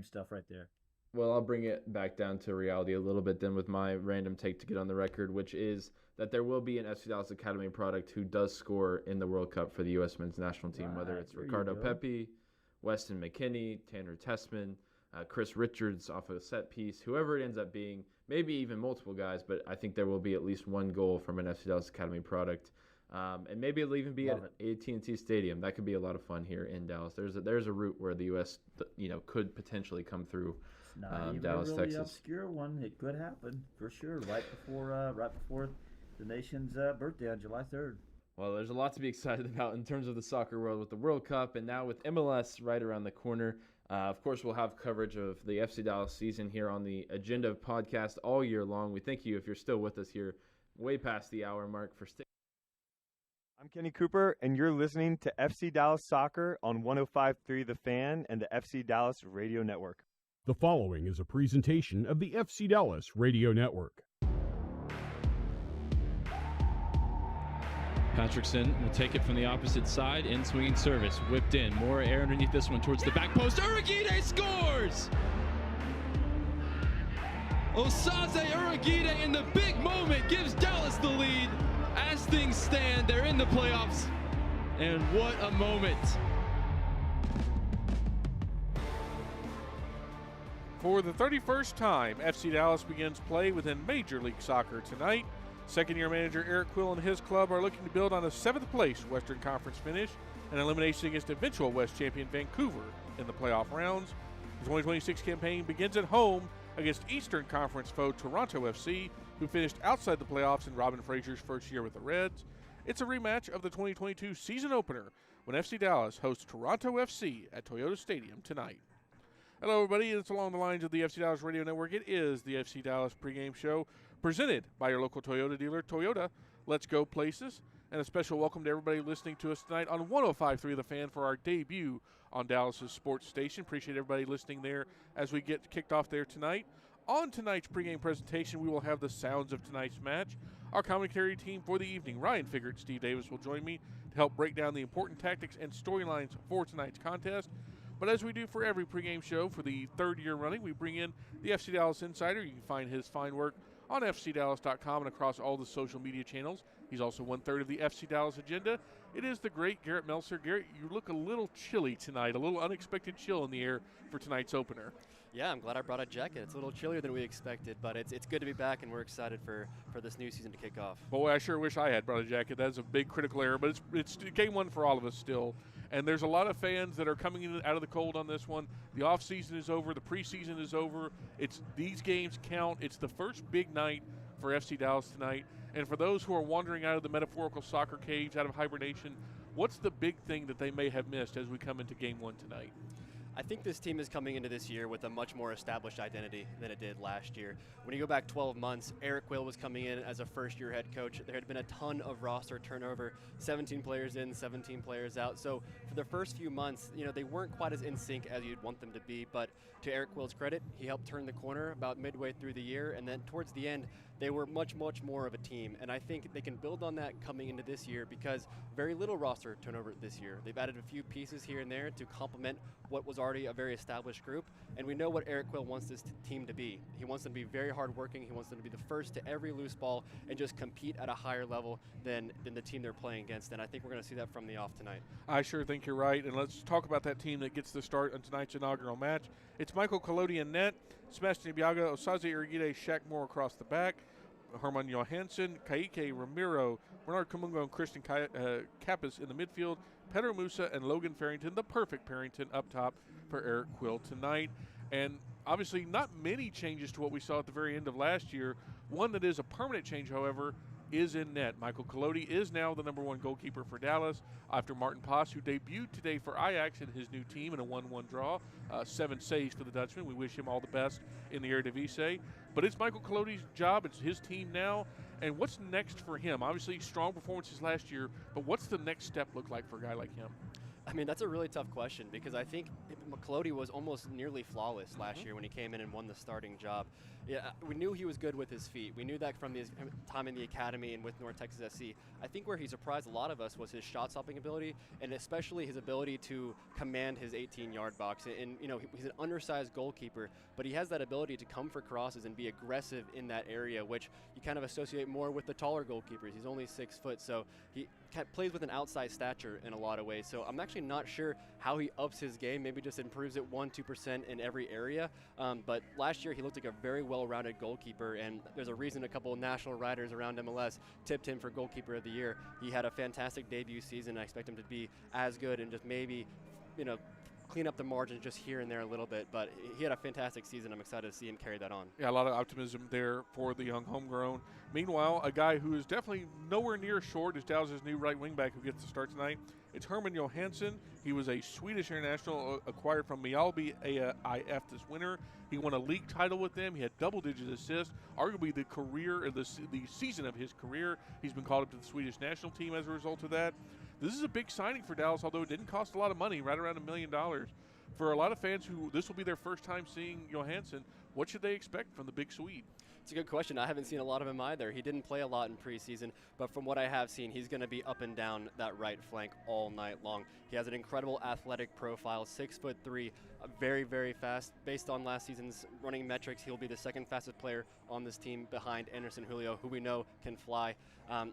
Pregame stuff right there. Well, I'll bring it back down to reality a little bit then with my random take to get on the record, which is that there will be an FC Dallas Academy product who does score in the World Cup for the U.S. men's national team, whether it's Ricardo Pepi, Weston McKennie, Tanner Tessman, Chris Richards off of a set piece, whoever it ends up being, maybe even multiple guys, but I think there will be at least one goal from an FC Dallas Academy product. And maybe it'll even be at AT&T Stadium. That could be a lot of fun here in Dallas. There's a route where the U.S. could potentially come through Dallas, really Texas. Obscure one. It could happen for sure. Right before the nation's birthday on July 3rd. Well, there's a lot to be excited about in terms of the soccer world with the World Cup, and now with MLS right around the corner. Of course, we'll have coverage of the FC Dallas season here on the Agenda podcast all year long. We thank you if you're still with us here, way past the hour mark, for sticking. I'm Kenny Cooper, and you're listening to FC Dallas Soccer on 105.3 The Fan and the FC Dallas Radio Network. The following is a presentation of the FC Dallas Radio Network. Patrickson will take it from the opposite side, in swinging service, whipped in, more air underneath this one towards the back post. Uragide scores! Osaze Uragide in the big moment gives Dallas the lead. As things stand, they're in the playoffs, and what a moment. For the 31st time, FC Dallas begins play within Major League Soccer tonight. Second-year manager Eric Quill and his club are looking to build on a 7th-place Western Conference finish and elimination against eventual West champion Vancouver in the playoff rounds. The 2026 campaign begins at home against Eastern Conference foe Toronto FC, who finished outside the playoffs in Robin Fraser's first year with the Reds. It's a rematch of the 2022 season opener when FC Dallas hosts Toronto FC at Toyota Stadium tonight. Hello, everybody. It's along the lines of the FC Dallas Radio Network. It is the FC Dallas pregame show presented by your local Toyota dealer, Toyota. Let's go places. And a special welcome to everybody listening to us tonight on 105.3 The Fan for our debut on Dallas's sports station. Appreciate everybody listening there as we get kicked off there tonight. On tonight's pregame presentation, we will have the sounds of tonight's match. Our commentary team for the evening, Ryan Figert and Steve Davis, will join me to help break down the important tactics and storylines for tonight's contest. But as we do for every pregame show for the third year running, we bring in the FC Dallas Insider. You can find his fine work on FCDallas.com and across all the social media channels. He's also one-third of the FC Dallas Agenda. It is the great Garrett Meltzer. Garrett, you look a little chilly tonight, a little unexpected chill in the air for tonight's opener. Yeah, I'm glad I brought a jacket. It's a little chillier than we expected, but it's good to be back, and we're excited for this new season to kick off. Boy, I sure wish I had brought a jacket. That's a big critical error, but it's game one for all of us still. And there's a lot of fans that are coming in out of the cold on this one. The off-season is over. The preseason is over. These games count. It's the first big night for FC Dallas tonight. And for those who are wandering out of the metaphorical soccer cage, out of hibernation, what's the big thing that they may have missed as we come into game one tonight? I think this team is coming into this year with a much more established identity than it did last year. When you go back 12 months, Eric Quill was coming in as a first-year head coach. There had been a ton of roster turnover, 17 players in, 17 players out. So for the first few months, they weren't quite as in sync as you'd want them to be. But to Eric Quill's credit, he helped turn the corner about midway through the year. And then towards the end, they were much, much more of a team. And I think they can build on that coming into this year because very little roster turnover this year. They've added a few pieces here and there to complement what was already a very established group, and we know what Eric Quill wants this team to be. He wants them to be very hardworking. He wants them to be the first to every loose ball and just compete at a higher level than the team they're playing against, and I think we're going to see that from the off tonight. I sure think you're right, and let's talk about that team that gets the start on tonight's inaugural match. It's Michael Collodi in net, Sebastian Ibiaga, Osaze Uragide, Shaq Moore across the back, Herman Johansson, Kaique Ramiro, Bernard Kumungo, and Christian Kappas in the midfield, Pedro Musa and Logan Farrington, the perfect Farrington up top for Eric Quill tonight. And obviously not many changes to what we saw at the very end of last year. One that is a permanent change, however, is in net. Michael Collodi is now the #1 goalkeeper for Dallas after Martin Pas, who debuted today for Ajax in his new team in a 1-1 draw. 7 saves for the Dutchman. We wish him all the best in the Eredivisie. But it's Michael Collodi's job. It's his team now. And what's next for him? Obviously, strong performances last year, but what's the next step look like for a guy like him? I mean, that's a really tough question because I think McClody was almost nearly flawless last year when he came in and won the starting job. Yeah, we knew he was good with his feet. We knew that from his time in the academy and with North Texas SC. I think where he surprised a lot of us was his shot-stopping ability, and especially his ability to command his 18-yard box. And, you know, he's an undersized goalkeeper, but he has that ability to come for crosses and be aggressive in that area, which you kind of associate more with the taller goalkeepers. He's only 6 foot, so he plays with an outside stature in a lot of ways. So I'm actually not sure how he ups his game. Maybe just improves it 1-2% in every area. But last year he looked like a very well-rounded goalkeeper, and there's a reason a couple of national writers around MLS tipped him for goalkeeper of the year. He had a fantastic debut season. I expect him to be as good and just maybe, you know, clean up the margins just here and there a little bit, but he had a fantastic season. I'm excited to see him carry that on. Yeah, a lot of optimism there for the young homegrown. Meanwhile, a guy who is definitely nowhere near short is Dallas' new right wing back who gets to start tonight. It's Herman Johansson. He was a Swedish international acquired from Mjällby AIF this winter. He won a league title with them. He had double-digit assists, arguably the career, or the season of his career. He's been called up to the Swedish national team as a result of that. This is a big signing for Dallas, although it didn't cost a lot of money, right around $1 million. For a lot of fans who this will be their first time seeing Johansson, what should they expect from the big Swede? It's a good question. I haven't seen a lot of him either. He didn't play a lot in preseason, but from what I have seen, he's going to be up and down that right flank all night long. He has an incredible athletic profile, 6'3", very, very fast. Based on last season's running metrics, he'll be the second fastest player on this team behind Anderson Julio, who we know can fly.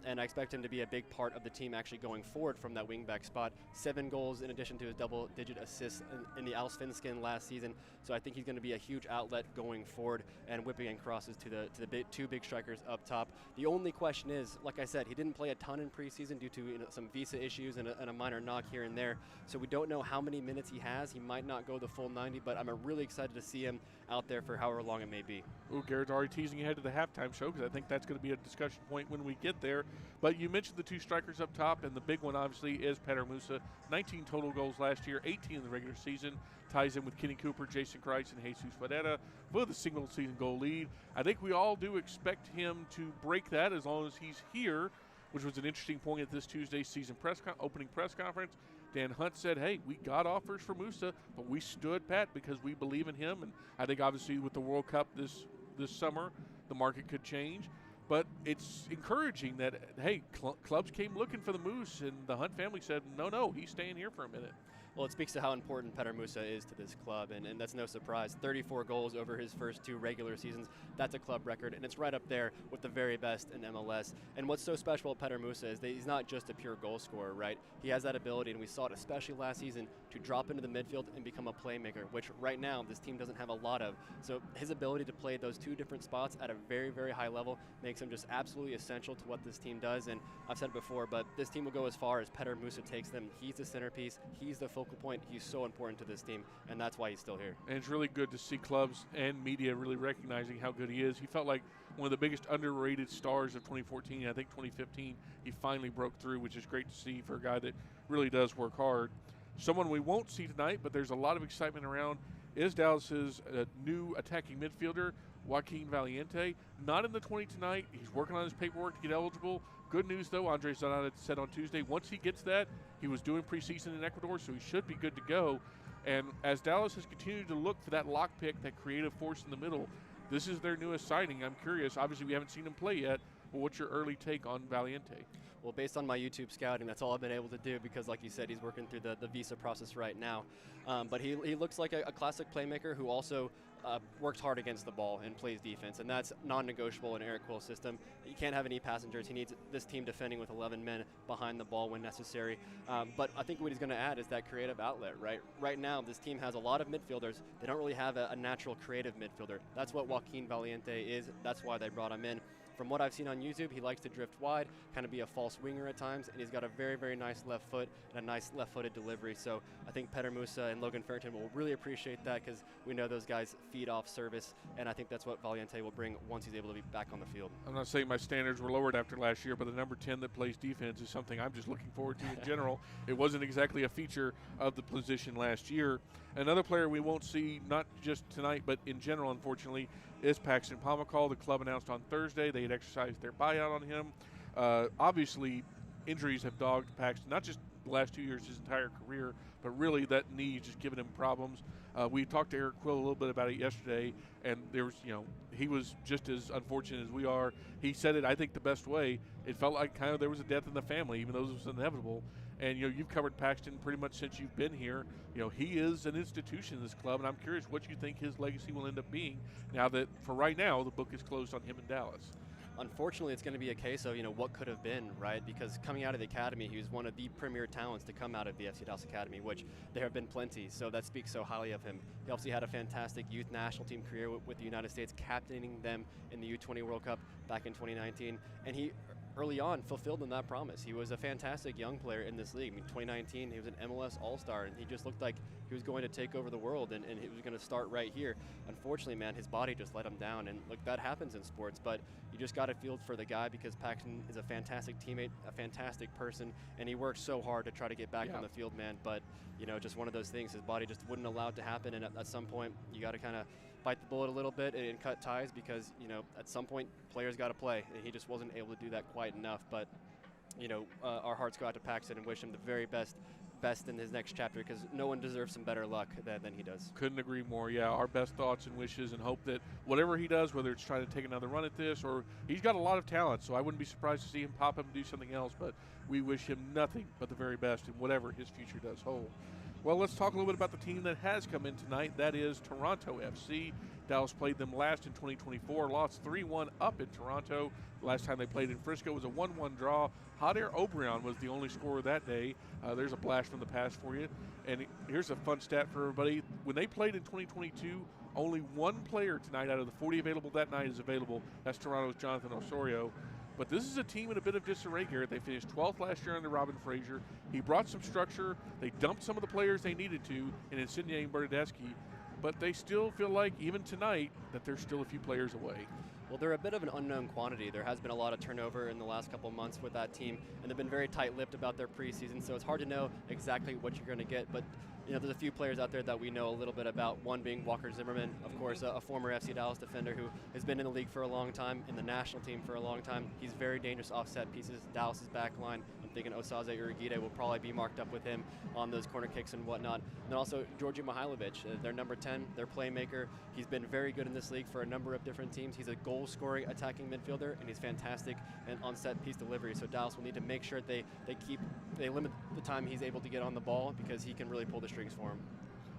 And I expect him to be a big part of the team actually going forward from that wingback spot. 7 goals in addition to his double-digit assists in the Allsvenskan last season. So I think he's going to be a huge outlet going forward and whipping in crosses to the two big strikers up top. The only question is, like I said, he didn't play a ton in preseason due to some visa issues and a minor knock here and there. So we don't know how many minutes he has. He might not go the full 90, but I'm really excited to see him out there for however long it may be. Ooh, Garrett's already teasing ahead to the halftime show because I think that's going to be a discussion point when we get there. But you mentioned the 2 strikers up top, and the big one obviously is Petar Musa. 19 total goals last year, 18 in the regular season. Ties in with Kenny Cooper, Jason Kreitz, and Jesus Ferreira for the single-season goal lead. I think we all do expect him to break that as long as he's here, which was an interesting point at this Tuesday's season opening press conference. Dan Hunt said, hey, we got offers for Musa, but we stood pat because we believe in him. And I think obviously with the World Cup this summer, the market could change. But it's encouraging that, hey, clubs came looking for the Moose, and the Hunt family said, no, he's staying here for a minute. Well, it speaks to how important Petar Musa is to this club, and that's no surprise. 34 goals over his first 2 regular seasons. That's a club record, and it's right up there with the very best in MLS. And what's so special about Petar Musa is that he's not just a pure goal scorer, right? He has that ability, and we saw it especially last season, to drop into the midfield and become a playmaker, which right now this team doesn't have a lot of. So his ability to play those 2 different spots at a very, very high level makes him just absolutely essential to what this team does. And I've said it before, but this team will go as far as Petar Musa takes them. He's the centerpiece. He's the focal point. He's so important to this team, and that's why he's still here. And it's really good to see clubs and media really recognizing how good he is. He felt like one of the biggest underrated stars of 2014. I think 2015 he finally broke through, which is great to see for a guy that really does work hard. Someone we won't see tonight, but there's a lot of excitement around, is Dallas's new attacking midfielder, Joaquin Valiente. Not in the 20 tonight. He's working on his paperwork to get eligible. Good news, though, Andre Zanata said on Tuesday, once he gets that, he was doing preseason in Ecuador, so he should be good to go. And as Dallas has continued to look for that lock pick, that creative force in the middle, this is their newest signing. I'm curious. Obviously, we haven't seen him play yet, but what's your early take on Valiente? Well, based on my YouTube scouting, that's all I've been able to do because, like you said, he's working through the visa process right now. But he looks like a classic playmaker who also works hard against the ball and plays defense, and that's non-negotiable in Eric Quill's system. You can't have any passengers. He needs this team defending with 11 men behind the ball when necessary. But I think what he's going to add is that creative outlet, right? Right now, this team has a lot of midfielders. They don't really have a natural creative midfielder. That's what Joaquin Valiente is. That's why they brought him in. From what I've seen on YouTube, he likes to drift wide, kind of be a false winger at times, and he's got a very, very nice left foot and a nice left-footed delivery. So I think Petar Musa and Logan Farrington will really appreciate that because we know those guys feed off service, and I think that's what Valiente will bring once he's able to be back on the field. I'm not saying my standards were lowered after last year, but the number 10 that plays defense is something I'm just looking forward to in general. It wasn't exactly a feature of the position last year. Another player we won't see, not just tonight, but in general, unfortunately, is Paxton Pomykal. The club announced on Thursday they had exercised their buyout on him. Obviously, injuries have dogged Paxton, not just the last 2 years, his entire career, but really that knee is just giving him problems. We talked to Eric Quill a little bit about it yesterday, and there was, he was just as unfortunate as we are. He said it, I think, the best way. It felt like kind of there was a death in the family, even though it was inevitable. And, you've covered Paxton pretty much since you've been here. He is an institution in this club, and I'm curious what you think his legacy will end up being now that, for right now, the book is closed on him in Dallas. Unfortunately, it's going to be a case of, what could have been, right? Because coming out of the academy, he was one of the premier talents to come out of the FC Dallas Academy, which there have been plenty, so that speaks so highly of him. He obviously had a fantastic youth national team career with the United States, captaining them in the U20 World Cup back in 2019, and he early on fulfilled in that promise. He was a fantastic young player in this league. 2019, he was an MLS All-Star, and he just looked like he was going to take over the world, and he was going to start right here. Unfortunately, man, his body just let him down, and look, that happens in sports, but you just got to feel for the guy because Paxton is a fantastic teammate, a fantastic person, and he worked so hard to try to get back on the field, man, but, just one of those things. His body just wouldn't allow it to happen, and at some point, you got to kind of bite the bullet a little bit and cut ties because, at some point, players got to play, and he just wasn't able to do that quite enough. But, our hearts go out to Paxton and wish him the very best in his next chapter because no one deserves some better luck than he does. Couldn't agree more. Yeah, our best thoughts and wishes and hope that whatever he does, whether it's trying to take another run at this or he's got a lot of talent, so I wouldn't be surprised to see him pop up and do something else, but we wish him nothing but the very best in whatever his future does hold. Well, let's talk a little bit about the team that has come in tonight. That is Toronto FC. Dallas played them last in 2024, lost 3-1 up in Toronto. Last time they played in Frisco was a 1-1 draw. Hadair Obrian was the only scorer that day. There's a blast from the past for you. And here's a fun stat for everybody. When they played in 2022, only one player tonight out of the 40 available that night is available. That's Toronto's Jonathan Osorio. But this is a team in a bit of disarray, Garrett. They finished 12th last year under Robin Fraser. He brought some structure. They dumped some of the players they needed to in Insigne and Bernadeschi. But they still feel like, even tonight, that they're still a few players away. Well, they're a bit of an unknown quantity. There has been a lot of turnover in the last couple of months with that team, and they've been very tight-lipped about their preseason, so it's hard to know exactly what you're going to get. But there's a few players out there that we know a little bit about, one being Walker Zimmerman, of course, a former FC Dallas defender who has been in the league for a long time, in the national team for a long time. He's very dangerous offset pieces. Dallas's back line, I'm thinking Osaze Urugide will probably be marked up with him on those corner kicks and whatnot. And then also Georgi Mihailovic, their number 10, their playmaker. He's been very good in this league for a number of different teams. He's a goal-scoring attacking midfielder, and he's fantastic and on set-piece delivery. So Dallas will need to make sure they limit the time he's able to get on the ball because he can really pull the strings for him.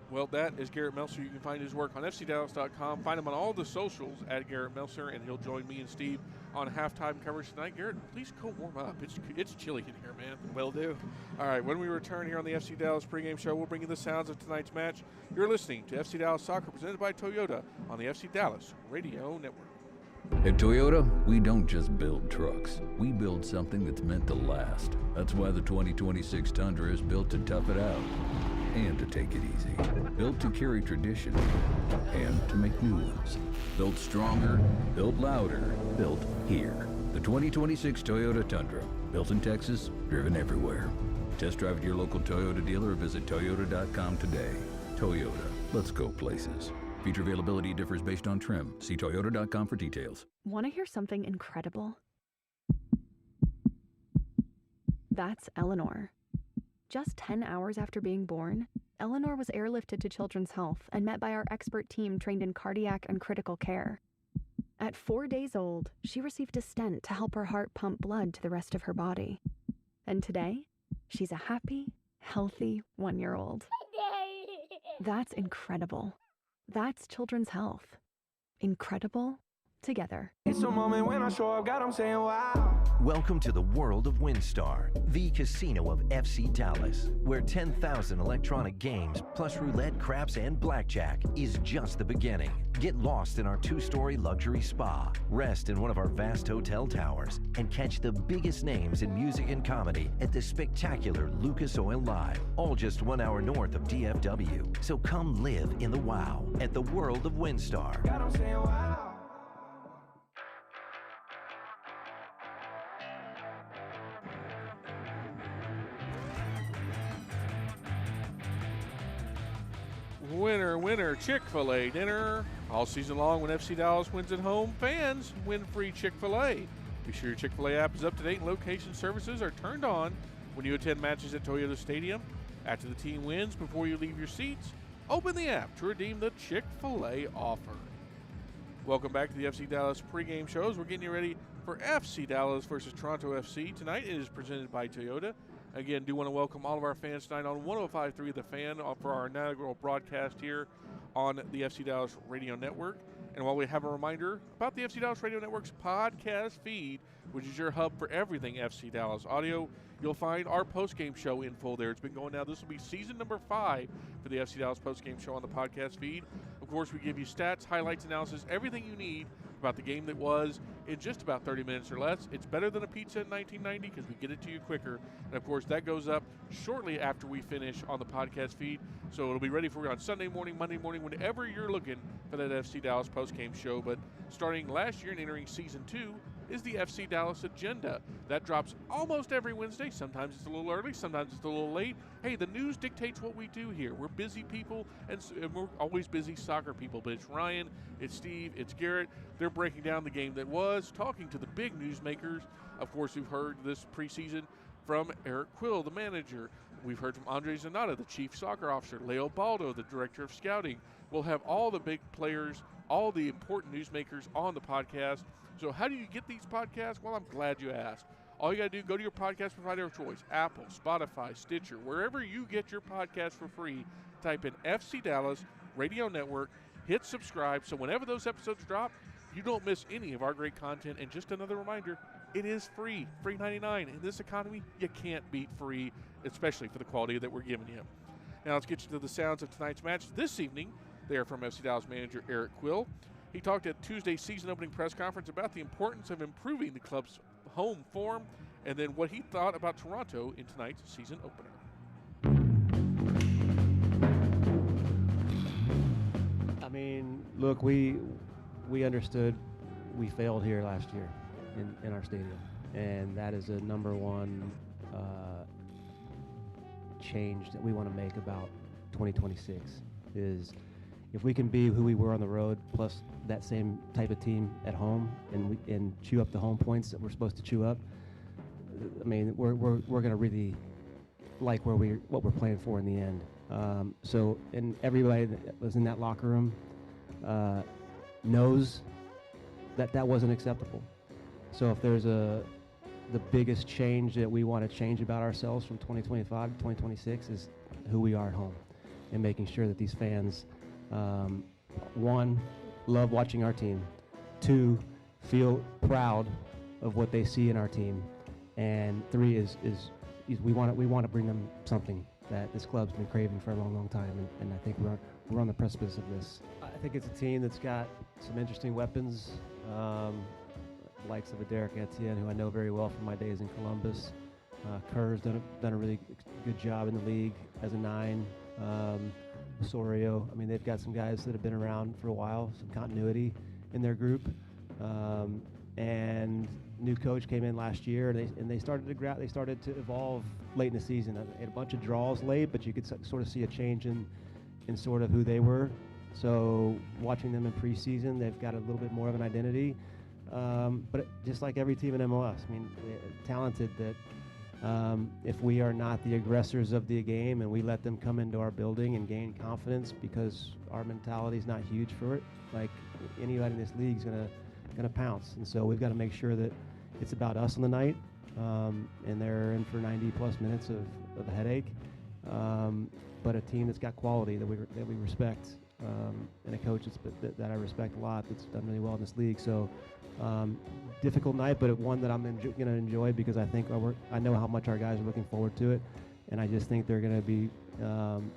Well, that is Garrett Meltzer. You can find his work on FCDallas.com. Find him on all the socials at Garrett Meltzer, and he'll join me and Steve on halftime coverage tonight. Garrett, please go warm up. It's chilly in here, man. Will do. All right, when we return here on the FC Dallas pregame show, we'll bring you the sounds of tonight's match. You're listening to FC Dallas Soccer presented by Toyota on the FC Dallas Radio Network. At Toyota, we don't just build trucks. We build something that's meant to last. That's why the 2026 Tundra is built to tough it out and to take it easy. Built to carry tradition and to make new ones. Built stronger, built louder, built here. The 2026 Toyota Tundra. Built in Texas, driven everywhere. Test drive at your local Toyota dealer or visit Toyota.com today. Toyota, let's go places. Feature availability differs based on trim. See Toyota.com for details. Want to hear something incredible? That's Eleanor. Just 10 hours after being born, Eleanor was airlifted to Children's Health and met by our expert team trained in cardiac and critical care. At 4 days old, she received a stent to help her heart pump blood to the rest of her body. And today, she's a happy, healthy 1-year-old. That's incredible. That's Children's Health. Incredible together. It's a moment when I show up, God, I'm saying wow. Welcome to the world of WinStar, the casino of FC Dallas, where 10,000 electronic games, plus roulette, craps, and blackjack is just the beginning. Get lost in our 2-story luxury spa, rest in one of our vast hotel towers, and catch the biggest names in music and comedy at the spectacular Lucas Oil Live, all just 1 hour north of DFW. So come live in the wow at the world of WinStar. God, I'm saying wow. Winner, winner, Chick-fil-A dinner. All season long when FC Dallas wins at home, fans win free Chick-fil-A. Be sure your Chick-fil-A app is up to date and location services are turned on. When you attend matches at Toyota Stadium, after the team wins, before you leave your seats, open the app to redeem the Chick-fil-A offer. Welcome back to the FC Dallas pregame shows. We're getting you ready for FC Dallas versus Toronto FC. Tonight it is presented by Toyota. Again, do want to welcome all of our fans tonight on 105.3 The Fan for our inaugural broadcast here on the FC Dallas Radio Network. And while we have a reminder about the FC Dallas Radio Network's podcast feed, which is your hub for everything FC Dallas audio, you'll find our postgame show in full there. It's been going now. This will be season number 5 for the FC Dallas postgame show on the podcast feed. Of course, we give you stats, highlights, analysis, everything you need about the game that was in just about 30 minutes or less. It's better than a pizza in 1990 because we get it to you quicker. And, of course, that goes up shortly after we finish on the podcast feed. So it'll be ready for you on Sunday morning, Monday morning, whenever you're looking for that FC Dallas postgame show. But starting last year and entering season 2 is the FC Dallas Agenda. That drops almost every Wednesday. Sometimes it's a little early, sometimes it's a little late. Hey, the news dictates what we do here. We're busy people, and we're always busy soccer people. But it's Ryan, it's Steve, it's Garrett. They're breaking down the game that was, talking to the big newsmakers. Of course, we've heard this preseason from Eric Quill, the manager. We've heard from Andre Zanata, the chief soccer officer, Leo Baldo, the director of scouting. We'll have all the big players, all the important newsmakers on the podcast. So how do you get these podcasts? Well, I'm glad you asked. All you got to do, go to your podcast provider of choice, Apple, Spotify, Stitcher, wherever you get your podcast for free, type in FC Dallas Radio Network, hit subscribe, so whenever those episodes drop, you don't miss any of our great content. And just another reminder, it is free, free 99. In this economy, you can't beat free, especially for the quality that we're giving you. Now let's get you to the sounds of tonight's match. This evening, they are from FC Dallas manager Eric Quill. He talked at Tuesday's season opening press conference about the importance of improving the club's home form and then what he thought about Toronto in tonight's season opener. I mean, look, we understood we failed here last year in our stadium, and that is a number one change that we want to make about 2026 is if we can be who we were on the road plus that same type of team at home and chew up the home points that we're supposed to chew up, I mean, we're going to really like what we're playing for in the end. So, and everybody that was in that locker room knows that wasn't acceptable. So if there's the biggest change that we want to change about ourselves from 2025 to 2026 is who we are at home and making sure that these fans, 1, love watching our team, 2, feel proud of what they see in our team, and 3 is we want to bring them something that this club's been craving for a long, long time, and I think we're on the precipice of this. I think it's a team that's got some interesting weapons, likes of a Derek Etienne, who I know very well from my days in Columbus. Kerr's done a really good job in the league as a 9. Osorio, I mean, they've got some guys that have been around for a while, some continuity in their group, and new coach came in last year, and they started to evolve late in the season. They had a bunch of draws late, but you could sort of see a change in sort of who they were. So watching them in preseason, they've got a little bit more of an identity. But just like every team in MLS, I mean, talented that if we are not the aggressors of the game and we let them come into our building and gain confidence because our mentality is not huge for it, like anybody in this league is gonna pounce. And so we've got to make sure that it's about us on the night, and they're in for 90+ minutes of a headache, but a team that's got quality that we respect, and a coach that I respect a lot that's done really well in this league. So difficult night, but one that I'm going to enjoy because I think I know how much our guys are looking forward to it, and I just think they're going to be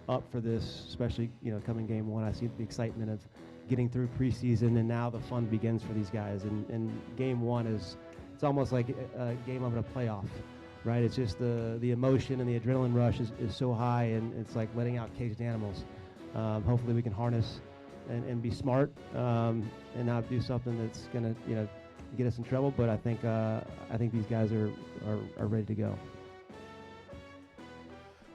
up for this, especially coming game 1. I see the excitement of getting through preseason, and now the fun begins for these guys. And game 1 it's almost like a game of a playoff, right? It's just the emotion and the adrenaline rush is so high, and it's like letting out caged animals. Hopefully we can harness and be smart, and not do something that's going to get us in trouble. But I think these guys are ready to go.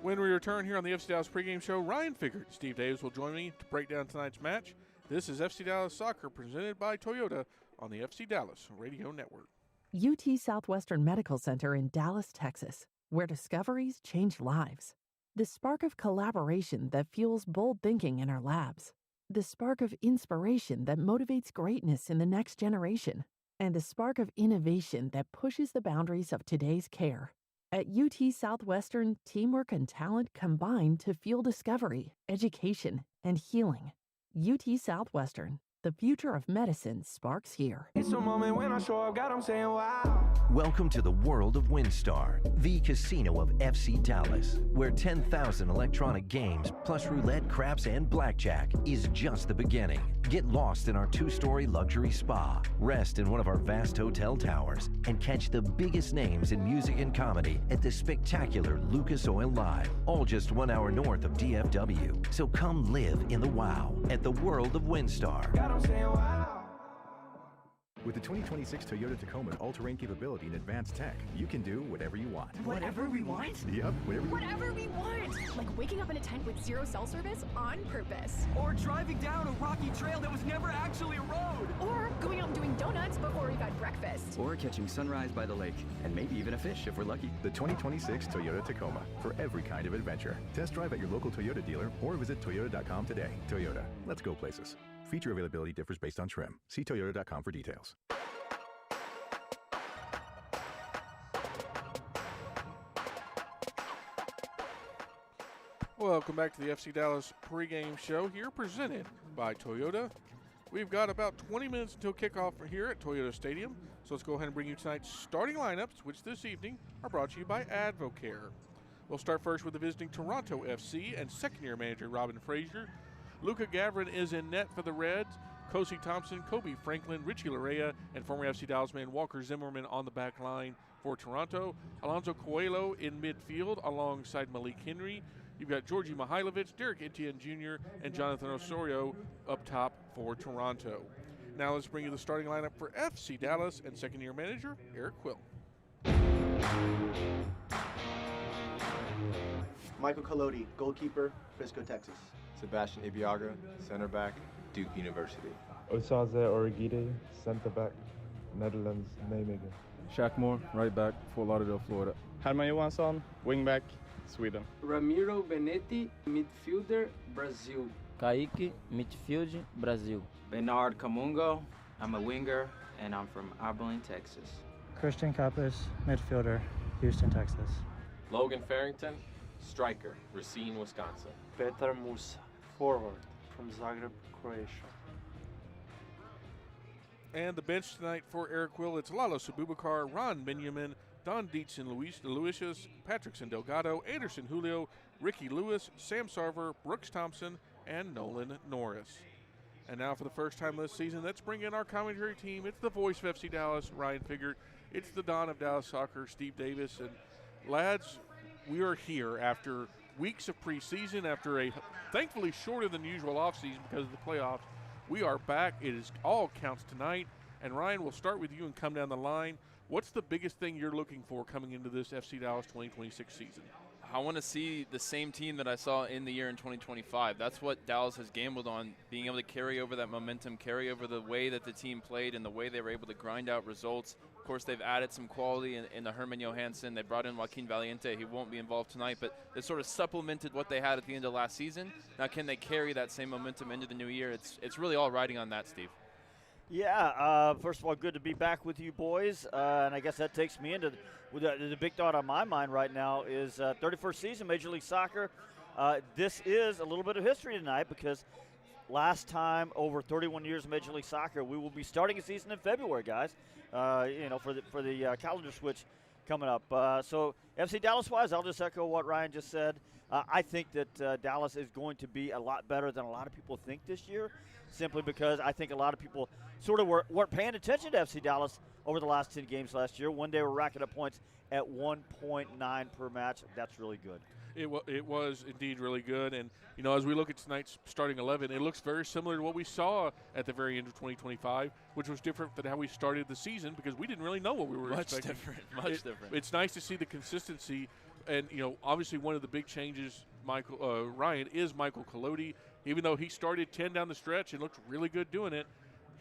When we return here on the FC Dallas pregame show, Ryan Figert and Steve Davis will join me to break down tonight's match. This is FC Dallas Soccer presented by Toyota on the FC Dallas Radio Network. UT Southwestern Medical Center in Dallas, Texas. where discoveries change lives. The spark of collaboration that fuels bold thinking in our labs. The spark of inspiration that motivates greatness in the next generation. And the spark of innovation that pushes the boundaries of today's care. At UT Southwestern, teamwork and talent combine to fuel discovery, education, and healing. UT Southwestern, the future of medicine sparks here. It's a moment when I show up, God, I'm saying wow. Welcome to the world of WinStar, the casino of FC Dallas, where 10,000 electronic games, plus roulette, craps, and blackjack is just the beginning. Get lost in our 2-story luxury spa, rest in one of our vast hotel towers, and catch the biggest names in music and comedy at the spectacular Lucas Oil Live, all just 1 hour north of DFW. So come live in the wow at the world of WinStar. God, I'm saying wow. With the 2026 Toyota Tacoma's all-terrain capability and advanced tech, you can do whatever you want. Whatever we want? Yep, whatever we want! Like waking up in a tent with zero cell service on purpose. Or driving down a rocky trail that was never actually a road. Or going out and doing donuts before we've had breakfast. Or catching sunrise by the lake, and maybe even a fish if we're lucky. The 2026 Toyota Tacoma, for every kind of adventure. Test drive at your local Toyota dealer or visit toyota.com today. Toyota, let's go places. Feature availability differs based on trim. See toyota.com for details. Welcome back to the FC Dallas pregame show here, presented by Toyota. We've got about 20 minutes until kickoff here at Toyota Stadium, so let's go ahead and bring you tonight's starting lineups, which this evening are brought to you by Advocare. We'll start first with the visiting Toronto FC and second-year manager Robin Frazier. Luca Gavrin is in net for the Reds. Kosi Thompson, Kobe Franklin, Richie Larea, and former FC Dallas man Walker Zimmerman on the back line for Toronto. Alonso Coelho in midfield alongside Malik Henry. You've got Georgi Mihailovic, Derek Etienne Jr., and Jonathan Osorio up top for Toronto. Now let's bring you the starting lineup for FC Dallas and second-year manager Eric Quill. Michael Colodi, goalkeeper, Frisco, Texas. Sebastian Ibiaga, center back, Duke University. Osaze Origide, center back, Netherlands, Nijmegen. Shaq Moore, right back, Fort Lauderdale, Florida. Herman Johansson, wing back, Sweden. Ramiro Benetti, midfielder, Brazil. Kaique, midfield, Brazil. Bernard Camungo, I'm a winger, and I'm from Abilene, Texas. Christian Kappas, midfielder, Houston, Texas. Logan Farrington, striker, Racine, Wisconsin. Petar Musa, forward, from Zagreb, Croatia. And the bench tonight for Eric Quill, it's Lalo Sabubakar, Ron Benjamin, Don Dietzen, Luis Luisius, Patrickson Delgado, Anderson Julio, Ricky Lewis, Sam Sarver, Brooks Thompson, and Nolan Norris. And now for the first time this season, let's bring in our commentary team. It's the voice of FC Dallas, Ryan Figert. It's the Don of Dallas Soccer, Steve Davis. And lads, we are here after weeks of preseason, after a thankfully shorter than usual offseason because of the playoffs. We are back. It is all counts tonight. And Ryan, we'll start with you and come down the line. What's the biggest thing you're looking for coming into this FC Dallas 2026 season? I want to see the same team that I saw in the year in 2025. That's what Dallas has gambled on, being able to carry over that momentum, carry over the way that the team played and the way they were able to grind out results. Of course, they've added some quality in the Herman Johansson. They brought in Joaquin Valiente. He won't be involved tonight, but they sort of supplemented what they had at the end of last season. Now, can they carry that same momentum into the new year? It's really all riding on that, Steve. Yeah, first of all, good to be back with you boys, and I guess that takes me into the big thought on my mind right now is 31st season Major League Soccer. This is a little bit of history tonight because last time over 31 years of Major League Soccer, we will be starting a season in February, guys. For the calendar switch coming up. So FC Dallas-wise, I'll just echo what Ryan just said. I think that Dallas is going to be a lot better than a lot of people think this year, simply because I think a lot of people sort of weren't paying attention to FC Dallas over the last 10 games last year. One day we're racking up points at 1.9 per match. That's really good. It was indeed really good. And, as we look at tonight's starting 11, it looks very similar to what we saw at the very end of 2025, which was different than how we started the season because we didn't really know what we were expecting. Much different. It's nice to see the consistency. And, obviously one of the big changes, Ryan, is Michael Colodi. Even though he started 10 down the stretch and looked really good doing it,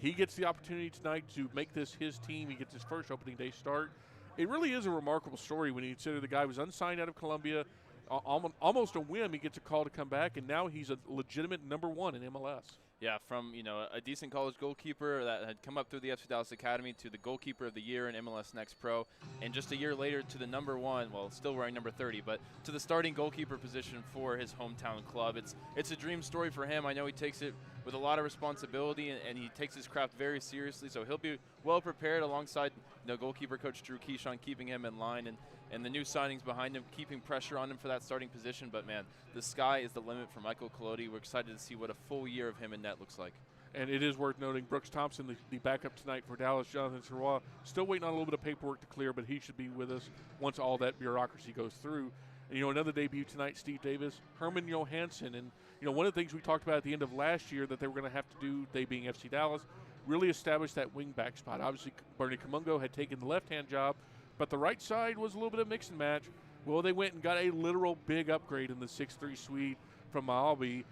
he gets the opportunity tonight to make this his team. He gets his first opening day start. it really is a remarkable story when you consider the guy was unsigned out of Columbia. Almost a whim, he gets a call to come back, and now he's a legitimate number 1 in MLS. Yeah, from a decent college goalkeeper that had come up through the FC Dallas Academy to the goalkeeper of the year in MLS Next Pro, and just a year later to the number 1, well, still wearing number 30, but to the starting goalkeeper position for his hometown club. It's a dream story for him. I know he takes it with a lot of responsibility, and he takes his craft very seriously, so he'll be well prepared alongside goalkeeper coach Drew Keyshawn, keeping him in line, and the new signings behind him, keeping pressure on him for that starting position. But, man, the sky is the limit for Michael Colodi. We're excited to see what a full year of him in net looks like. And it is worth noting Brooks Thompson, the backup tonight for Dallas, Jonathan Sirois, still waiting on a little bit of paperwork to clear, but he should be with us once all that bureaucracy goes through. And, another debut tonight, Steve Davis, Herman Johansson. And, one of the things we talked about at the end of last year that they were going to have to do, they being FC Dallas, really establish that wing-back spot. Obviously, Bernie Kamungo had taken the left-hand job, but the right side was a little bit of mix and match. Well, they went and got a literal big upgrade in the 6'3" Swede from Maalby.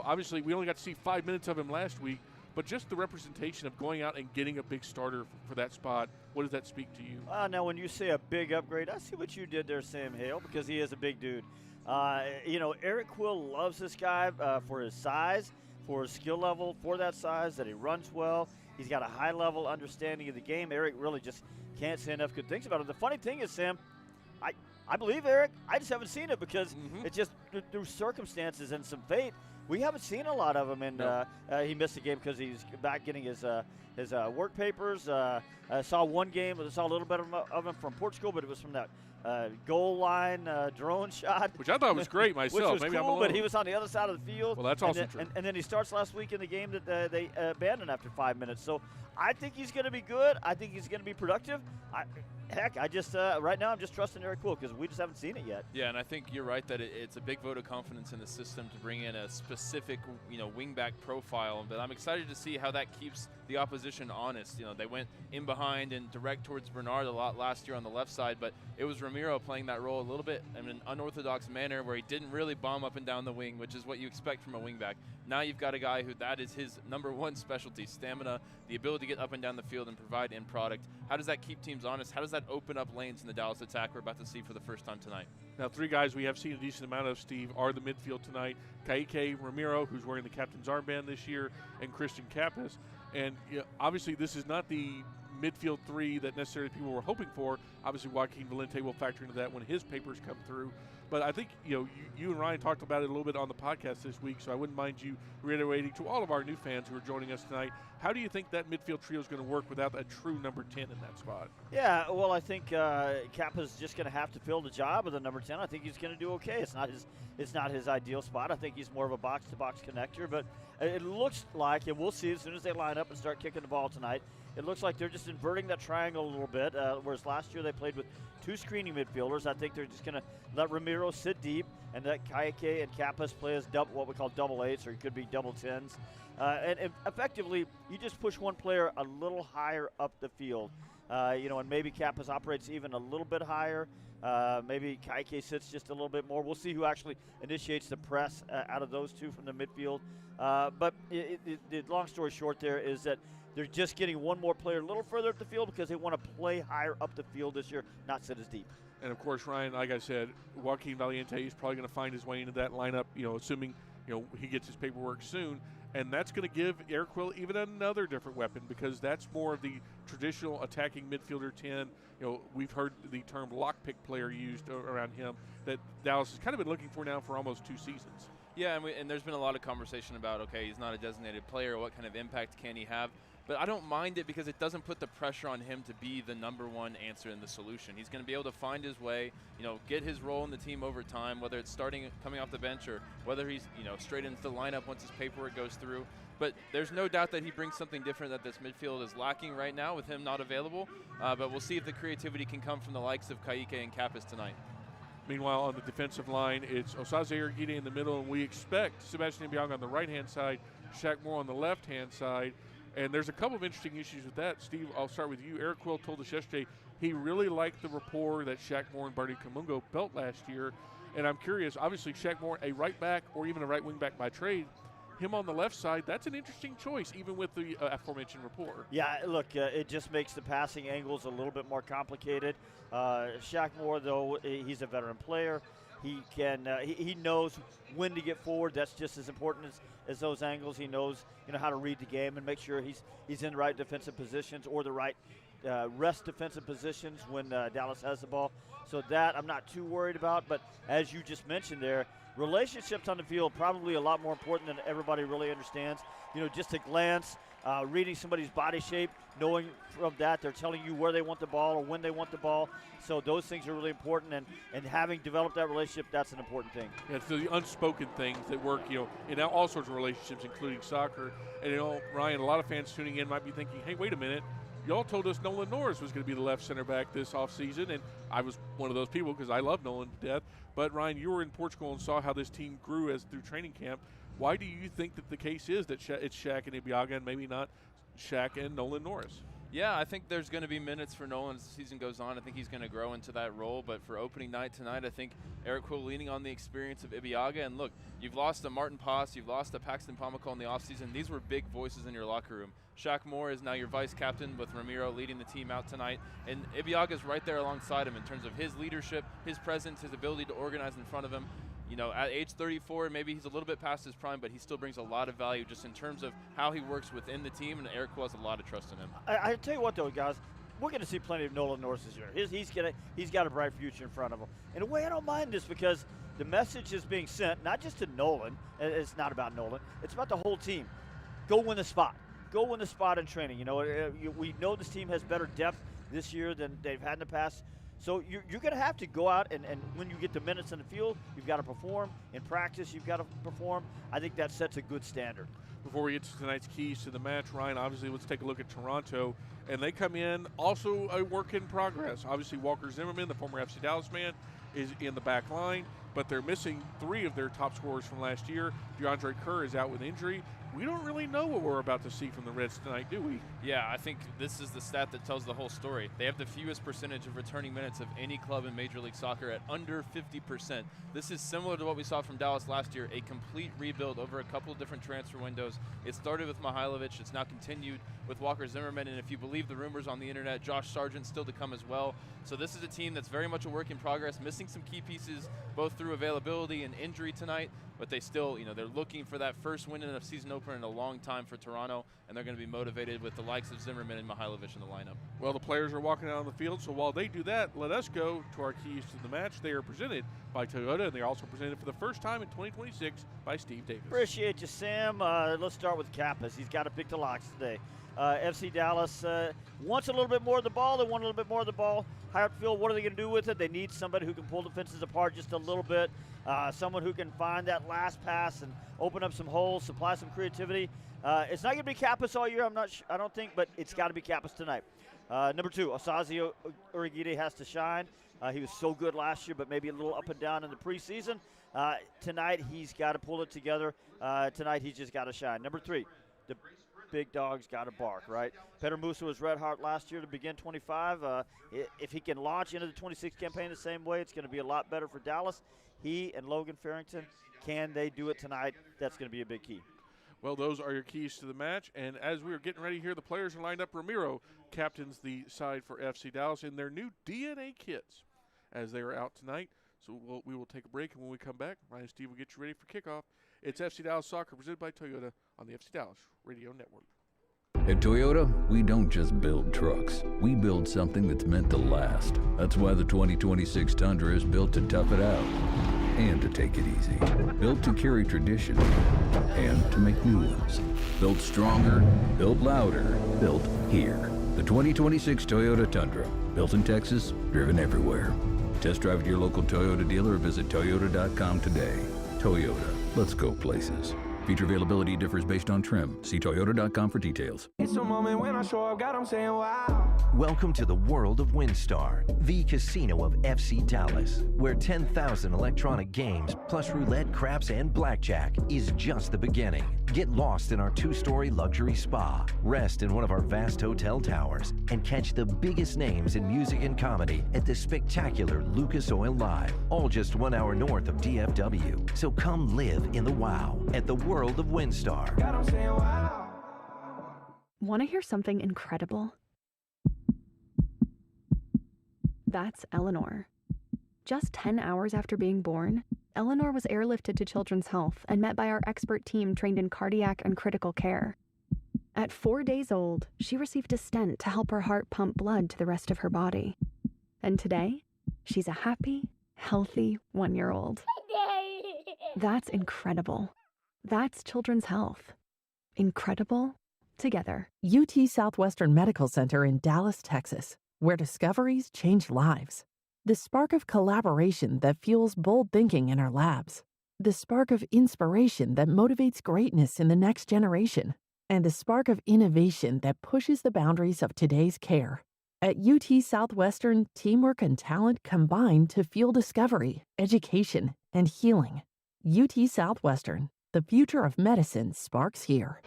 Obviously, we only got to see 5 minutes of him last week, but just the representation of going out and getting a big starter for that spot, what does that speak to you? Now, when you say a big upgrade, I see what you did there, Sam Hale, because he is a big dude. Eric Quill loves this guy for his size, for his skill level, for that size, that he runs well. He's got a high-level understanding of the game. Eric really just can't say enough good things about him. The funny thing is, Sam, I believe Eric. I just haven't seen it because it's just through circumstances and some fate. We haven't seen a lot of him, and he missed a game because he's back getting his work papers. I saw one game. I saw a little bit of him from Portugal, but it was from that goal line drone shot, which I thought was great myself. Which was Maybe cool, I'm alone. but he was on the other side of the field. Well, that's also true. And then he starts last week in the game that they abandoned after 5 minutes. So I think he's going to be good. I think he's going to be productive. I just right now I'm just trusting Eric Quill because we just haven't seen it yet. Yeah, and I think you're right that it's a big vote of confidence in the system to bring in a specific wingback profile. But I'm excited to see how that keeps the opposition honest. They went in behind and direct towards Bernard a lot last year on the left side, but it was Ramiro playing that role a little bit in an unorthodox manner where he didn't really bomb up and down the wing, which is what you expect from a wingback. Now you've got a guy who that is his number 1 specialty, stamina, the ability to get up and down the field and provide end product. How does that keep teams honest? How does that open up lanes in the Dallas attack we're about to see for the first time tonight? Now, 3 guys we have seen a decent amount of, Steve, are the midfield tonight. Ka'ike Ramiro, who's wearing the captain's armband this year, and Christian Kappas. And obviously this is not the midfield 3 that necessarily people were hoping for. Obviously Joaquin Valente will factor into that when his papers come through. But I think you and Ryan talked about it a little bit on the podcast this week, so I wouldn't mind you reiterating to all of our new fans who are joining us tonight, how do you think that midfield trio is going to work without a true number 10 in that spot? Yeah, well, I think Kappa's just going to have to fill the job of the number 10. I think he's going to do okay. It's not his ideal spot. I think he's more of a box-to-box connector, but it looks like, and we'll see as soon as they line up and start kicking the ball tonight, it looks like they're just inverting that triangle a little bit, whereas last year they played with 2 screening midfielders. I think they're just going to let Ramiro sit deep and let Ka'ike and Kappas play as what we call double 8s, or it could be double 10s. And effectively, you just push one player a little higher up the field, and maybe Kappas operates even a little bit higher. Maybe Ka'ike sits just a little bit more. We'll see who actually initiates the press out of those 2 from the midfield. But the long story short there is that they're just getting one more player a little further up the field because they want to play higher up the field this year, not sit as deep. And, of course, Ryan, like I said, Joaquin Valiente is probably going to find his way into that lineup, assuming, he gets his paperwork soon. And that's going to give Eric Quill even another different weapon because that's more of the traditional attacking midfielder 10. We've heard the term lockpick player used around him that Dallas has kind of been looking for now for almost 2 seasons. Yeah, and there's been a lot of conversation about, okay, he's not a designated player. What kind of impact can he have? But I don't mind it because it doesn't put the pressure on him to be the number 1 answer in the solution. He's going to be able to find his way, get his role in the team over time, whether it's coming off the bench or whether he's, straight into the lineup once his paperwork goes through. But there's no doubt that he brings something different that this midfield is lacking right now with him not available. But we'll see if the creativity can come from the likes of Ka'ike and Kappas tonight. Meanwhile, on the defensive line, it's Osaze Urguide in the middle, and we expect Sebastian Biang on the right-hand side, Shaq Moore on the left-hand side. And there's a couple of interesting issues with that. Steve, I'll start with you. Eric Quill told us yesterday he really liked the rapport that Shaq Moore and Bernie Kamungo built last year. And I'm curious, obviously Shaq Moore, a right back or even a right wing back by trade, him on the left side, that's an interesting choice, even with the aforementioned rapport. Yeah, look, it just makes the passing angles a little bit more complicated. Shaq Moore, though, he's a veteran player. He can he knows when to get forward. That's just as important as those angles. He knows how to read the game and make sure he's in the right defensive positions or the right rest defensive positions when Dallas has the ball. So that I'm not too worried about. But as you just mentioned there, relationships on the field probably a lot more important than everybody really understands. Just a glance, reading somebody's body shape, knowing from that they're telling you where they want the ball or when they want the ball. So those things are really important, and having developed that relationship, that's an important thing. Yeah, it's the unspoken things that work, in all sorts of relationships, including soccer. And, Ryan, a lot of fans tuning in might be thinking, hey, wait a minute. Y'all told us Nolan Norris was going to be the left center back this offseason, and I was one of those people because I love Nolan to death. But, Ryan, you were in Portugal and saw how this team grew through training camp. Why do you think that the case is that it's Shaq and Ibeagha and maybe not Shaq and Nolan Norris? Yeah, I think there's going to be minutes for Nolan as the season goes on. I think he's going to grow into that role. But for opening night tonight, I think Eric Quill leaning on the experience of Ibeagha. And look, you've lost a Martin Pass, you've lost a Paxton Pomacole in the offseason. These were big voices in your locker room. Shaq Moore is now your vice captain with Ramiro leading the team out tonight. And Ibeagha's right there alongside him in terms of his leadership, his presence, his ability to organize in front of him. At age 34, maybe he's a little bit past his prime, but he still brings a lot of value just in terms of how he works within the team, and Eric Quill has a lot of trust in him. I tell you what, though, guys, we're going to see plenty of Nolan Norris this year. He's got a bright future in front of him. In a way, I don't mind this because the message is being sent, not just to Nolan. It's not about Nolan. It's about the whole team. Go win the spot. Go win the spot in training. We know this team has better depth this year than they've had in the past. So you're going to have to go out, and when you get the minutes in the field, you've got to perform. In practice, you've got to perform. I think that sets a good standard. Before we get to tonight's keys to the match, Ryan, obviously let's take a look at Toronto. And they come in also a work in progress. Obviously Walker Zimmerman, the former FC Dallas man, is in the back line, but they're missing 3 of their top scorers from last year. DeAndre Kerr is out with injury. We don't really know what we're about to see from the Reds tonight, do we? Yeah, I think this is the stat that tells the whole story. They have the fewest percentage of returning minutes of any club in Major League Soccer at under 50%. This is similar to what we saw from Dallas last year, a complete rebuild over a couple of different transfer windows. It started with Mihailovic. It's now continued with Walker Zimmerman, and if you believe the rumors on the internet, Josh Sargent still to come as well. So this is a team that's very much a work in progress, missing some key pieces both through availability and injury tonight, but they still, they're looking for that first win in a season opener in a long time for Toronto, and they're going to be motivated with the likes of Zimmerman and Mihailovic in the lineup. Well, the players are walking out on the field, so while they do that, let us go to our keys to the match. They are presented by Toyota, and they're also presented for the first time in 2026 by Steve Davis. Appreciate you, Sam. Let's start with Kappas. He's got to pick the locks today. FC Dallas wants a little bit more of the ball. They want a little bit more of the ball. High field, what are they going to do with it? They need somebody who can pull defenses apart just a little bit, someone who can find that last pass and open up some holes, supply some creativity. It's not going to be Kappas all year, I don't think, but it's got to be Kappas tonight. Number 2, Osaze Urigide has to shine. He was so good last year, but maybe a little up and down in the preseason. Tonight, he's got to pull it together. Tonight, he's just got to shine. Number 3, the big dog's got to bark, right? Peter Musa was red hot last year to begin 25. If he can launch into the 26 campaign the same way, it's going to be a lot better for Dallas. He and Logan Farrington, can they do it tonight? That's going to be a big key. Well, those are your keys to the match. And as we were getting ready here, the players are lined up. Ramiro captains the side for FC Dallas in their new DNA kits as they are out tonight. So we will take a break, and when we come back, Ryan and Steve will get you ready for kickoff. It's FC Dallas Soccer presented by Toyota on the FC Dallas Radio Network. At Toyota, we don't just build trucks. We build something that's meant to last. That's why the 2026 Tundra is built to tough it out and to take it easy. Built to carry tradition and to make new ones. Built stronger, built louder, built here. The 2026 Toyota Tundra. Built in Texas, driven everywhere. Test drive at your local Toyota dealer or visit Toyota.com today. Toyota, let's go places. Feature availability differs based on trim. See Toyota.com for details. It's a moment when I show up, God, I'm saying wow. Welcome to the world of WinStar, the casino of FC Dallas, where 10,000 electronic games, plus roulette, craps, and blackjack is just the beginning. Get lost in our 2-story luxury spa, rest in one of our vast hotel towers, and catch the biggest names in music and comedy at the spectacular Lucas Oil Live, all just 1 hour north of DFW. So come live in the wow at the world world of WinStar. Got 'em saying wow. Want to hear something incredible? That's Eleanor. Just 10 hours after being born, Eleanor was airlifted to Children's Health and met by our expert team trained in cardiac and critical care. At 4 days old, she received a stent to help her heart pump blood to the rest of her body. And today, she's a happy, healthy 1-year-old. That's incredible. That's Children's Health. Incredible together. UT Southwestern Medical Center in Dallas, Texas, where discoveries change lives. The spark of collaboration that fuels bold thinking in our labs. The spark of inspiration that motivates greatness in the next generation. And the spark of innovation that pushes the boundaries of today's care. At UT Southwestern, teamwork and talent combine to fuel discovery, education, and healing. UT Southwestern, the future of medicine sparks here.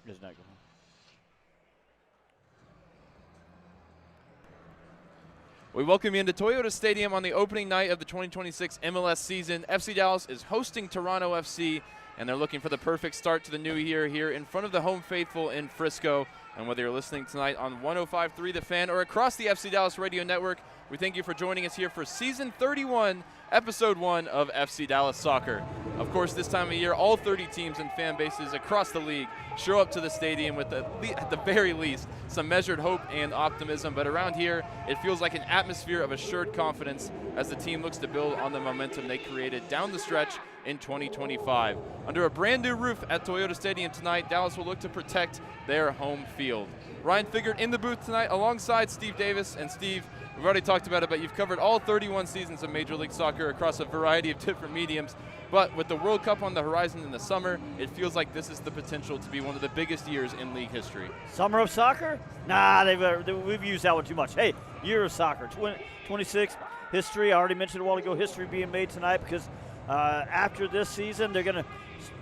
Does not go home. We welcome you into Toyota Stadium on the opening night of the 2026 MLS season. FC Dallas is hosting Toronto FC, and they're looking for the perfect start to the new year here in front of the home faithful in Frisco. And whether you're listening tonight on 105.3 The Fan or across the FC Dallas radio network, we thank you for joining us here for Season 31, Episode 1 of FC Dallas Soccer. Of course, this time of year, all 30 teams and fan bases across the league show up to the stadium with, at the very least, some measured hope and optimism. But around here, it feels like an atmosphere of assured confidence as the team looks to build on the momentum they created down the stretch in 2025. Under a brand new roof at Toyota Stadium tonight, Dallas will look to protect their home field. Ryan Figert in the booth tonight alongside Steve Davis. And Steve, we've already talked about it, but you've covered all 31 seasons of Major League Soccer across a variety of different mediums. But with the World Cup on the horizon in the summer, it feels like this is the potential to be one of the biggest years in league history. Summer of soccer? Nah, we've used that one too much. Hey, year of soccer, 26 history. I already mentioned a while ago history being made tonight because after this season, they're going to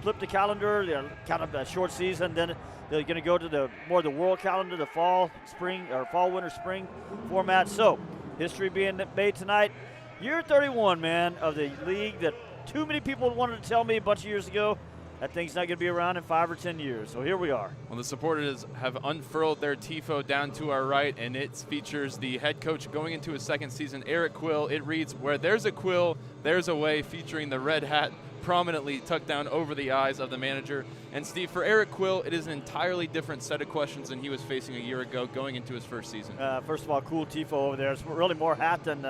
flip the calendar, kind of a short season. Then they're going to go to the world calendar, the fall, spring, or fall, winter, spring format. So history being made tonight. Year 31, man, of the league that too many people wanted to tell me a bunch of years ago that thing's not going to be around in 5 or 10 years. So here we are. Well, the supporters have unfurled their tifo down to our right, and it features the head coach going into his second season, Eric Quill. It reads, "Where there's a Quill, there's a way," featuring the red hat prominently tucked down over the eyes of the manager. And Steve, for Eric Quill, it is an entirely different set of questions than he was facing a year ago going into his first season. First of all, cool tifo over there. It's really more hat than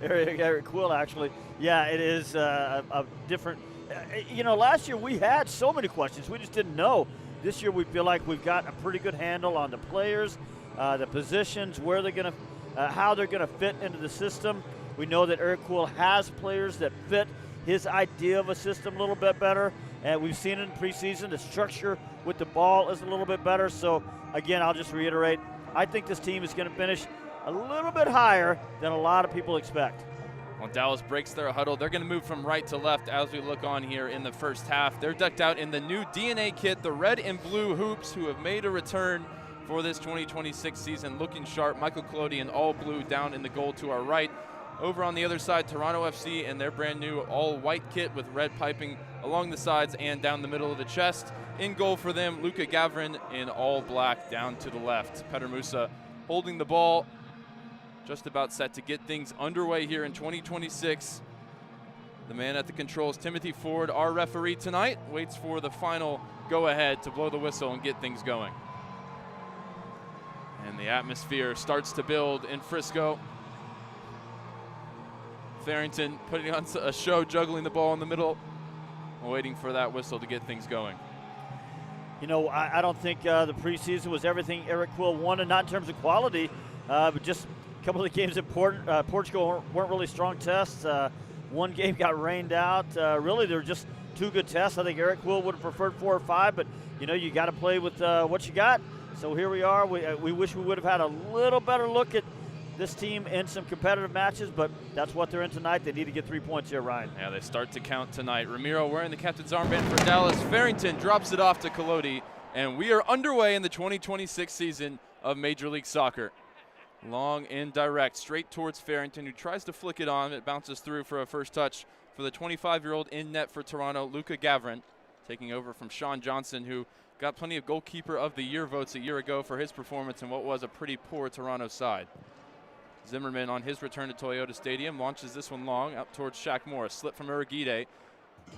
Eric Quill, actually. Yeah, it is a different. Last year we had so many questions. We just didn't know. This year we feel like we've got a pretty good handle on the players, the positions, where they're going to, how they're going to fit into the system. We know that Eric Quill has players that fit his idea of a system a little bit better. And we've seen it in preseason. The structure with the ball is a little bit better. So, again, I'll just reiterate, I think this team is going to finish a little bit higher than a lot of people expect. Well, Dallas breaks their huddle. They're going to move from right to left as we look on here in the first half. They're decked out in the new DNA kit, the red and blue hoops, who have made a return for this 2026 season, looking sharp. Michael Collodi in all blue down in the goal to our right. Over on the other side, Toronto FC in their brand new all-white kit with red piping along the sides and down the middle of the chest. In goal for them, Luka Gavrin in all black down to the left. Petar Musa holding the ball, just about set to get things underway here in 2026. The man at the controls, Timothy Ford, our referee tonight, waits for the final go-ahead to blow the whistle and get things going. And the atmosphere starts to build in Frisco. Farrington putting on a show, juggling the ball in the middle, waiting for that whistle to get things going. You know, I don't think the preseason was everything Eric Quill wanted, not in terms of quality, but just a couple of the games in Portugal weren't really strong tests. One game got rained out. Really, they were just two good tests. I think Eric Quill would have preferred 4 or 5, but, you know, you got to play with what you got. So here we are. We wish we would have had a little better look at this team in some competitive matches, but that's what they're in tonight. They need to get 3 points here, Ryan. Yeah, they start to count tonight. Ramiro wearing the captain's armband for Dallas. Farrington drops it off to Collodi, and we are underway in the 2026 season of Major League Soccer. Long and direct, straight towards Farrington, who tries to flick it on. It bounces through for a first touch for the 25-year-old in net for Toronto, Luka Gavrin, taking over from Sean Johnson, who got plenty of goalkeeper of the year votes a year ago for his performance in what was a pretty poor Toronto side. Zimmerman on his return to Toyota Stadium launches this one long out towards Shaq Moore. A slip from Uragide.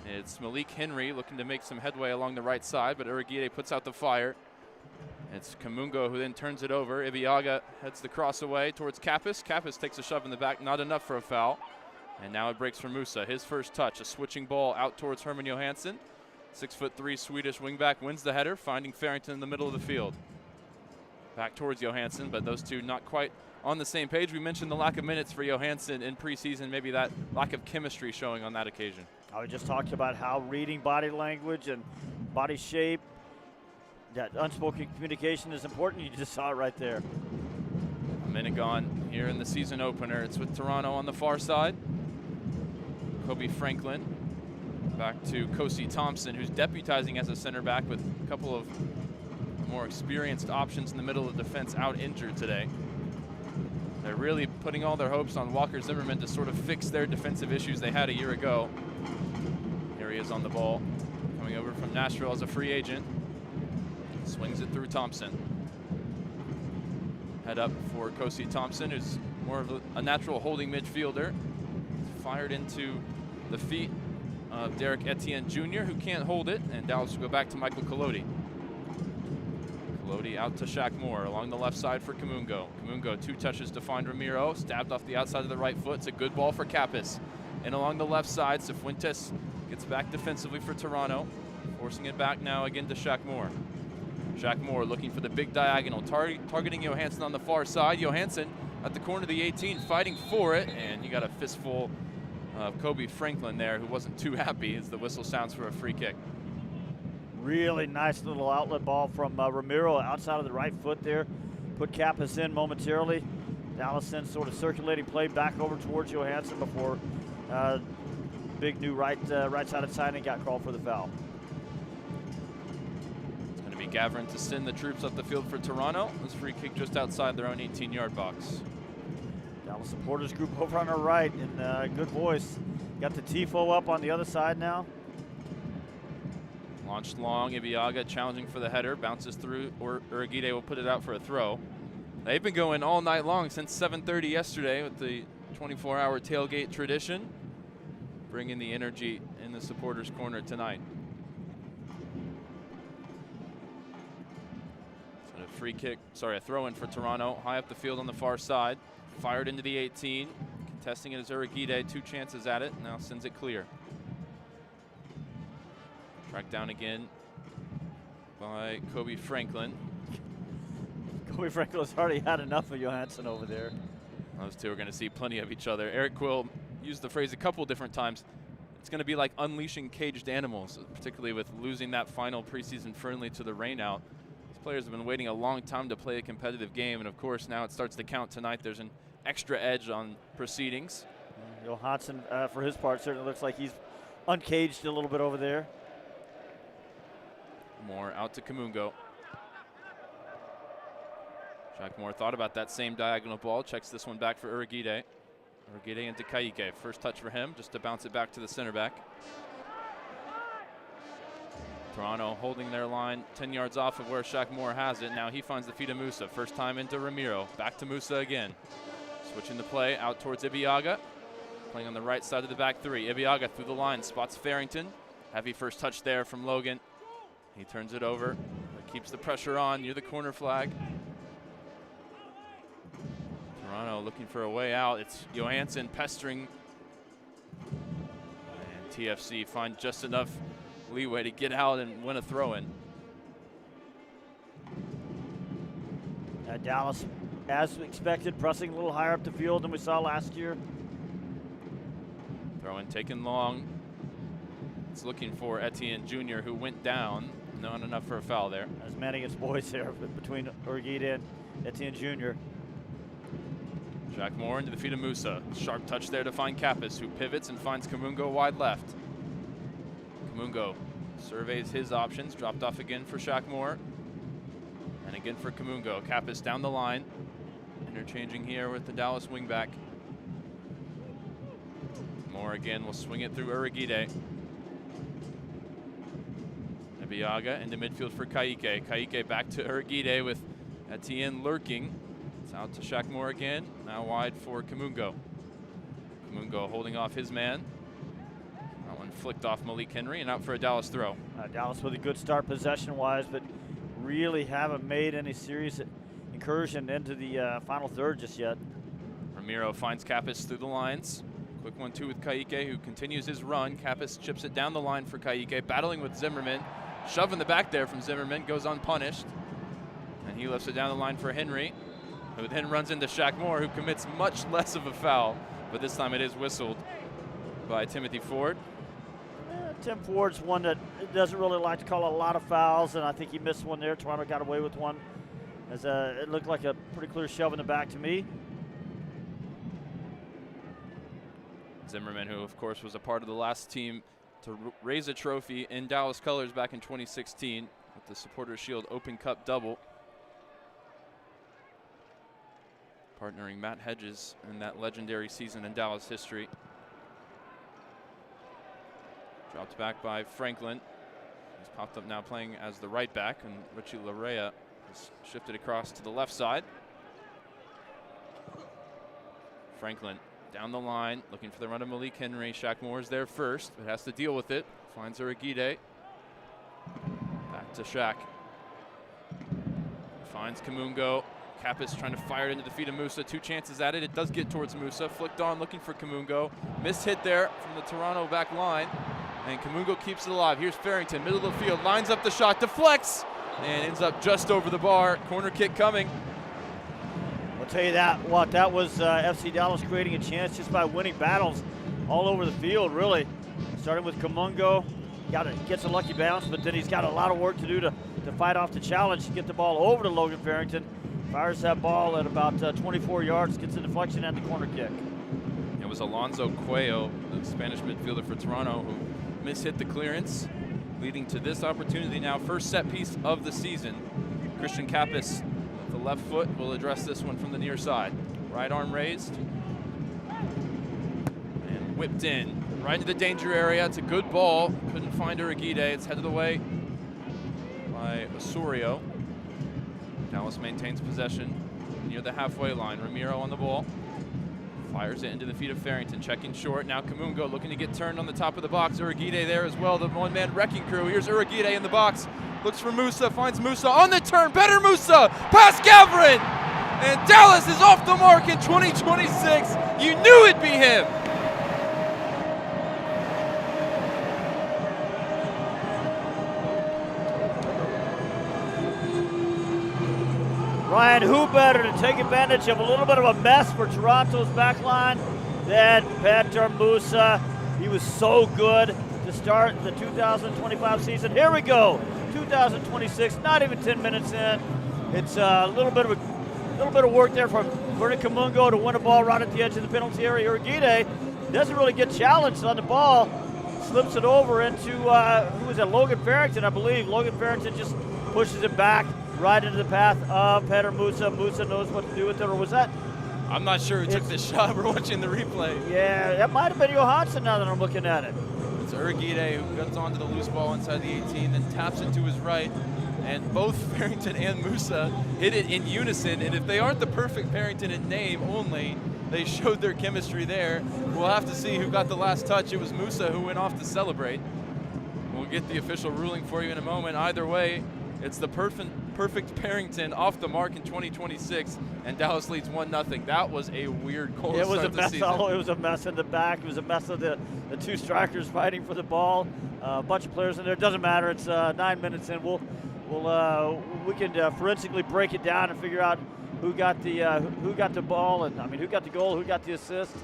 It's Malik Henry looking to make some headway along the right side, but Uragide puts out the fire. It's Kamungo who then turns it over. Ibiaga heads the cross away towards Kappas. Kappas takes a shove in the back, not enough for a foul. And now it breaks for Musa. His first touch, a switching ball out towards Herman Johansson. 6'3" Swedish wingback wins the header, finding Farrington in the middle of the field. Back towards Johansson, but those two not quite on the same page. We mentioned the lack of minutes for Johansson in preseason, maybe that lack of chemistry showing on that occasion. I just talked about how reading body language and body shape, that unspoken communication is important. You just saw it right there. A minute gone here in the season opener. It's with Toronto on the far side. Kobe Franklin back to Kosi Thompson, who's deputizing as a center back with a couple of more experienced options in the middle of the defense out injured today. They're really putting all their hopes on Walker Zimmerman to sort of fix their defensive issues they had a year ago. Here he is on the ball, coming over from Nashville as a free agent. Swings it through Thompson. Head up for Kosi Thompson, who's more of a natural holding midfielder. Fired into the feet of Derek Etienne Jr., who can't hold it, and Dallas will go back to Michael Collodi. Collodi out to Shaq Moore along the left side for Kamungo. Kamungo 2 touches to find Ramiro, stabbed off the outside of the right foot. It's a good ball for Kappas. And along the left side, Cifuentes gets back defensively for Toronto, forcing it back now again to Shaq Moore. Shaq Moore looking for the big diagonal, targeting Johansson on the far side. Johansson at the corner of the 18, fighting for it, and you got a fistful of Kobe Franklin there, who wasn't too happy as the whistle sounds for a free kick. Really nice little outlet ball from Ramiro outside of the right foot there. Put Kappas in momentarily. Dallas then sort of circulating play back over towards Johansson before big new right-sided signing got called for the foul. It's going to be Gavrin to send the troops up the field for Toronto. This free kick just outside their own 18-yard box. Dallas supporters group over on our right in good voice. Got the Tifo up on the other side now. Launched long, Ibiaga challenging for the header, bounces through, or Uragide will put it out for a throw. They've been going all night long since 7:30 yesterday with the 24-hour tailgate tradition, bringing the energy in the supporters' corner tonight. So a throw-in for Toronto, high up the field on the far side, fired into the 18, contesting it is Uragide, 2 chances at it, now sends it clear. Tracked down again by Kobe Franklin. Kobe Franklin's already had enough of Johansson over there. Those two are going to see plenty of each other. Eric Quill used the phrase a couple different times. it's going to be like unleashing caged animals, particularly with losing that final preseason friendly to the rainout. These players have been waiting a long time to play a competitive game, and of course now it starts to count tonight. There's an extra edge on proceedings. Johansson, for his part, certainly looks like he's uncaged a little bit over there. Moore out to Kamungo. Jack Moore thought about that same diagonal ball, checks this one back for Uragide. Uragide into Kaike. First touch for him, just to bounce it back to the center back. Toronto holding their line 10 yards off of where Shaq Moore has it. Now he finds the feet of Musa. First time into Ramiro. Back to Musa again. Switching the play out towards Ibiaga. Playing on the right side of the back three. Ibiaga through the line, spots Farrington. Heavy first touch there from Logan. He turns it over, keeps the pressure on near the corner flag. Toronto looking for a way out. It's Johansson pestering. And TFC find just enough leeway to get out and win a throw-in. Dallas, as expected, pressing a little higher up the field than we saw last year. Throw-in taken long. It's looking for Etienne Jr., who went down. Not enough for a foul there. There's Mannigan's boys there between Uragide and Etienne Jr. Jack Moore into the feet of Musa. Sharp touch there to find Kappas, who pivots and finds Kamungo wide left. Kamungo surveys his options, dropped off again for Shaq Moore. And again for Kamungo. Kappas down the line. Interchanging here with the Dallas wingback. Moore again will swing it through Uragide. Ibiaga into midfield for Kaike. Kaike back to Uragide with Etienne lurking. It's out to Shaq Moore again. Now wide for Kamungo. Kamungo holding off his man. That one flicked off Malik Henry and out for a Dallas throw. Dallas with a good start possession-wise, but really haven't made any serious incursion into the final third just yet. Ramiro finds Kappas through the lines. Quick 1-2 with Kaike, who continues his run. Kappas chips it down the line for Kaike, battling with Zimmerman. Shove in the back there from Zimmerman, goes unpunished. And he lifts it down the line for Henry, who then runs into Shaq Moore, who commits much less of a foul, but this time it is whistled by Timothy Ford. Tim Ford's one that doesn't really like to call a lot of fouls, and I think he missed one there. Toronto got away with one, as it looked like a pretty clear shove in the back to me. Zimmerman, who of course was a part of the last team to raise a trophy in Dallas colors back in 2016 with the Supporters Shield Open Cup double. Partnering Matt Hedges in that legendary season in Dallas history. Dropped back by Franklin. He's popped up now playing as the right back, and Richie Larea has shifted across to the left side. Franklin down the line, looking for the run of Malik Henry. Shaq Moore's there first, but has to deal with it. Finds Uragide. Back to Shaq. Finds Kamungo. Kappas trying to fire it into the feet of Musa. Two chances at it. It does get towards Musa. Flicked on, looking for Kamungo. Missed hit there from the Toronto back line. And Kamungo keeps it alive. Here's Farrington, middle of the field. Lines up the shot, deflects, and ends up just over the bar. Corner kick coming. I'll tell you that was FC Dallas creating a chance just by winning battles all over the field, really. Starting with Kamungo, gets a lucky bounce, but then he's got a lot of work to do to fight off the challenge to get the ball over to Logan Farrington. Fires that ball at about 24 yards, gets the deflection and the corner kick. It was Alonso Cuello, the Spanish midfielder for Toronto, who mishit the clearance, leading to this opportunity now. First set piece of the season. Christian Kappas, the left foot, will address this one from the near side. Right arm raised. And whipped in. Right into the danger area. It's a good ball. Couldn't find Uragide. It's headed away by Osorio. Dallas maintains possession near the halfway line. Ramiro on the ball. Fires it into the feet of Farrington. Checking short. Now Kamungo looking to get turned on the top of the box. Uragide there as well. The one-man wrecking crew. Here's Uragide in the box. Looks for Musa, finds Musa on the turn. Better Musa, past Gavrin. And Dallas is off the mark in 2026. You knew it'd be him. Ryan, who better to take advantage of a little bit of a mess for Toronto's back line than Petar Musa? He was so good to start the 2025 season. Here we go, 2026. Not even 10 minutes in. It's a little bit of work there from Vernon Kamungo to win a ball right at the edge of the penalty area. Urguide doesn't really get challenged on the ball. Slips it over into, who was that, Logan Farrington, I believe. Logan Farrington just pushes it back right into the path of Petar Musa. Musa knows what to do with it, or was that? I'm not sure who took this shot. We're watching the replay. Yeah, that might have been Johansson now that I'm looking at it. It's Urguide who gets onto the loose ball inside the 18, then taps it to his right. And both Farrington and Musa hit it in unison. And if they aren't the perfect Farrington in name only, they showed their chemistry there. We'll have to see who got the last touch. It was Musa who went off to celebrate. We'll get the official ruling for you in a moment. Either way, it's the perfect Farrington off the mark in 2026, and Dallas leads 1-0. That was a weird goal. It was a mess. It was a mess in the back. It was a mess of the two strikers fighting for the ball. A bunch of players in there. It doesn't matter. It's 9 minutes in. We can forensically break it down and figure out who got the ball, and who got the goal, who got the assist.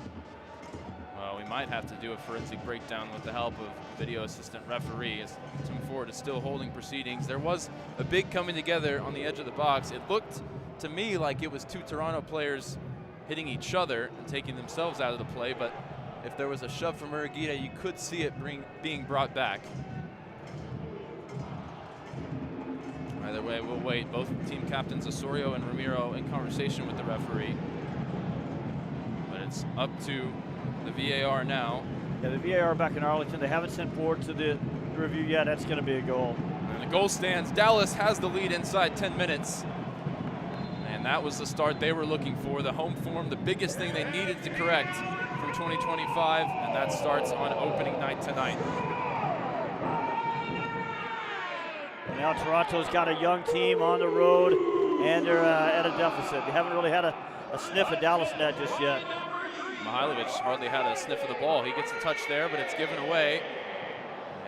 Well, we might have to do a forensic breakdown with the help of video assistant referee, as Tim Ford is still holding proceedings. There was a big coming together on the edge of the box. It looked to me like it was two Toronto players hitting each other and taking themselves out of the play, but if there was a shove from Urguide, you could see it being brought back. Either way, we'll wait. Both team captains Osorio and Ramiro in conversation with the referee. But it's up to the VAR now. Yeah, the VAR back in Arlington. They haven't sent forward to the review yet. That's going to be a goal. And the goal stands. Dallas has the lead inside 10 minutes. And that was the start they were looking for. The home form, the biggest thing they needed to correct from 2025. And that starts on opening night tonight. Now Toronto's got a young team on the road, and they're at a deficit. They haven't really had a sniff of Dallas net just yet. Mihailovic hardly had a sniff of the ball. He gets a touch there, but it's given away.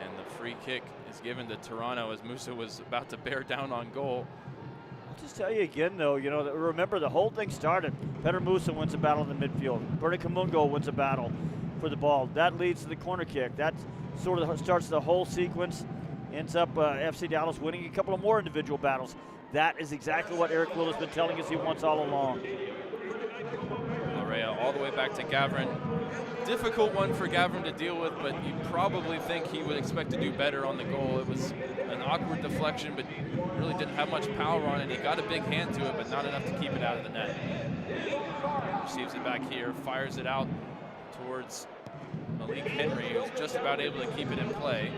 And the free kick is given to Toronto as Musa was about to bear down on goal. I'll just tell you again, though, remember the whole thing started. Petar Musa wins a battle in the midfield. Vernon Kamungo wins a battle for the ball. That leads to the corner kick. That sort of starts the whole sequence. Ends up FC Dallas winning a couple of more individual battles. That is exactly what Eric Will has been telling us he wants all along. Larea all the way back to Gavrin. Difficult one for Gavrin to deal with, but you probably think he would expect to do better on the goal. It was an awkward deflection, but really didn't have much power on it. He got a big hand to it, but not enough to keep it out of the net. Receives it back here, fires it out towards Malik Henry, who's just about able to keep it in play.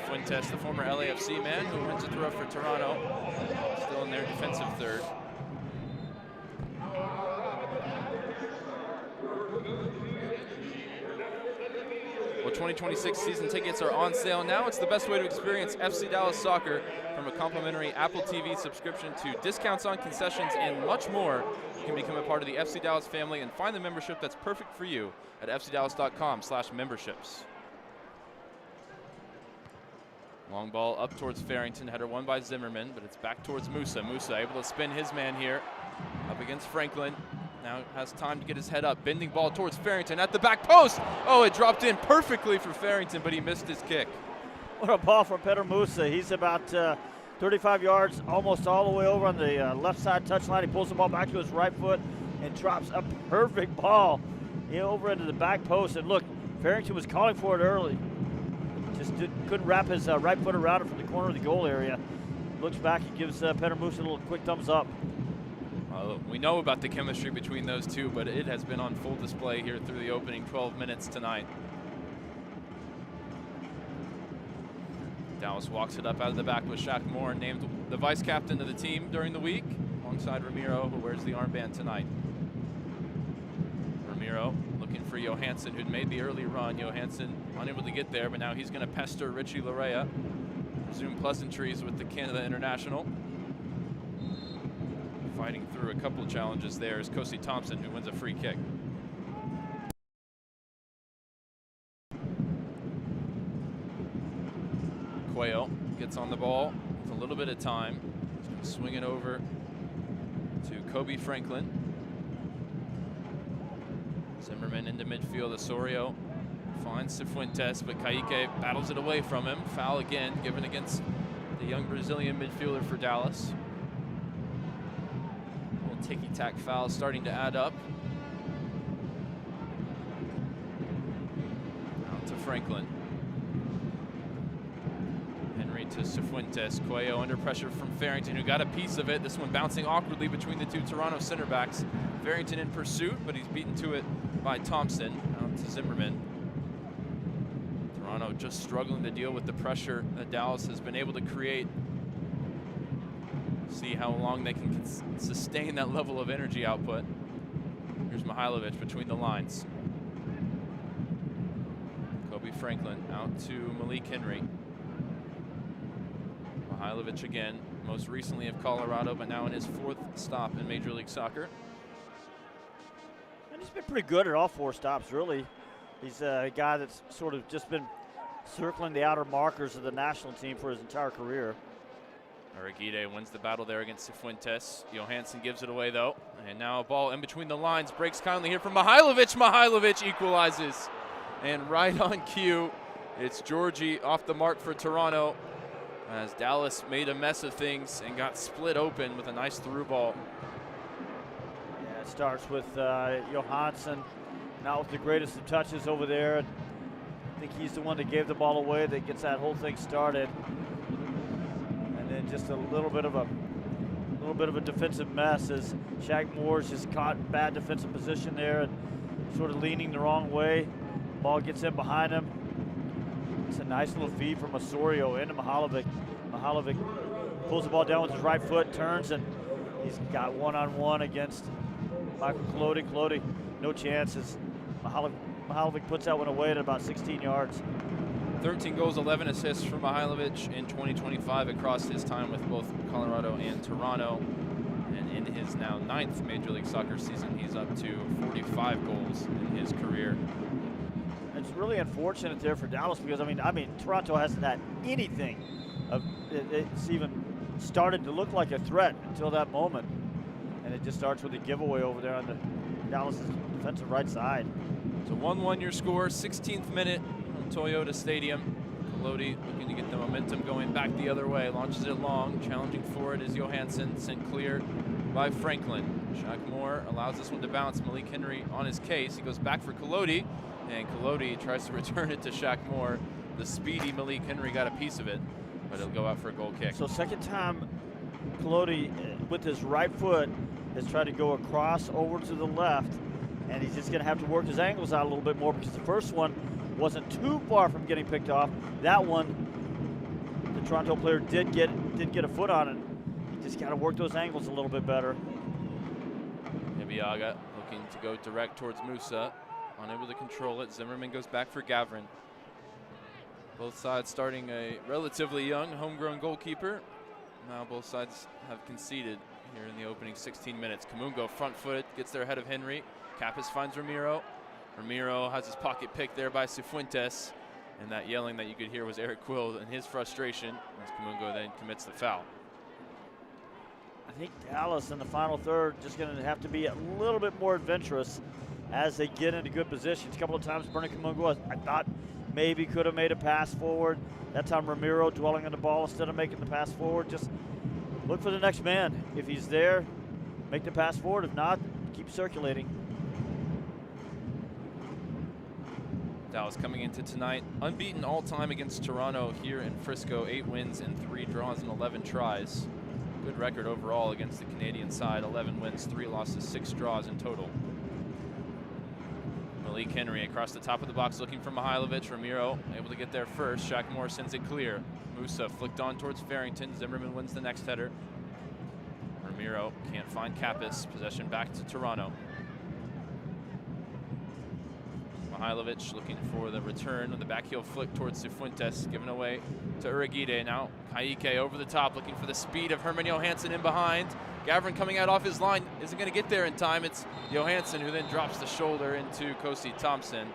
Fuentes, the former LAFC man who wins a throw for Toronto, still in their defensive third. Well, 2026 season tickets are on sale now. It's the best way to experience FC Dallas soccer, from a complimentary Apple TV subscription to discounts on concessions and much more. You can become a part of the FC Dallas family and find the membership that's perfect for you at fcdallas.com/memberships. Long ball up towards Farrington, header won by Zimmerman, but it's back towards Musa. Musa able to spin his man here, up against Franklin. Now has time to get his head up, bending ball towards Farrington at the back post. Oh, it dropped in perfectly for Farrington, but he missed his kick. What a ball from Petar Musa. He's about 35 yards, almost all the way over on the left side touchline. He pulls the ball back to his right foot and drops a perfect ball over into the back post. And look, Farrington was calling for it early. Just couldn't wrap his right foot around it from the corner of the goal area. Looks back and gives Petar Musa a little quick thumbs up. We know about the chemistry between those two, but it has been on full display here through the opening 12 minutes tonight. Dallas walks it up out of the back with Shaq Moore, named the vice captain of the team during the week, alongside Ramiro, who wears the armband tonight. Ramiro looking for Johansson, who'd made the early run. Johansson unable to get there, but now he's going to pester Richie Larea. Resume pleasantries with the Canada international. Fighting through a couple of challenges there is Kosi Thompson, who wins a free kick. Cuello gets on the ball with a little bit of time. He's going to swing it over to Kobe Franklin. Zimmerman into midfield. Osorio finds Cifuentes, but Kaique battles it away from him. Foul again, given against the young Brazilian midfielder for Dallas. A little ticky-tack foul starting to add up. Out to Franklin. Henry to Cifuentes. Cuello under pressure from Farrington, who got a piece of it. This one bouncing awkwardly between the two Toronto center backs. Farrington in pursuit, but he's beaten to it by Thompson. Out to Zimmerman. Toronto just struggling to deal with the pressure that Dallas has been able to create. See how long they can sustain that level of energy output. Here's Mihailovic between the lines. Kobe Franklin out to Malik Henry. Mihailovic again, most recently of Colorado, but now in his 4th stop in Major League Soccer. And he's been pretty good at all 4 stops, really. He's a guy that's sort of just been circling the outer markers of the national team for his entire career. Araguide wins the battle there against Cifuentes. Johansson gives it away, though. And now a ball in between the lines. Breaks kindly here from Mihailovic. Mihailovic equalizes. And right on cue, it's Georgie off the mark for Toronto, as Dallas made a mess of things and got split open with a nice through ball. Yeah, it starts with Johansson, not with the greatest of touches over there. I think he's the one that gave the ball away that gets that whole thing started. And then just a little bit of a defensive mess as Shaq Moore's just caught in bad defensive position there and sort of leaning the wrong way. Ball gets in behind him. It's a nice little feed from Osorio into Mihailovic. Mihailovic pulls the ball down with his right foot, turns, and he's got one-on-one against Michael Collodi. Collodi, no chances. Mihailovic puts that one away at about 16 yards. 13 goals, 11 assists for Mihailovic in 2025 across his time with both Colorado and Toronto. And in his now 9th Major League Soccer season, he's up to 45 goals in his career. It's really unfortunate there for Dallas because, I mean, Toronto hasn't had anything of it's even started to look like a threat until that moment. And it just starts with a giveaway over there on the Dallas' defensive right side. It's a 1-1 your score, 16th minute from Toyota Stadium. Collodi looking to get the momentum going back the other way, launches it long, challenging for it is Johansson, sent clear by Franklin. Shaq Moore allows this one to bounce. Malik Henry on his case. He goes back for Collodi, and Collodi tries to return it to Shaq Moore. The speedy Malik Henry got a piece of it, but it'll go out for a goal kick. So second time Collodi with his right foot has tried to go across over to the left, and he's just going to have to work his angles out a little bit more because the first one wasn't too far from getting picked off. That one, the Toronto player did get a foot on it. He just got to work those angles a little bit better. Ibiaga looking to go direct towards Musa, unable to control it. Zimmerman goes back for Gavrin. Both sides starting a relatively young homegrown goalkeeper. Now both sides have conceded here in the opening 16 minutes. Kamungo front-footed, gets there ahead of Henry. Kappas finds Ramiro. Ramiro has his pocket picked there by Cifuentes. And that yelling that you could hear was Eric Quill in his frustration as Kamungo then commits the foul. I think Dallas in the final third just going to have to be a little bit more adventurous as they get into good positions. A couple of times Bernie Kamungo, I thought maybe could have made a pass forward. That time Ramiro dwelling on the ball instead of making the pass forward. Just look for the next man. If he's there, make the pass forward. If not, keep circulating. Dallas coming into tonight unbeaten all-time against Toronto here in Frisco. 8 wins and 3 draws and 11 tries. Good record overall against the Canadian side. 11 wins, 3 losses, 6 draws in total. Malik Henry across the top of the box looking for Mihailovic. Ramiro able to get there first. Shaq Moore sends it clear. Musa flicked on towards Farrington. Zimmerman wins the next header. Ramiro can't find Kappas. Possession back to Toronto. Mihailovic looking for the return on the back heel flick towards Cifuentes, given away to Araguide. Now Kaique over the top looking for the speed of Herman Johansson in behind. Gavrin coming out off his line isn't going to get there in time. It's Johansson who then drops the shoulder into Kosi Thompson.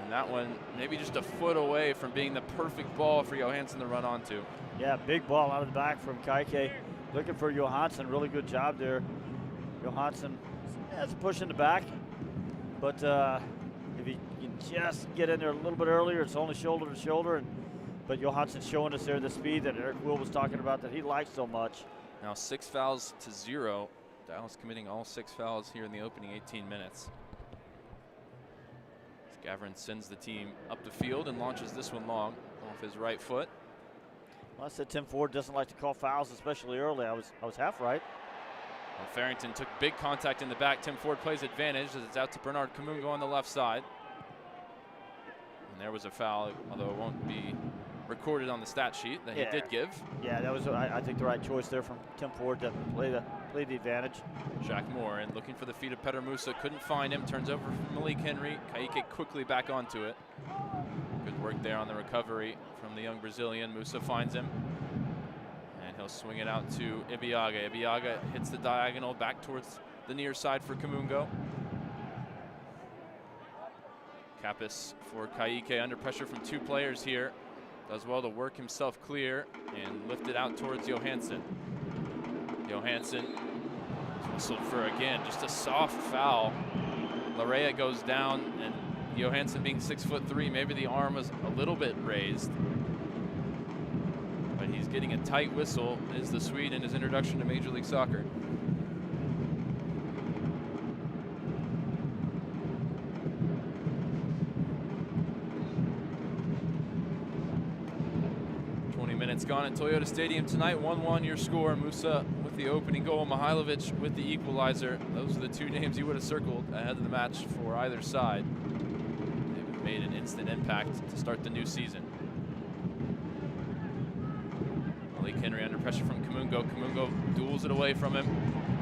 And that one maybe just a foot away from being the perfect ball for Johansson to run onto. Yeah, big ball out of the back from Kaique. Looking for Johansson, really good job there. Johansson has a push in the back. But if you can just get in there a little bit earlier, it's only shoulder to shoulder. But Johansson's showing us there the speed that Eric Will was talking about that he likes so much. Now 6 fouls to 0. Dallas committing all 6 fouls here in the opening 18 minutes. Gavrin sends the team up the field and launches this one long off his right foot. Well, I said Tim Ford doesn't like to call fouls, especially early. I was half right. Well, Farrington took big contact in the back. Tim Ford plays advantage as it's out to Bernard Kamungo on the left side. And there was a foul, although it won't be recorded on the stat sheet that he did give. Yeah, that was, I think, the right choice there from Tim Ford to play the advantage. Jack Moore and looking for the feet of Petar Musa, couldn't find him, turns over from Malik Henry. Ka'ike quickly back onto it. Good work there on the recovery from the young Brazilian. Musa finds him, and he'll swing it out to Ibiaga. Ibiaga hits the diagonal back towards the near side for Kamungo. Kappas for Ka'ike under pressure from 2 players here. Does well to work himself clear and lift it out towards Johansson. Johansson is whistled for again, just a soft foul. Larea goes down, and Johansson being 6'3", maybe the arm was a little bit raised. But he's getting a tight whistle, is the Swede in his introduction to Major League Soccer. Minutes gone at Toyota Stadium tonight. 1-1 your score. Musa with the opening goal, Mihailovic with the equalizer. Those are the 2 names you would have circled ahead of the match for either side. They've made an instant impact to start the new season. Malik Henry under pressure from Kamungo. Kamungo duels it away from him,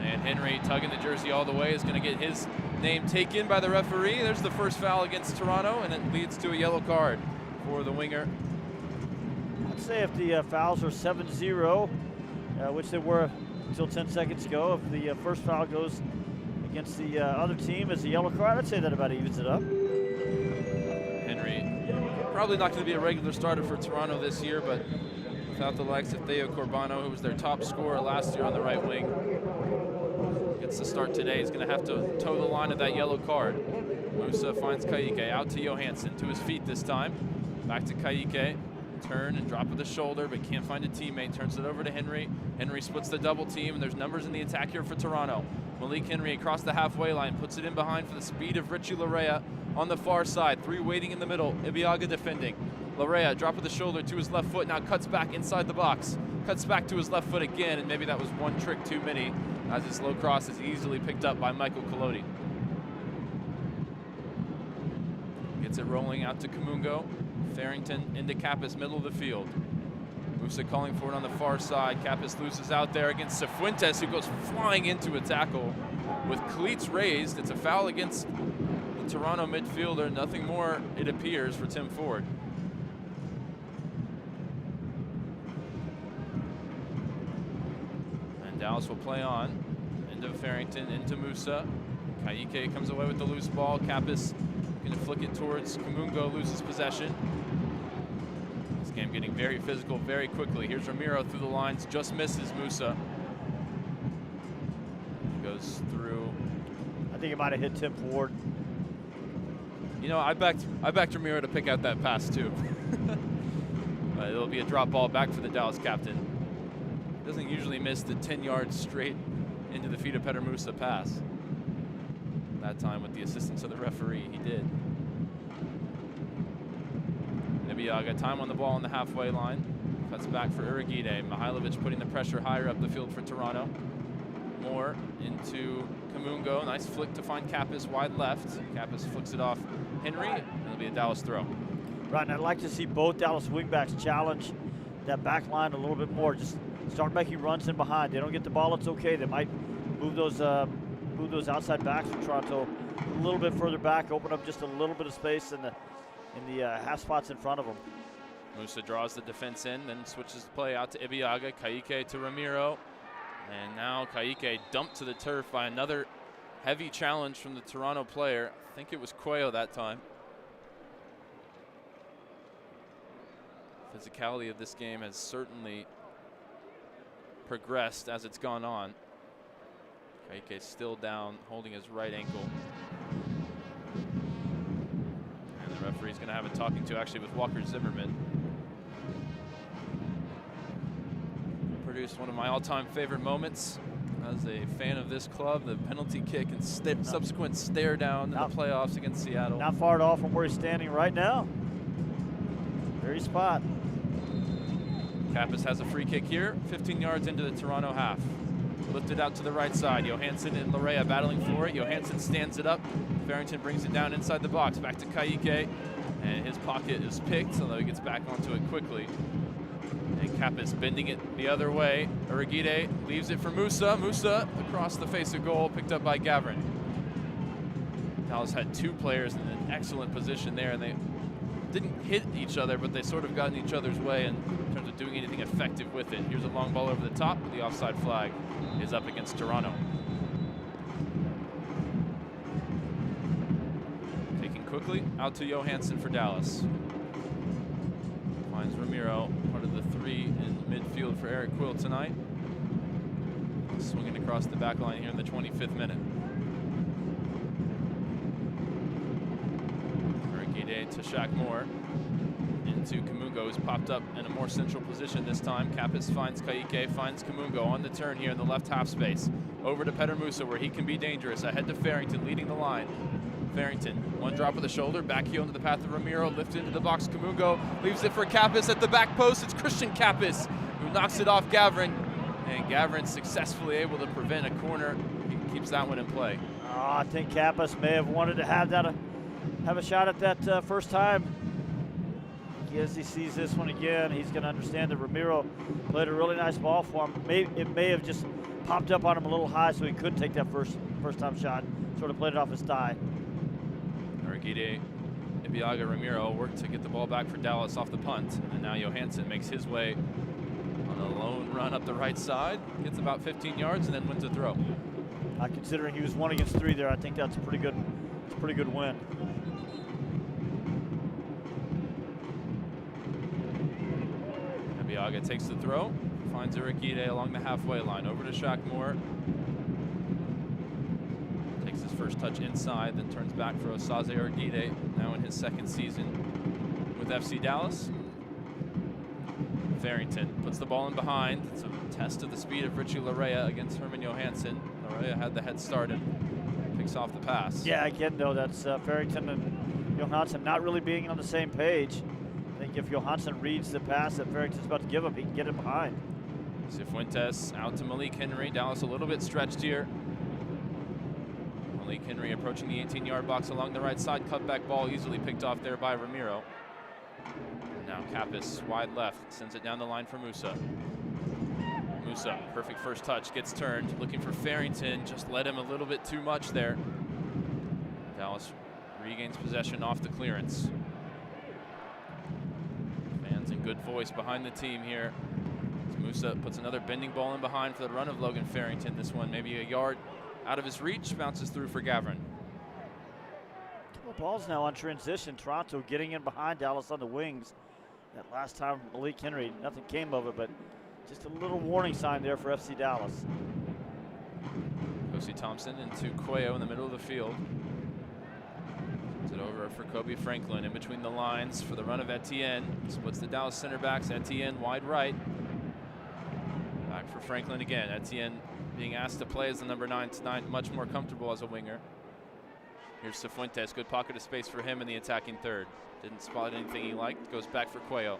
and Henry tugging the jersey all the way is going to get his name taken by the referee. There's the first foul against Toronto, and it leads to a yellow card for the winger. I'd say if the fouls are 7-0, which they were until 10 seconds ago, if the first foul goes against the other team as a yellow card, I'd say that about evens it up. Henry probably not going to be a regular starter for Toronto this year, but without the likes of Theo Corbano, who was their top scorer last year on the right wing, gets the start today. He's going to have to toe the line of that yellow card. Musa finds Ka'ike out to Johansson, to his feet this time. Back to Ka'ike. Turn and drop of the shoulder, but can't find a teammate. Turns it over to Henry. Henry splits the double team, and there's numbers in the attack here for Toronto. Malik Henry across the halfway line, puts it in behind for the speed of Richie Larea on the far side. 3 waiting in the middle. Ibiaga defending. Larea, drop of the shoulder to his left foot, now cuts back inside the box. Cuts back to his left foot again, and maybe that was one trick too many, as his low cross is easily picked up by Michael Collodi. Gets it rolling out to Kamungo. Farrington into Kappas, middle of the field. Musa calling for it on the far side. Kappas loses out there against Cifuentes, who goes flying into a tackle with cleats raised. It's a foul against the Toronto midfielder. Nothing more, it appears, for Tim Ford. And Dallas will play on. Into Farrington, into Musa. Ka'ike comes away with the loose ball. Kappas going to flick it towards Kamungo, loses possession. This game getting very physical very quickly. Here's Ramiro through the lines, just misses Musa. Goes through. I think it might have hit Tim Ford. You know, I backed Ramiro to pick out that pass too. It'll be a drop ball back for the Dallas captain. Doesn't usually miss the 10 yards straight into the feet of Petar Musa pass. That time with the assistance of the referee, he did. Ibiaga, time on the ball on the halfway line. Cuts back for Uragide. Mihailovic putting the pressure higher up the field for Toronto. Moore into Kamungo. Nice flick to find Kappas wide left. Kappas flicks it off Henry. It'll be a Dallas throw. Right, and I'd like to see both Dallas wingbacks challenge that back line a little bit more. Just start making runs in behind. They don't get the ball, it's okay. They might move those outside backs for Toronto a little bit further back, open up just a little bit of space in the half spots in front of them. Musa draws the defense in, then switches the play out to Ibiaga. Ka'ike to Ramiro. And now Ka'ike dumped to the turf by another heavy challenge from the Toronto player. I think it was Cuello that time. Physicality of this game has certainly progressed as it's gone on. Ka'ike still down, holding his right ankle. Referee's going to have a talking to actually with Walker Zimmerman. Produced one of my all-time favorite moments as a fan of this club, the penalty kick and subsequent stare down in the playoffs against Seattle. Not far at all from where he's standing right now. Very spot. Kappas has a free kick here, 15 yards into the Toronto half. Lifted out to the right side. Johansson and Larea battling for it. Johansson stands it up. Farrington brings it down inside the box. Back to Kayike. And his pocket is picked, although he gets back onto it quickly. And Kappas bending it the other way. Uragide leaves it for Musa. Musa across the face of goal, picked up by Gavrin. Dallas had two players in an excellent position there, and they didn't hit each other, but they sort of got in each other's way in terms of doing anything effective with it. Here's a long ball over the top, but the offside flag is up against Toronto. Taking quickly out to Johansson for Dallas. Finds Ramiro, part of the three in midfield for Eric Quill tonight. Swinging across the back line here in the 25th minute. To Shaq Moore into Kamungo, who's popped up in a more central position this time. Kappas finds Kayike, finds Kamungo on the turn here in the left half space. Over to Petter Musa where he can be dangerous. Ahead to Farrington leading the line. Farrington, one drop of the shoulder, back heel into the path of Ramiro, lifted into the box. Kamungo leaves it for Kappas at the back post. It's Christian Kappas who knocks it off Gavrin. And Gavrin successfully able to prevent a corner. He keeps that one in play. I think Kappas may have wanted to have that have a shot at that first time. As he sees this one again, he's going to understand that Ramiro played a really nice ball for him. It may have just popped up on him a little high, so he couldn't take that first time shot. Sort of played it off his thigh. Uragide, Ibiaga, Ramiro worked to get the ball back for Dallas off the punt, and now Johansson makes his way on a lone run up the right side, gets about 15 yards, and then wins a throw. Considering he was 1 against 3 there, I think that's a pretty good win. Ibiaga takes the throw, finds Uragide along the halfway line, over to Shaq Moore. Takes his first touch inside, then turns back for Osaze Uragide, now in his second season with FC Dallas. Farrington puts the ball in behind. It's a test of the speed of Richie Larea against Herman Johansson. Larea had the head start and picks off the pass. Yeah, again, though, that's Farrington and Johansson not really being on the same page. I think if Johansson reads the pass that Farrington's about to give him, he can get it behind. Cifuentes out to Malik Henry. Dallas a little bit stretched here. Malik Henry approaching the 18-yard box along the right side. Cutback ball easily picked off there by Ramiro. And now Kappas wide left, sends it down the line for Musa. Musa, perfect first touch, gets turned, looking for Farrington, just led him a little bit too much there. Dallas regains possession off the clearance. Fans in good voice behind the team here. Musa puts another bending ball in behind for the run of Logan Farrington. This one maybe a yard out of his reach, bounces through for Gavrin. Well, ball's now on transition. Toronto getting in behind Dallas on the wings. That last time Malik Henry, nothing came of it, but just a little warning sign there for FC Dallas. Kosi Thompson into Cuello in the middle of the field. Puts it over for Kobe Franklin in between the lines for the run of Etienne. Splits the Dallas center backs. Etienne wide right. Back for Franklin again. Etienne being asked to play as the number 9 tonight, much more comfortable as a winger. Here's Cifuentes, good pocket of space for him in the attacking third. Didn't spot anything he liked, goes back for Cuello.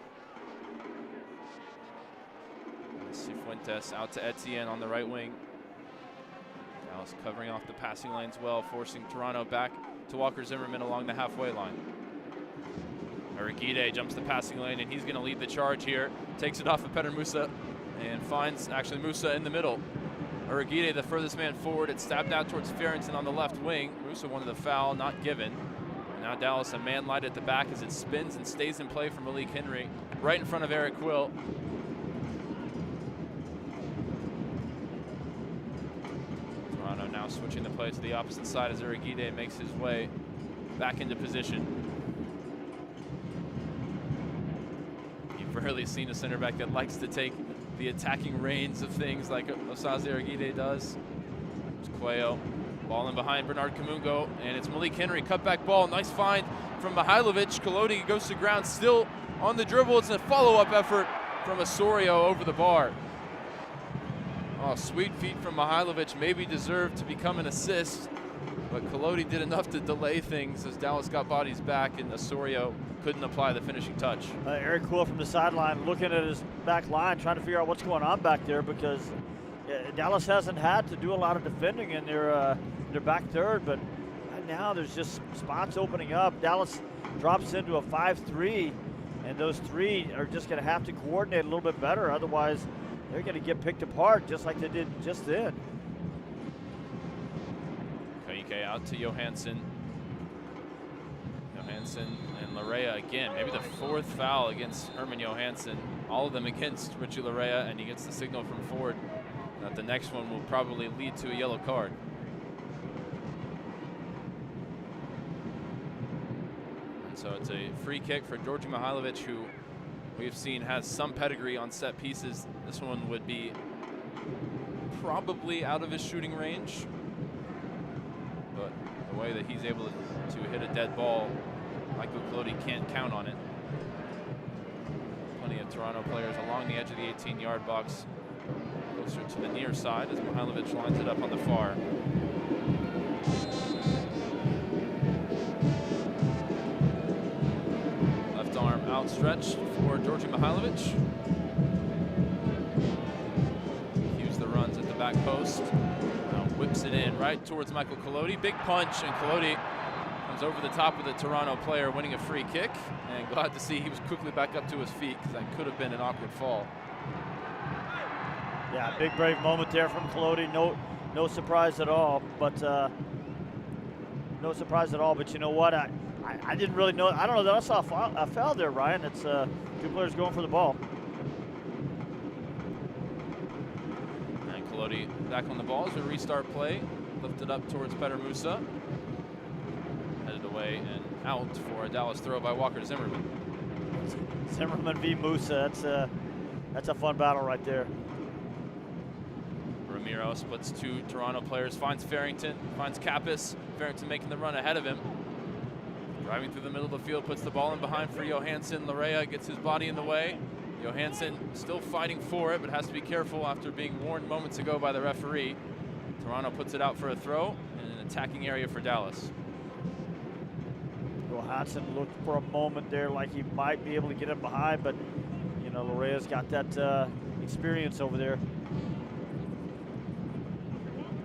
Cifuentes out to Etienne on the right wing. Dallas covering off the passing lanes well, forcing Toronto back to Walker Zimmerman along the halfway line. Uragide jumps the passing lane, and he's going to lead the charge here. Takes it off of Petter Musa and finds actually Musa in the middle. Uragide, the furthest man forward, it's stabbed out towards Farrington on the left wing. Musa wanted the foul, not given. And now Dallas a man light at the back as it spins and stays in play for Malik Henry, right in front of Eric Quill. Toronto now switching the play to the opposite side as Uragide makes his way back into position. You've rarely seen a center back that likes to take the attacking reins of things like Osaze Uragide does. There's Cuello, ball in behind Bernard Kamungo, and it's Malik Henry, cutback ball, nice find from Mihailovic. Kolodi goes to ground, still on the dribble. It's a follow-up effort from Osorio over the bar. Oh, sweet feet from Mihailovic, maybe deserved to become an assist, but Kolodi did enough to delay things as Dallas got bodies back and Osorio couldn't apply the finishing touch. Eric Quill from the sideline looking at his back line, trying to figure out what's going on back there, because Dallas hasn't had to do a lot of defending in their back third, but right now there's just spots opening up. Dallas drops into a 5-3, and those three are just going to have to coordinate a little bit better. Otherwise, they're going to get picked apart just like they did just then. Kaike out to Johansson. Johansson and Larea again. Maybe the fourth foul against Herman Johansson. All of them against Richie Larea, and he gets the signal from Ford that the next one will probably lead to a yellow card. And so it's a free kick for Georgi Mihailovic, who we've seen has some pedigree on set pieces. This one would be probably out of his shooting range, but the way that he's able to hit a dead ball, Michael Kolodi can't count on it. Plenty of Toronto players along the edge of the 18-yard box, closer to the near side as Mihailovic lines it up on the far. Left arm outstretched for Georgi Mihailovic. Cues the runs at the back post. Now whips it in right towards Michael Kolodi. Big punch, and Kolodi comes over the top of the Toronto player, winning a free kick. And glad to see he was quickly back up to his feet, because that could have been an awkward fall. Yeah, big brave moment there from Kolodi. No surprise at all. But no surprise at all. But you know what? I didn't really know. I don't know that I saw a foul there, Ryan. It's two players going for the ball. And Kolodi back on the ball as we restart play. Lifted up towards Peter Musa. Headed away and out for a Dallas throw by Walker Zimmerman. Zimmerman v. Musa. That's a fun battle right there. Ramiro splits two Toronto players, finds Farrington, finds Kappas. Farrington making the run ahead of him. Driving through the middle of the field, puts the ball in behind for Johansson. Larea gets his body in the way. Johansson still fighting for it, but has to be careful after being warned moments ago by the referee. Toronto puts it out for a throw in an attacking area for Dallas. Johansson looked for a moment there like he might be able to get him behind, but you know, Larea's got that experience over there.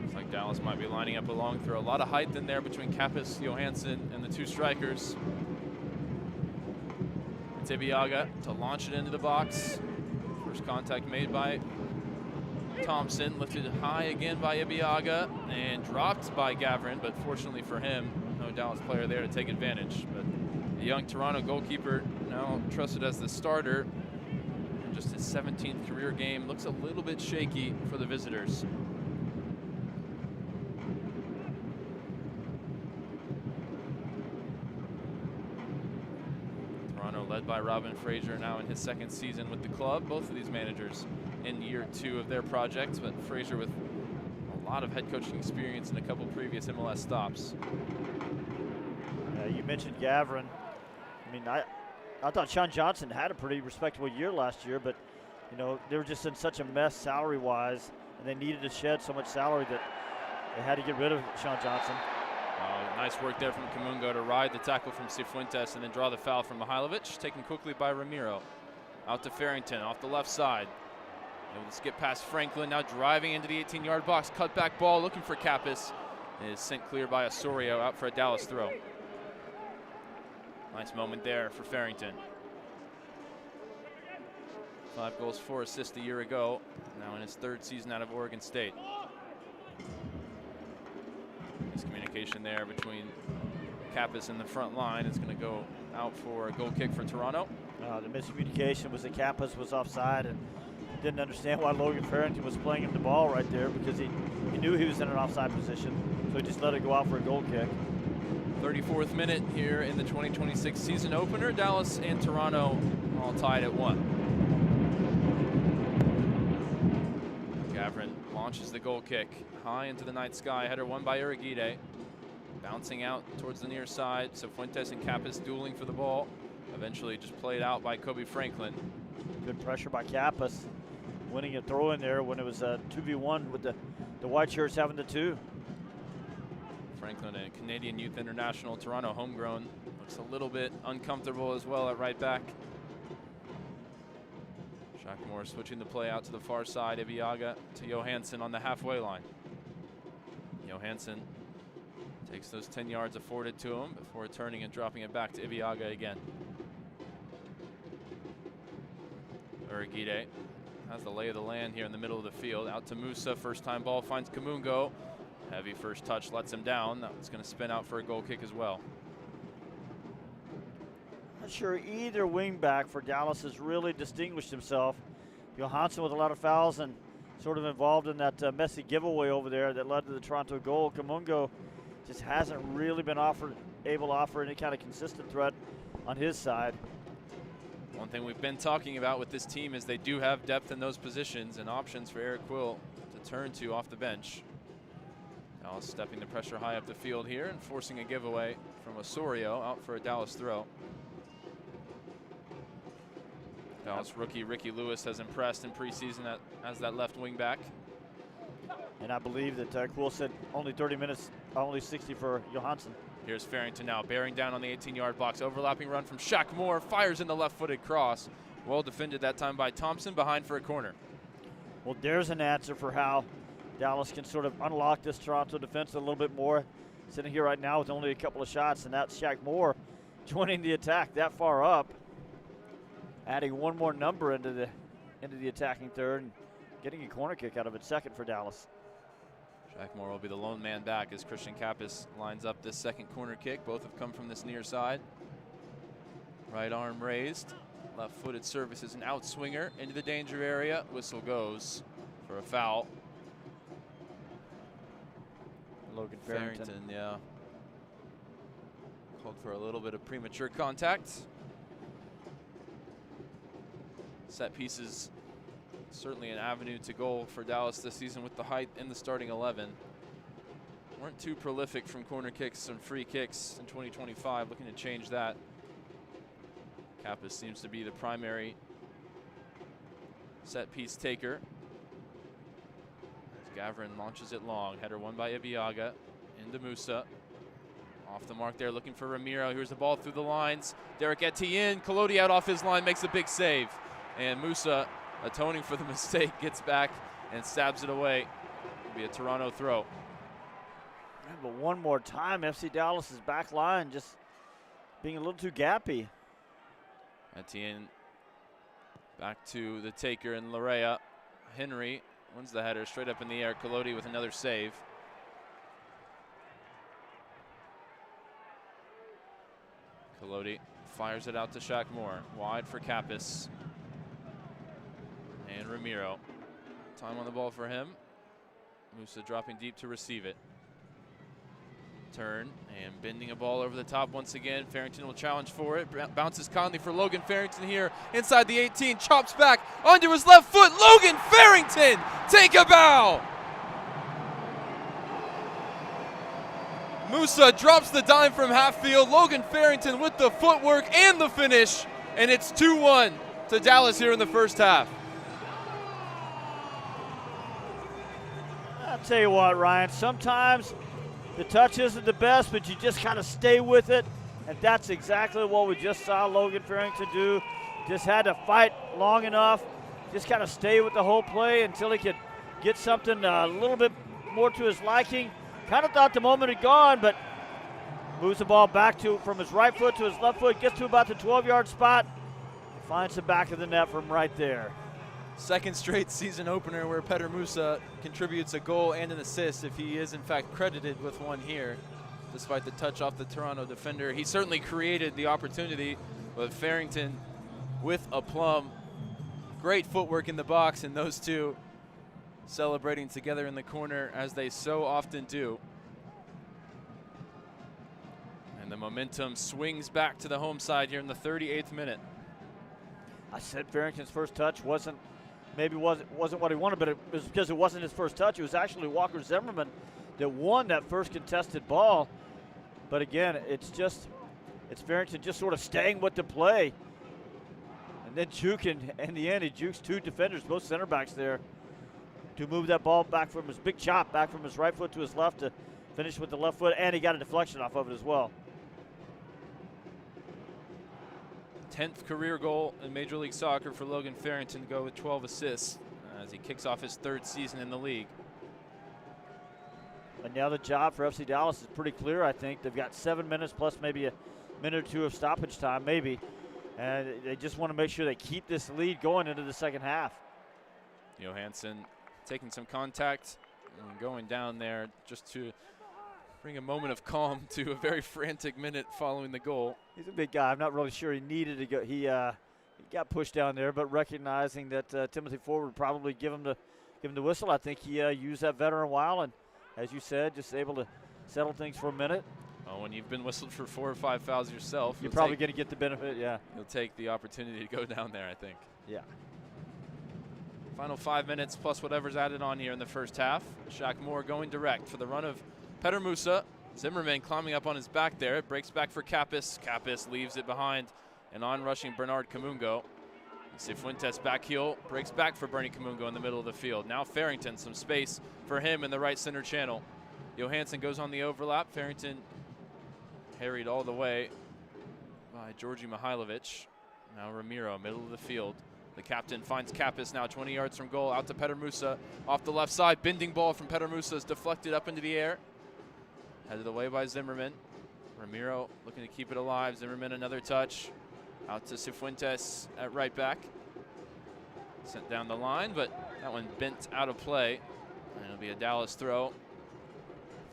Looks like Dallas might be lining up along through a lot of height in there between Kappas, Johansson, and the two strikers. It's Ibiaga to launch it into the box. First contact made by Thompson, lifted high again by Ibiaga and dropped by Gavrin, but fortunately for him, no Dallas player there to take advantage. But the young Toronto goalkeeper, now trusted as the starter, in just his 17th career game, looks a little bit shaky for the visitors. Toronto led by Robin Fraser, now in his second season with the club. Both of these managers in year 2 of their projects, but Fraser with a lot of head coaching experience and a couple previous MLS stops. You mentioned Gavrin. I mean, I thought Sean Johnson had a pretty respectable year last year, but you know, they were just in such a mess salary-wise, and they needed to shed so much salary that they had to get rid of Sean Johnson. Nice work there from Kamungo to ride the tackle from Cifuentes and then draw the foul from Mihailovic, taken quickly by Ramiro. Out to Farrington off the left side. Able to skip past Franklin, now driving into the 18-yard box. Cut back ball looking for Kappas. It is sent clear by Osorio, out for a Dallas throw. Nice moment there for Farrington. 5 goals, 4 assists a year ago. Now in his 3rd season out of Oregon State. Miscommunication there between Kappas and the front line is going to go out for a goal kick for Toronto. The miscommunication was that Kappas was offside and didn't understand why Logan Farrington was playing him the ball right there, because he knew he was in an offside position, so he just let it go out for a goal kick. 34th minute here in the 2026 season opener. Dallas and Toronto all tied at 1. Gavrin launches the goal kick high into the night sky. Header won by Uragide. Bouncing out towards the near side. So Fuentes and Kappas dueling for the ball. Eventually just played out by Kobe Franklin. Good pressure by Kappas. Winning a throw in there when it was a 2v1 with the white shirts having the 2. Franklin, a Canadian Youth International, Toronto homegrown. Looks a little bit uncomfortable as well at right back. Shackmore switching the play out to the far side. Iviaga to Johansson on the halfway line. Johansson takes those 10 yards afforded to him before turning and dropping it back to Iviaga again. Uriguide has the lay of the land here in the middle of the field. Out to Musa, first time ball, finds Kamungo. Heavy first touch, lets him down. That's going to spin out for a goal kick as well. Not sure either wingback for Dallas has really distinguished himself. Johansson with a lot of fouls and sort of involved in that messy giveaway over there that led to the Toronto goal. Kamungo just hasn't really been able to offer any kind of consistent threat on his side. One thing we've been talking about with this team is they do have depth in those positions and options for Eric Quill to turn to off the bench. Dallas stepping the pressure high up the field here and forcing a giveaway from Osorio out for a Dallas throw. Dallas rookie Ricky Lewis has impressed in preseason as that left wing back. And I believe that Quill said only 30 minutes, only 60 for Johansson. Here's Farrington now, bearing down on the 18-yard box. Overlapping run from Shaq Moore, fires in the left-footed cross. Well defended that time by Thompson, behind for a corner. Well, there's an answer for how Dallas can sort of unlock this Toronto defense a little bit more. Sitting here right now with only a couple of shots, and that's Shaq Moore joining the attack that far up, adding one more number into the attacking third and getting a corner kick out of it, second for Dallas. Shaq Moore will be the lone man back as Christian Kappas lines up this second corner kick. Both have come from this near side. Right arm raised, left-footed service is an outswinger into the danger area. Whistle goes for a foul. Logan Farrington, yeah. Called for a little bit of premature contact. Set pieces, certainly an avenue to goal for Dallas this season with the height in the starting 11. Weren't too prolific from corner kicks and free kicks in 2025, looking to change that. Kappas seems to be the primary set piece taker. As Gavrin launches it long, header won by Iviaga into Musa. Off the mark there, looking for Ramiro. Here's the ball through the lines. Derek Etienne, Collodi out off his line, makes a big save. And Musa, atoning for the mistake, gets back and stabs it away. It'll be a Toronto throw. Yeah, but one more time, FC Dallas's back line just being a little too gappy. Etienne back to the taker in Larea. Henry wins the header straight up in the air. Collodi with another save. Collodi fires it out to Shaq Moore. Wide for Kappas. And Ramiro. Time on the ball for him. Musa dropping deep to receive it. Turn and bending a ball over the top once again. Farrington will challenge for it. Bounces Conley for Logan Farrington here inside the 18. Chops back onto his left foot. Logan Farrington, take a bow. Musa drops the dime from half field. Logan Farrington with the footwork and the finish. And it's 2-1 to Dallas here in the first half. I'll tell you what, Ryan, sometimes the touch isn't the best, but you just kind of stay with it, and that's exactly what we just saw Logan Farrington do. Just had to fight long enough, just kind of stay with the whole play until he could get something a little bit more to his liking. Kind of thought the moment had gone, but moves the ball back from his right foot to his left foot, gets to about the 12-yard spot, finds the back of the net from right there. Second straight season opener where Petr Musa contributes a goal and an assist, if he is in fact credited with one here, despite the touch off the Toronto defender. He certainly created the opportunity, but Farrington with aplomb. Great footwork in the box, and those two celebrating together in the corner as they so often do. And the momentum swings back to the home side here in the 38th minute. I said Farrington's first touch wasn't what he wanted, but it was because it wasn't his first touch. It was actually Walker Zimmerman that won that first contested ball. But again, it's Farrington just sort of staying with the play. And then juking, in the end, he jukes 2 defenders, both center backs there, to move that ball back from his big chop, back from his right foot to his left to finish with the left foot, and he got a deflection off of it as well. 10th career goal in Major League Soccer for Logan Farrington to go with 12 assists as he kicks off his 3rd season in the league. And now the job for FC Dallas is pretty clear, I think. They've got 7 minutes plus maybe a minute or 2 of stoppage time, maybe. And they just want to make sure they keep this lead going into the second half. Johansson taking some contact and going down there just to bring a moment of calm to a very frantic minute following the goal. He's a big guy. I'm not really sure he needed to go. He got pushed down there, but recognizing that Timothy Ford would probably give him the whistle, I think he used that veteran while, and as you said, just able to settle things for a minute. Well, when you've been whistled for 4 or 5 fouls yourself, you're probably going to get the benefit, yeah. You'll take the opportunity to go down there, I think. Yeah. Final 5 minutes plus whatever's added on here in the first half. Shaq Moore going direct for the run of Petter Musa. Zimmerman climbing up on his back there. It breaks back for Kappas. Kappas leaves it behind and on-rushing Bernard Kamungo. Cifuentes back heel, breaks back for Bernie Kamungo in the middle of the field. Now Farrington, some space for him in the right center channel. Johansson goes on the overlap. Farrington harried all the way by Georgi Mihailovic. Now Ramiro, middle of the field. The captain finds Kappas now 20 yards from goal, out to Petter Musa. Off the left side, bending ball from Petter Musa is deflected up into the air. Headed away by Zimmerman. Ramiro looking to keep it alive. Zimmerman another touch. Out to Cifuentes at right back. Sent down the line, but that one bent out of play. And it'll be a Dallas throw.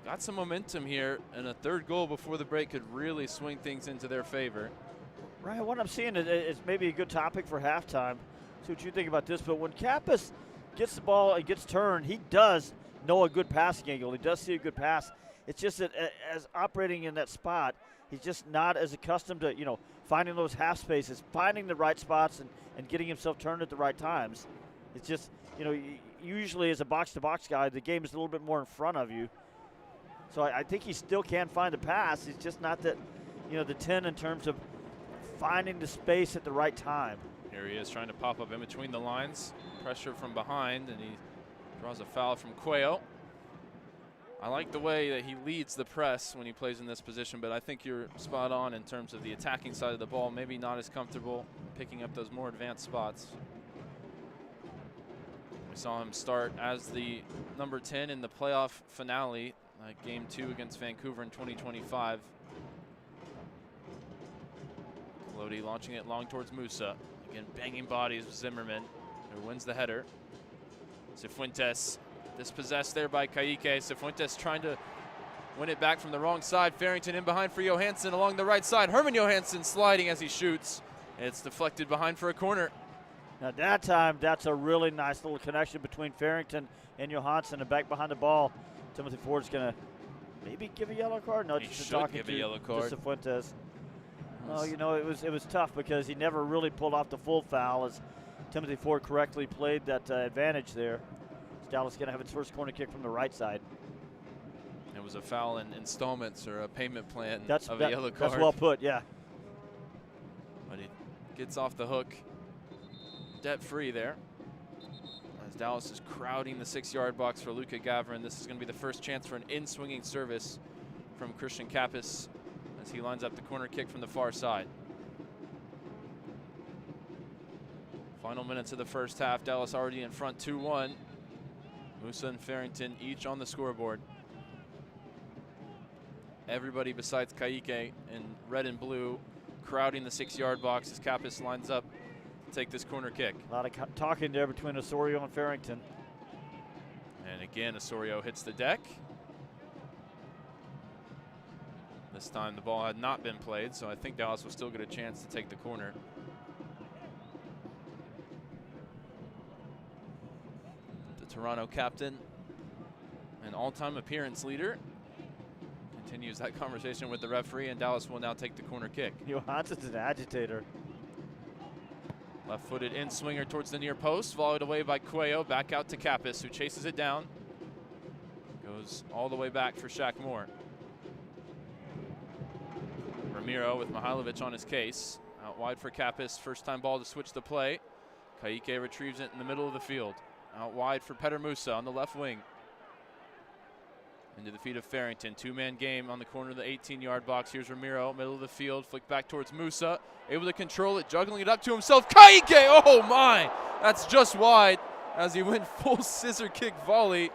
Got some momentum here, and a 3rd goal before the break could really swing things into their favor. Ryan, what I'm seeing is maybe a good topic for halftime. See what you think about this, but when Kappas gets the ball and gets turned, he does know a good passing angle. He does see a good pass. It's just that as operating in that spot, he's just not as accustomed to, finding those half spaces, finding the right spots and getting himself turned at the right times. It's just, usually as a box-to-box guy, the game is a little bit more in front of you. So I think he still can find a pass. He's just not that, the 10 in terms of finding the space at the right time. Here he is trying to pop up in between the lines. Pressure from behind, and he draws a foul from Cuello. I like the way that he leads the press when he plays in this position, but I think you're spot on in terms of the attacking side of the ball. Maybe not as comfortable picking up those more advanced spots. We saw him start as the number 10 in the playoff finale, Game 2 against Vancouver in 2025. Lodi launching it long towards Musa. Again, banging bodies with Zimmerman, who wins the header. Cifuentes dispossessed there by Kaique. Cifuentes trying to win it back from the wrong side. Farrington in behind for Johansson along the right side. Herman Johansson sliding as he shoots. It's deflected behind for a corner. Now that time, that's a really nice little connection between Farrington and Johansson, and back behind the ball. Timothy Ford's going to maybe give a yellow card. No, he just should talking give a yellow card. To Cifuentes. Well, it was tough because he never really pulled off the full foul as Timothy Ford correctly played that advantage there. Dallas going to have its first corner kick from the right side. It was a foul in installments or a payment plan of a yellow card. That's well put, yeah. But he gets off the hook debt-free there. As Dallas is crowding the 6-yard box for Luka Gavrin. This is going to be the first chance for an in-swinging service from Christian Kappas as he lines up the corner kick from the far side. Final minutes of the first half. Dallas already in front 2-1. Musa and Farrington each on the scoreboard. Everybody besides Kaique in red and blue crowding the 6-yard box as Kappas lines up to take this corner kick. A lot of talking there between Osorio and Farrington. And again, Osorio hits the deck. This time the ball had not been played, so I think Dallas will still get a chance to take the corner. The Toronto captain and all-time appearance leader continues that conversation with the referee, and Dallas will now take the corner kick. Johansson's an agitator. Left-footed in-swinger towards the near post, volleyed away by Cuello, back out to Kappas, who chases it down. Goes all the way back for Shaq Moore. Ramiro with Mihailovic on his case. Out wide for Kappas. First time ball to switch the play. Kaike retrieves it in the middle of the field. Out wide for Petar Musa on the left wing. Into the feet of Farrington. Two-man game on the corner of the 18-yard box. Here's Ramiro, middle of the field. Flick back towards Musa. Able to control it, juggling it up to himself. Kaike! Oh, my! That's just wide as he went full scissor kick volley.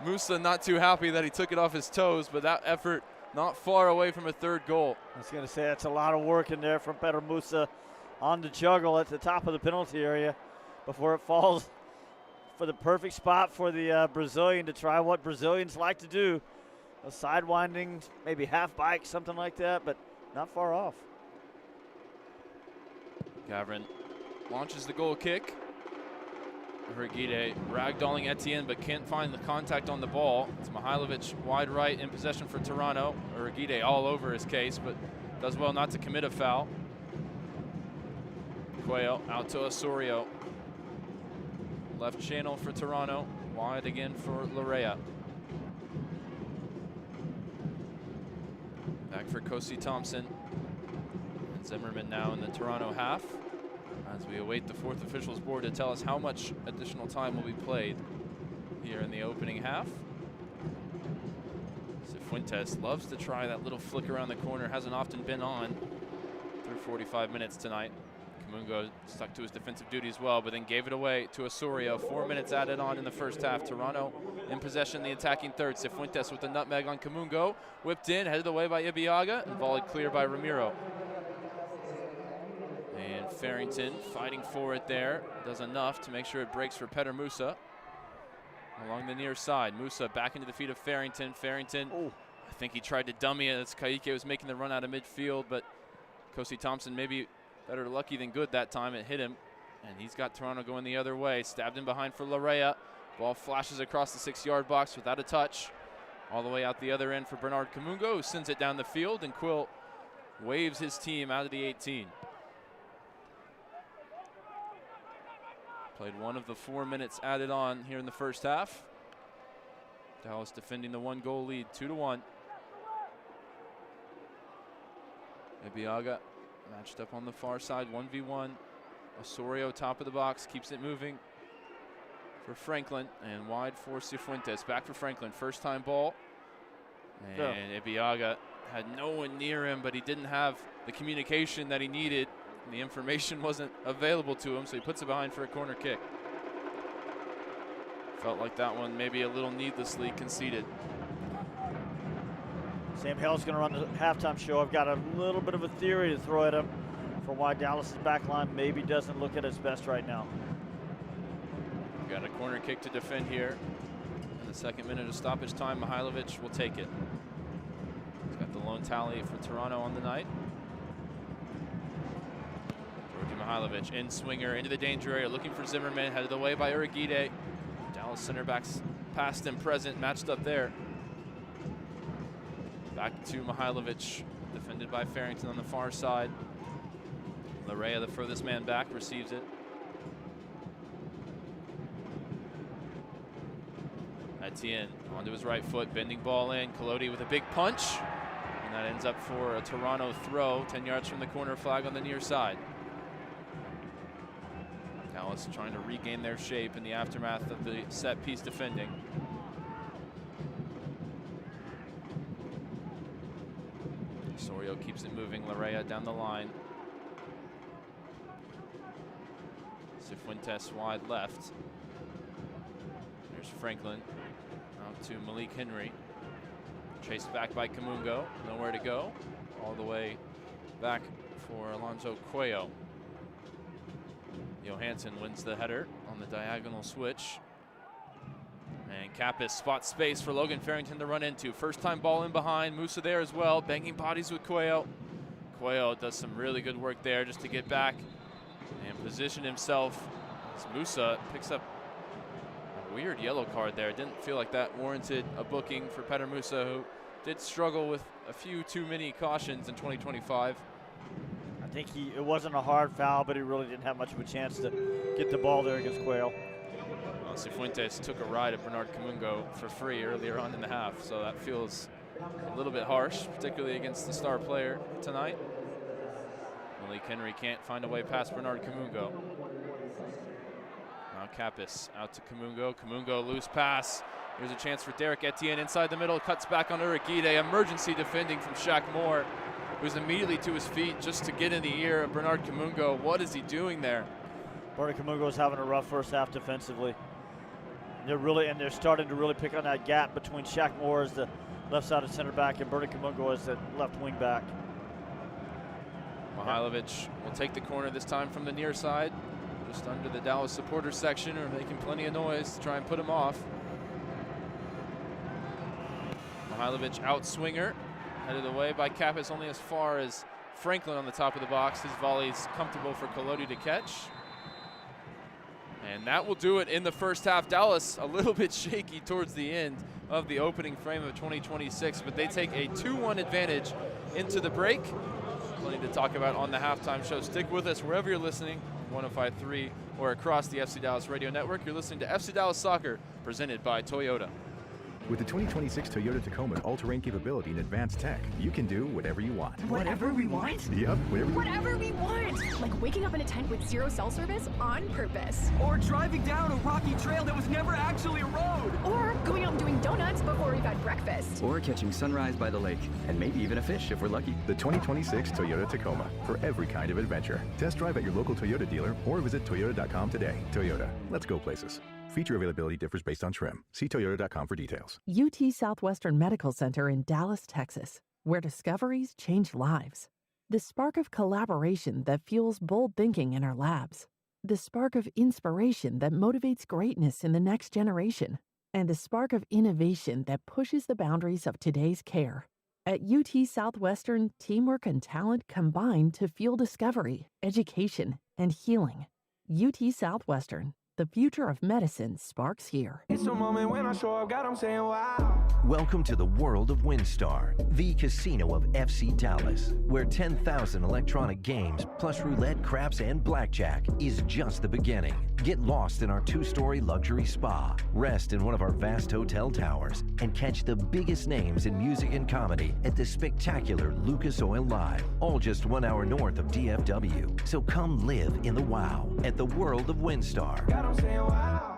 Musa not too happy that he took it off his toes, but that effort not far away from a third goal. I was going to say that's a lot of work in there from Petar Musa on the juggle at the top of the penalty area before it falls for the perfect spot for the Brazilian to try what Brazilians like to do. A sidewinding, maybe half bike, something like that, but not far off. Gavrin launches the goal kick. Urguide ragdolling Etienne, but can't find the contact on the ball. It's Mihailovic wide right in possession for Toronto. Urguide all over his case, but does well not to commit a foul. Cuello out to Osorio. Left channel for Toronto. Wide again for Larea. Back for Kosi Thompson. And Zimmerman now in the Toronto half, as we await the fourth officials board to tell us how much additional time will be played here in the opening half. Cifuentes loves to try that little flick around the corner. Hasn't often been on through 45 minutes tonight. Kamungo stuck to his defensive duty as well, but then gave it away to Osorio. 4 minutes added on in the first half. Toronto in possession, the attacking third. Cifuentes with the nutmeg on Kamungo. Whipped in, headed away by Ibiaga, and volleyed clear by Ramiro. And Farrington fighting for it there. Does enough to make sure it breaks for Petar Musa. Along the near side, Musa back into the feet of Farrington. Farrington, I think he tried to dummy it as Kaike was making the run out of midfield, but Kosi Thompson maybe better lucky than good that time. It hit him, and he's got Toronto going the other way. Stabbed in behind for Larea. Ball flashes across the 6-yard box without a touch. All the way out the other end for Bernard Kamungo, who sends it down the field, and Quill waves his team out of the 18. Played one of the 4 minutes added on here in the first half. Dallas defending the 1-goal lead, 2-1. Ibiaga matched up on the far side, 1v1. Osorio top of the box, keeps it moving for Franklin, and wide for Cifuentes. Back for Franklin, first time ball. And Ibiaga had no one near him, but he didn't have the communication that he needed. The information wasn't available to him, so he puts it behind for a corner kick. Felt like that one maybe a little needlessly conceded. Sam Hale's going to run the halftime show. I've got a little bit of a theory to throw at him for why Dallas's back line maybe doesn't look at its best right now. Got a corner kick to defend here. In the second minute of stoppage time, Mihailovic will take it. He's got the lone tally for Toronto on the night. Georgi Mihailovic in swinger into the danger area, looking for Zimmerman, headed away by Urguide. Dallas center backs past and present, matched up there. Back to Mihailovic, defended by Farrington on the far side. Larea, the furthest man back, receives it. Etienne onto his right foot, bending ball in. Collodi with a big punch, and that ends up for a Toronto throw, 10 yards from the corner flag on the near side. Dallas trying to regain their shape in the aftermath of the set piece defending. Osorio keeps it moving. Larea down the line. Cifuentes wide left. There's Franklin out to Malik Henry. Chased back by Kamungo. Nowhere to go. All the way back for Alonso Cuello. Johansson wins the header on the diagonal switch. And Kappas spots space for Logan Farrington to run into. First time ball in behind. Musa there as well, banging bodies with Cuello. Cuello does some really good work there just to get back and position himself. As Musa picks up a weird yellow card there. Didn't feel like that warranted a booking for Petar Musa, who did struggle with a few too many cautions in 2025. I think it wasn't a hard foul, but he really didn't have much of a chance to get the ball there against Cuello. Cifuentes took a ride at Bernard Kamungo for free earlier on in the half, so that feels a little bit harsh, particularly against the star player tonight. Malik Henry can't find a way past Bernard Kamungo. Now Kappas out to Kamungo. Kamungo, loose pass. Here's a chance for Derek Etienne inside the middle. Cuts back on Uragide. Emergency defending from Shaq Moore, who's immediately to his feet just to get in the ear of Bernard Kamungo. What is he doing there? Bernard Kamungo is having a rough first half defensively. They're starting to really pick on that gap between Shaq Moore as the left-sided center back and Bernard Kamungo as the left wing back. Mihailovic will take the corner this time from the near side, just under the Dallas supporter section, or making plenty of noise to try and put him off. Mihailovic out swinger, headed away by Kappas only as far as Franklin on the top of the box. His volley is comfortable for Collodi to catch. And that will do it in the first half. Dallas a little bit shaky towards the end of the opening frame of 2026, but they take a 2-1 advantage into the break. Plenty to talk about on the halftime show. Stick with us wherever you're listening, 105.3 or across the FC Dallas radio network. You're listening to FC Dallas Soccer, presented by Toyota. With the 2026 Toyota Tacoma's all-terrain capability and advanced tech, you can do whatever you want. Whatever we want? Yep, whatever we want! Like waking up in a tent with zero cell service on purpose. Or driving down a rocky trail that was never actually a road. Or going out and doing donuts before we've had breakfast. Or catching sunrise by the lake, and maybe even a fish if we're lucky. The 2026 Toyota Tacoma, for every kind of adventure. Test drive at your local Toyota dealer or visit toyota.com today. Toyota, let's go places. Feature availability differs based on trim. See toyota.com for details. UT Southwestern Medical Center in Dallas, Texas, where discoveries change lives. The spark of collaboration that fuels bold thinking in our labs. The spark of inspiration that motivates greatness in the next generation. And the spark of innovation that pushes the boundaries of today's care. At UT Southwestern, teamwork and talent combine to fuel discovery, education, and healing. UT Southwestern. The future of medicine sparks here. It's a moment when I show up, God, I'm saying wow. Welcome to the world of WinStar, the casino of FC Dallas, where 10,000 electronic games, plus roulette, craps, and blackjack is just the beginning. Get lost in our 2-story luxury spa, rest in one of our vast hotel towers, and catch the biggest names in music and comedy at the spectacular Lucas Oil Live, all just 1 hour north of DFW. So come live in the wow at the world of WinStar. God, I'm saying wow.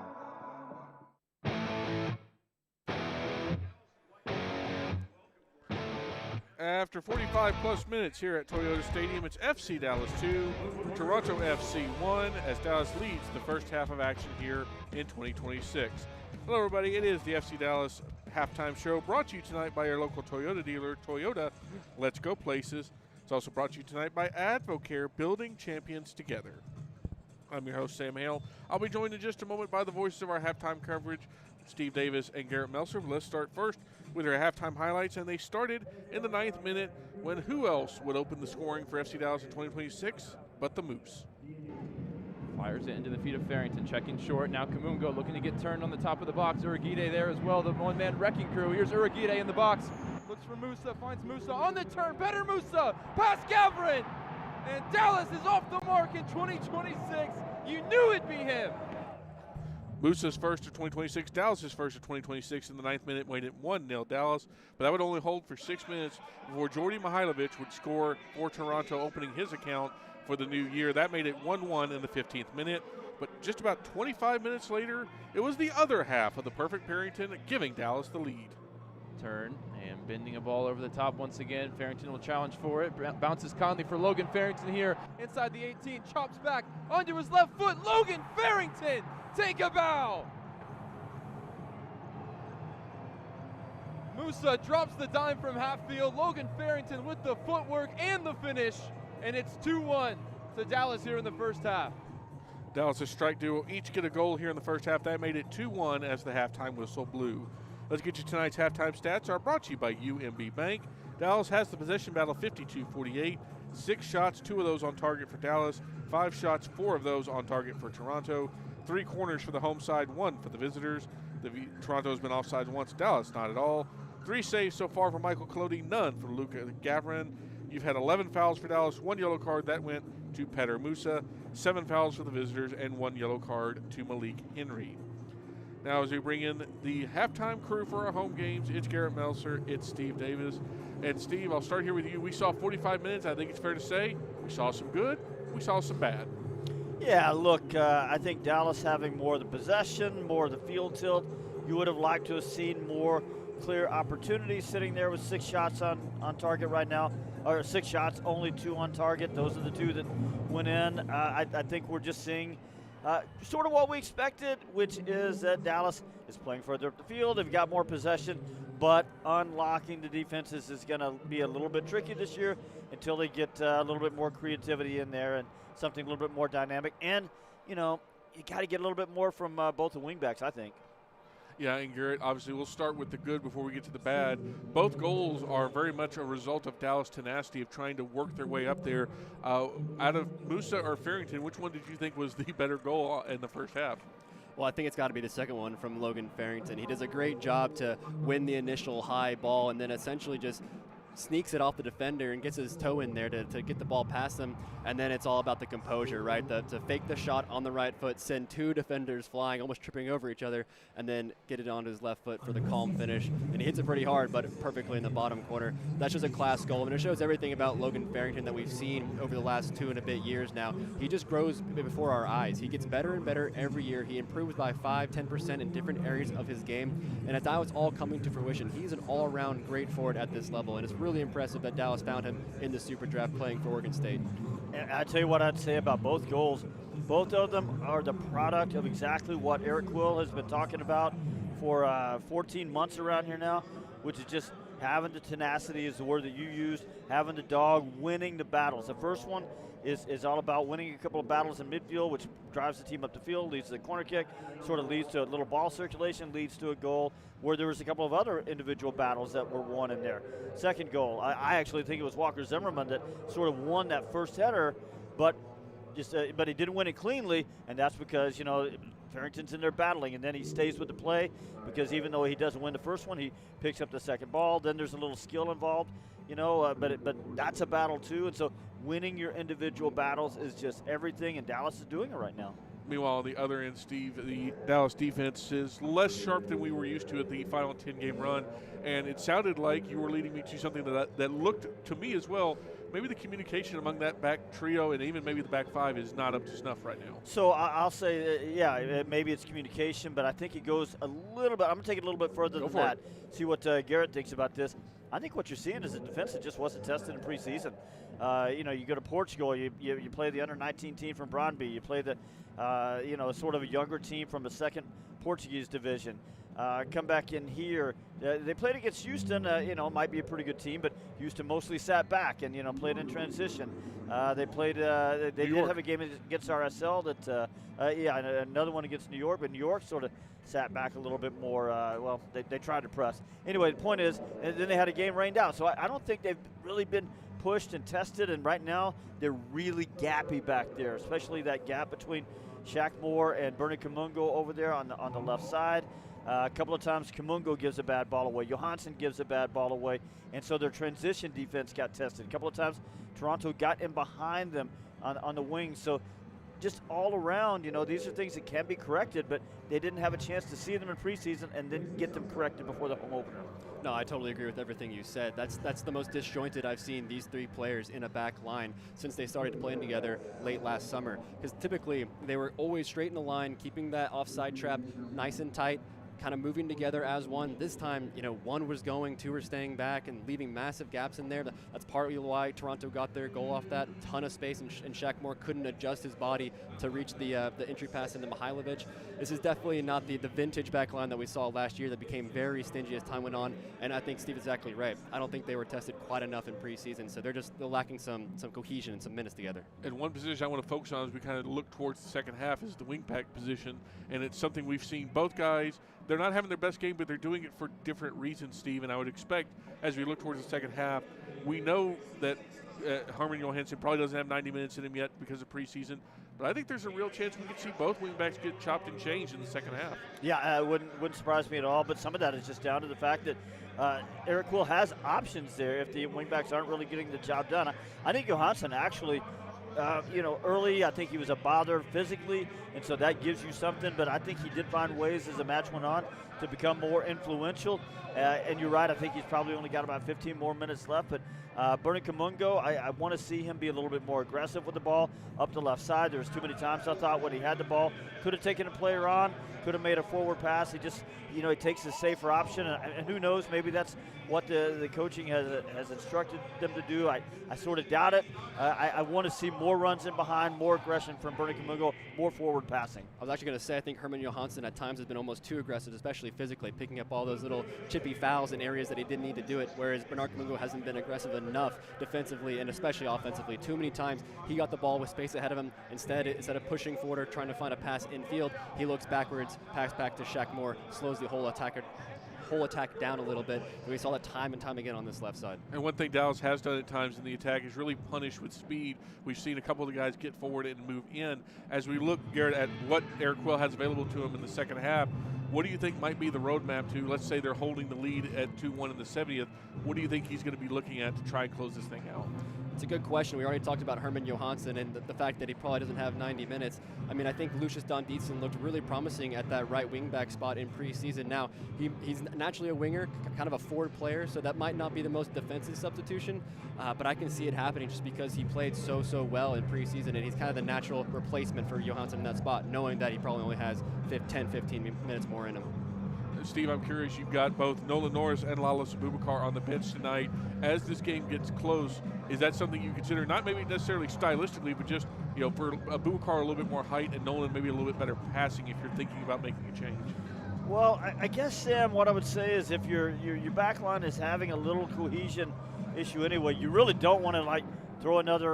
After 45-plus minutes here at Toyota Stadium, it's FC Dallas 2, Toronto FC 1, as Dallas leads the first half of action here in 2026. Hello, everybody. It is the FC Dallas halftime show, brought to you tonight by your local Toyota dealer, Toyota. Let's go places. It's also brought to you tonight by Advocare, building champions together. I'm your host, Sam Hale. I'll be joined in just a moment by the voices of our halftime coverage, Steve Davis and Garrett Melser. Let's start first with our halftime highlights, and they started in the 9th minute when who else would open the scoring for FC Dallas in 2026 but the Moose. Fires it into the feet of Farrington, checking short. Now Kamungo looking to get turned on the top of the box. Uragide there as well, the one-man wrecking crew. Here's Uragide in the box. Looks for Musa, finds Musa on the turn. Better Musa, past Gavrin. And Dallas is off the mark in 2026. You knew it'd be him. Musa's first of 2026, Dallas's first of 2026 in the 9th minute, made it 1-0 Dallas, but that would only hold for 6 minutes before Jordy Mihailovic would score for Toronto, opening his account for the new year. That made it 1-1 in the 15th minute, but just about 25 minutes later, it was the other half of the perfect Farrington giving Dallas the lead. Turn and bending a ball over the top once again. Farrington will challenge for it. Bounces Conley for Logan Farrington here inside the 18. Chops back onto his left foot. Logan Farrington, take a bow. Musa drops the dime from half field. Logan Farrington with the footwork and the finish. And it's 2-1 to Dallas here in the first half. Dallas' strike duo each get a goal here in the first half. That made it 2-1 as the halftime whistle blew. Let's get you tonight's halftime stats are brought to you by UMB Bank. Dallas has the possession battle 52-48. 6 shots, 2 of those on target for Dallas. 5 shots, 4 of those on target for Toronto. 3 corners for the home side, 1 for the visitors. Toronto has been offside once, Dallas not at all. 3 saves so far for Michael Collodi, none for Luca Gavrin. You've had 11 fouls for Dallas, 1 yellow card. That went to Petter Musa. 7 fouls for the visitors and 1 yellow card to Malik Henry. Now, as we bring in the halftime crew for our home games, it's Garrett Meltzer, it's Steve Davis. And Steve, I'll start here with you. We saw 45 minutes. I think it's fair to say we saw some good, we saw some bad. Yeah, look, I think Dallas having more of the possession, more of the field tilt. You would have liked to have seen more clear opportunities, sitting there with 6 shots on target right now, or 6 shots, only 2 on target. Those are the 2 that went in. I think we're just seeing sort of what we expected, which is that Dallas is playing further up the field. They've got more possession, but unlocking the defenses is going to be a little bit tricky this year until they get a little bit more creativity in there and something a little bit more dynamic. And, you know, you got to get a little bit more from both the wingbacks, I think. Yeah, and Garrett, obviously we'll start with the good before we get to the bad. Both goals are very much a result of Dallas' tenacity of trying to work their way up there. Out of Musa or Farrington, which one did you think was the better goal in the first half? Well, I think it's got to be the second one from Logan Farrington. He does a great job to win the initial high ball and then essentially just sneaks it off the defender and gets his toe in there to get the ball past him. And then it's all about the composure, right? To fake the shot on the right foot, send 2 defenders flying, almost tripping over each other, and then get it onto his left foot for the calm finish. And he hits it pretty hard, but perfectly in the bottom corner. That's just a class goal. And it shows everything about Logan Farrington that we've seen over the last 2 and a bit years now. He just grows before our eyes. He gets better and better every year. He improves by 5-10% in different areas of his game. And as that was all coming to fruition, he's an all-around great forward at this level. And it's really impressive that Dallas found him in the Super Draft playing for Oregon State. And I tell you what I'd say about both goals. Both of them are the product of exactly what Eric Quill has been talking about for 14 months around here now, which is just having the tenacity is the word that you used, having the dog, winning the battles. The first one is all about winning a couple of battles in midfield, which drives the team up the field, leads to the corner kick, sort of leads to a little ball circulation, leads to a goal, where there was a couple of other individual battles that were won in there. Second goal, I actually think it was Walker Zimmerman that sort of won that first header, but he didn't win it cleanly, and that's because, you know, Farrington's in there battling, and then he stays with the play because even though he doesn't win the first one, he picks up the second ball. Then there's a little skill involved, you know, but that's a battle too. And so winning your individual battles is just everything, and Dallas is doing it right now. Meanwhile, on the other end, Steve, the Dallas defense is less sharp than we were used to at the final 10-game run, and it sounded like you were leading me to something that looked to me as well. Maybe the communication among that back trio and even maybe the back 5 is not up to snuff right now. So I'll say, maybe it's communication, but I think it goes a little bit. I'm going to take it a little bit further than that. See what Garrett thinks about this. I think what you're seeing is a defense that just wasn't tested in preseason. You know, you go to Portugal, you play the under-19 team from Brøndby, you play the, sort of a younger team from the second Portuguese division. Come back in here. They played against Houston, might be a pretty good team, but Houston mostly sat back and, played in transition. They played, they did have a game against RSL that, another one against New York, but New York sort of sat back a little bit more. They tried to press. Anyway, the point is, and then they had a game rained out. So I don't think they've really been pushed and tested, and right now they're really gappy back there, especially that gap between Shaq Moore and Bernie Kamungo over there on the left side. A couple of times Kamungo gives a bad ball away. Johansson gives a bad ball away. And so their transition defense got tested. A couple of times Toronto got in behind them on the wings. So just all around, these are things that can be corrected, but they didn't have a chance to see them in preseason and then get them corrected before the home opener. No, I totally agree with everything you said. That's the most disjointed I've seen these 3 players in a back line since they started playing together late last summer. Because typically they were always straight in the line, keeping that offside trap nice and tight, kind of moving together as one. This time, one was going, 2 were staying back and leaving massive gaps in there. That's partly why Toronto got their goal off that. Ton of space, and Shaq Moore couldn't adjust his body to reach the entry pass into Mihailovic. This is definitely not the vintage back line that we saw last year that became very stingy as time went on, and I think Steve is exactly right. I don't think they were tested quite enough in preseason, so they're lacking some cohesion and some minutes together. And one position I want to focus on as we kind of look towards the second half is the wingback position, and it's something we've seen both guys. They're not having their best game, but they're doing it for different reasons, Steve. And I would expect, as we look towards the second half, we know that Herman Johansson probably doesn't have 90 minutes in him yet because of preseason. But I think there's a real chance we could see both wingbacks get chopped and changed in the second half. Yeah, it wouldn't surprise me at all. But some of that is just down to the fact that Eric Quill has options there if the wingbacks aren't really getting the job done. I think Johansson actually early I think he was a bother physically, and so that gives you something. But I think he did find ways as the match went on to become more influential. And you're right, I think he's probably only got about 15 more minutes left. But Bernie Kamungo, I want to see him be a little bit more aggressive with the ball up the left side. There's too many times I thought when he had the ball, could have taken a player on, could have made a forward pass. He just, he takes a safer option. And who knows, maybe that's what the coaching has instructed them to do. I sort of doubt it. I want to see more runs in behind, more aggression from Bernie Kamungo, more forward passing. I was actually going to say, I think Herman Johansson at times has been almost too aggressive, especially physically, picking up all those little chippy fouls in areas that he didn't need to do it, whereas Bernard Kamungo hasn't been aggressive enough defensively and especially offensively. Too many times he got the ball with space ahead of him. Instead of pushing forward or trying to find a pass infield, he looks backwards, pass back to Shaq Moore, slows the whole attack down a little bit. And we saw that time and time again on this left side. And one thing Dallas has done at times in the attack is really punish with speed. We've seen a couple of the guys get forward and move in. As we look, Garrett, at what Eric Quill has available to him in the second half, what do you think might be the roadmap to, let's say they're holding the lead at 2-1 in the 70th, what do you think he's going to be looking at to try and close this thing out? It's a good question. We already talked about Herman Johansson and the fact that he probably doesn't have 90 minutes. I mean, I think Lucius Don Dietzen looked really promising at that right wing back spot in preseason. Now, he's naturally a winger, kind of a forward player, so that might not be the most defensive substitution, but I can see it happening just because he played so well in preseason, and he's kind of the natural replacement for Johansson in that spot, knowing that he probably only has 10-15 minutes more in him. Steve, I'm curious, you've got both Nolan Norris and Lalas Abubakar on the bench tonight. As this game gets close, is that something you consider, not maybe necessarily stylistically, but just, for Abubakar a little bit more height and Nolan maybe a little bit better passing if you're thinking about making a change? Well, I guess, Sam, what I would say is if your back line is having a little cohesion issue anyway, you really don't want to throw another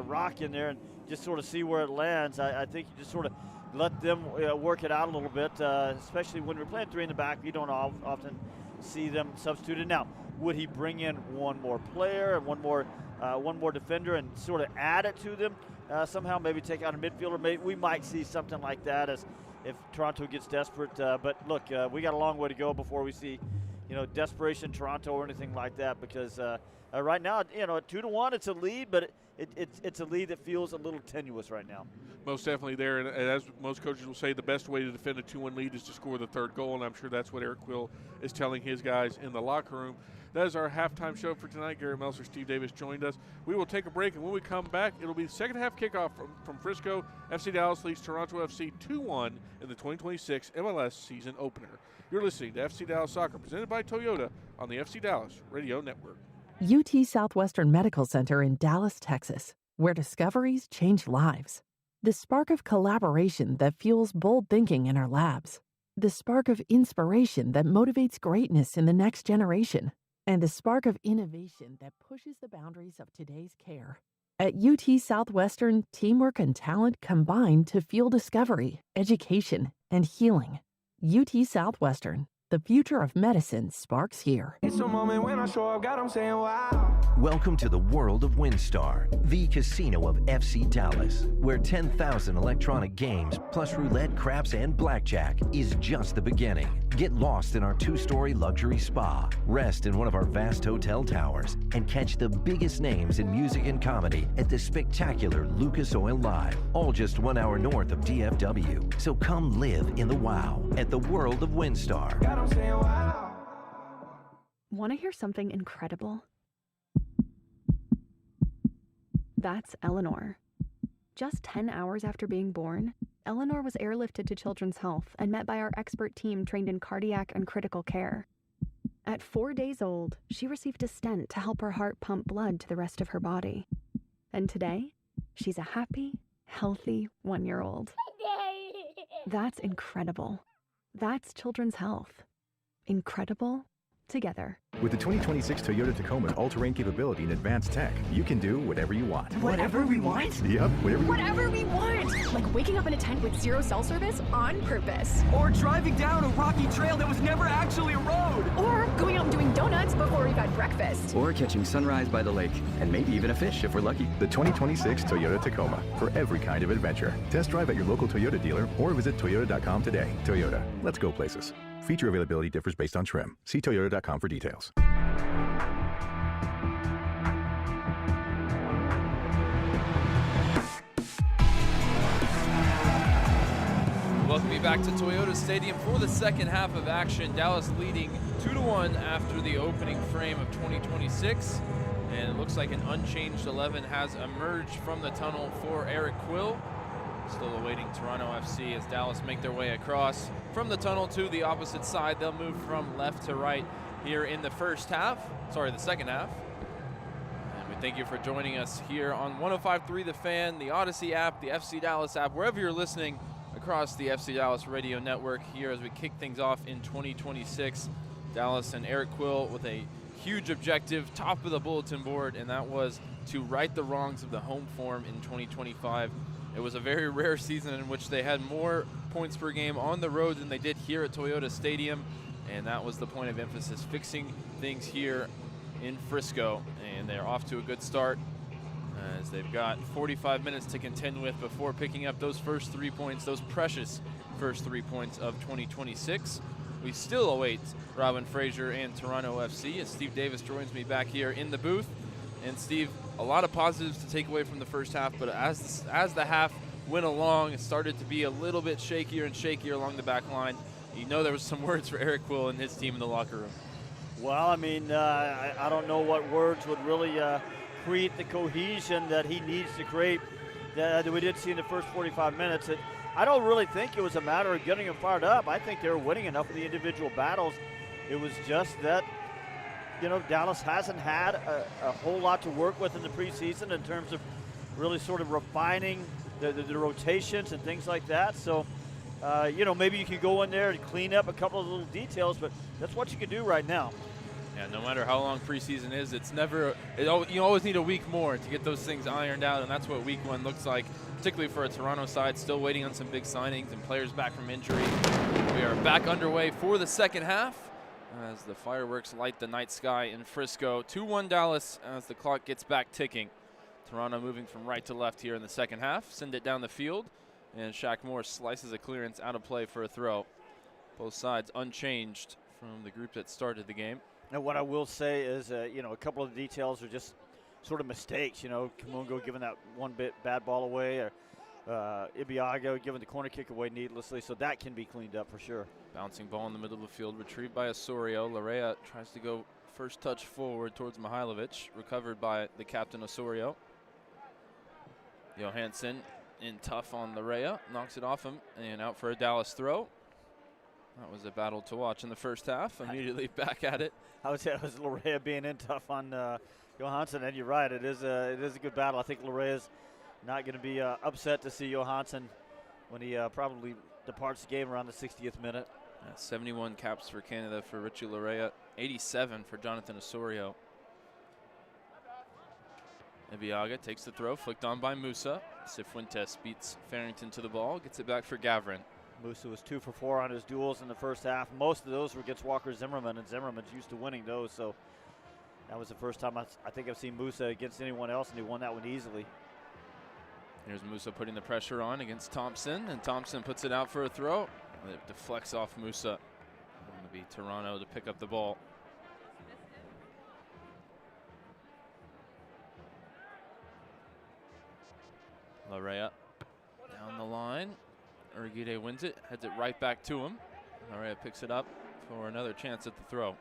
rock in there and just sort of see where it lands. I think you just sort of let them work it out a little bit, especially when we're playing three in the back. You don't often see them substituted. Now, would he bring in one more player and one more defender and sort of add it to them somehow? Maybe take out a midfielder. Maybe we might see something like that as if Toronto gets desperate. But look, we got a long way to go before we see, desperation Toronto or anything like that. Because right now, at 2-1, it's a lead, but it's a lead that feels a little tenuous right now. Most definitely there, and as most coaches will say, the best way to defend a 2-1 lead is to score the third goal, and I'm sure that's what Eric Quill is telling his guys in the locker room. That is our halftime show for tonight. Garrett Melser, Steve Davis joined us. We will take a break, and when we come back, it'll be the second half kickoff from Frisco. FC Dallas leads Toronto FC 2-1 in the 2026 MLS season opener. You're listening to FC Dallas Soccer, presented by Toyota on the FC Dallas Radio Network. UT Southwestern Medical Center in Dallas, Texas, where discoveries change lives. The spark of collaboration that fuels bold thinking in our labs. The spark of inspiration that motivates greatness in the next generation. And the spark of innovation that pushes the boundaries of today's care. At UT Southwestern, teamwork and talent combine to fuel discovery, education, and healing. UT Southwestern, the future of medicine sparks here. It's a moment when I show up, God, I'm saying wow. Welcome to the world of WinStar, the casino of FC Dallas, where 10,000 electronic games, plus roulette, craps, and blackjack is just the beginning. Get lost in our 2-story luxury spa, rest in one of our vast hotel towers, and catch the biggest names in music and comedy at the spectacular Lucas Oil Live, all just 1 hour north of DFW. So come live in the wow at the world of WinStar. God, I'm saying wow. Want to hear something incredible? That's Eleanor. Just 10 hours after being born, Eleanor was airlifted to Children's Health and met by our expert team trained in cardiac and critical care. At 4 days old, she received a stent to help her heart pump blood to the rest of her body. And today, she's a happy, healthy 1-year-old. That's incredible. That's Children's Health. Incredible together. With the 2026 Toyota Tacoma's all-terrain capability and advanced tech, you can do whatever you want. Whatever we want? Yep, whatever we want! Like waking up in a tent with 0 cell service on purpose. Or driving down a rocky trail that was never actually a road. Or going out and doing donuts before we've had breakfast. Or catching sunrise by the lake, and maybe even a fish if we're lucky. The 2026 Toyota Tacoma, for every kind of adventure. Test drive at your local Toyota dealer or visit toyota.com today. Toyota, let's go places. Feature availability differs based on trim. See toyota.com for details. Welcome you back to Toyota Stadium for the second half of action. Dallas leading 2-1 after the opening frame of 2026. And it looks like an unchanged 11 has emerged from the tunnel for Eric Quill. Still awaiting Toronto FC as Dallas make their way across from the tunnel to the opposite side. They'll move from left to right here in the second half. And we thank you for joining us here on 105.3 The Fan, the Odyssey app, the FC Dallas app, wherever you're listening across the FC Dallas radio network here as we kick things off in 2026. Dallas and Eric Quill with a huge objective, top of the bulletin board, and that was to right the wrongs of the home form in 2025. It was a very rare season in which they had more points per game on the road than they did here at Toyota Stadium, and that was the point of emphasis, fixing things here in Frisco. And they're off to a good start as they've got 45 minutes to contend with before picking up those first 3 points, those precious first 3 points of 2026. We still await Robin Fraser and Toronto FC as Steve Davis joins me back here in the booth. And Steve, a lot of positives to take away from the first half, but as the half went along, it started to be a little bit shakier and shakier along the back line. You know there was some words for Eric Quill and his team in the locker room. Well, I mean, I don't know what words would really create the cohesion that he needs to create that we did see in the first 45 minutes. I don't really think it was a matter of getting them fired up. I think they were winning enough of the individual battles. It was just that, Dallas hasn't had a whole lot to work with in the preseason in terms of really sort of refining the rotations and things like that. So, maybe you can go in there and clean up a couple of little details, but that's what you can do right now. Yeah, no matter how long preseason is, you always need a week more to get those things ironed out, and that's what week one looks like, particularly for a Toronto side, still waiting on some big signings and players back from injury. We are back underway for the second half as the fireworks light the night sky in Frisco. 2-1 Dallas as the clock gets back ticking. Toronto moving from right to left here in the second half. Send it down the field, and Shaq Moore slices a clearance out of play for a throw. Both sides unchanged from the group that started the game. Now, what I will say is, a couple of the details are just sort of mistakes. Kamungo giving that one bad ball away, or Ibiaga giving the corner kick away needlessly, so that can be cleaned up for sure. Bouncing ball in the middle of the field, retrieved by Osorio. Larea tries to go first touch forward towards Mihailovic, recovered by the captain Osorio. Johansson in tough on Larea, knocks it off him, and out for a Dallas throw. That was a battle to watch in the first half. Immediately back at it. I would say it was Larea being in tough on Johansson, and you're right. It is a good battle. I think Larea's not going to be upset to see Johansson when he probably departs the game around the 60th minute. 71 caps for Canada for Richie Larea, 87 for Jonathan Osorio. Ibiaga takes the throw, flicked on by Musa. Cifuentes beats Farrington to the ball, gets it back for Gavrin. Musa was 2 for 4 on his duels in the first half. Most of those were against Walker Zimmerman, and Zimmerman's used to winning those, so that was the first time I think I've seen Musa against anyone else, and he won that one easily. Here's Musa putting the pressure on against Thompson, and Thompson puts it out for a throw. It deflects off Musa. Going to be Toronto to pick up the ball. Larea down the line. Urguide wins it, heads it right back to him. Larea picks it up for another chance at the throw.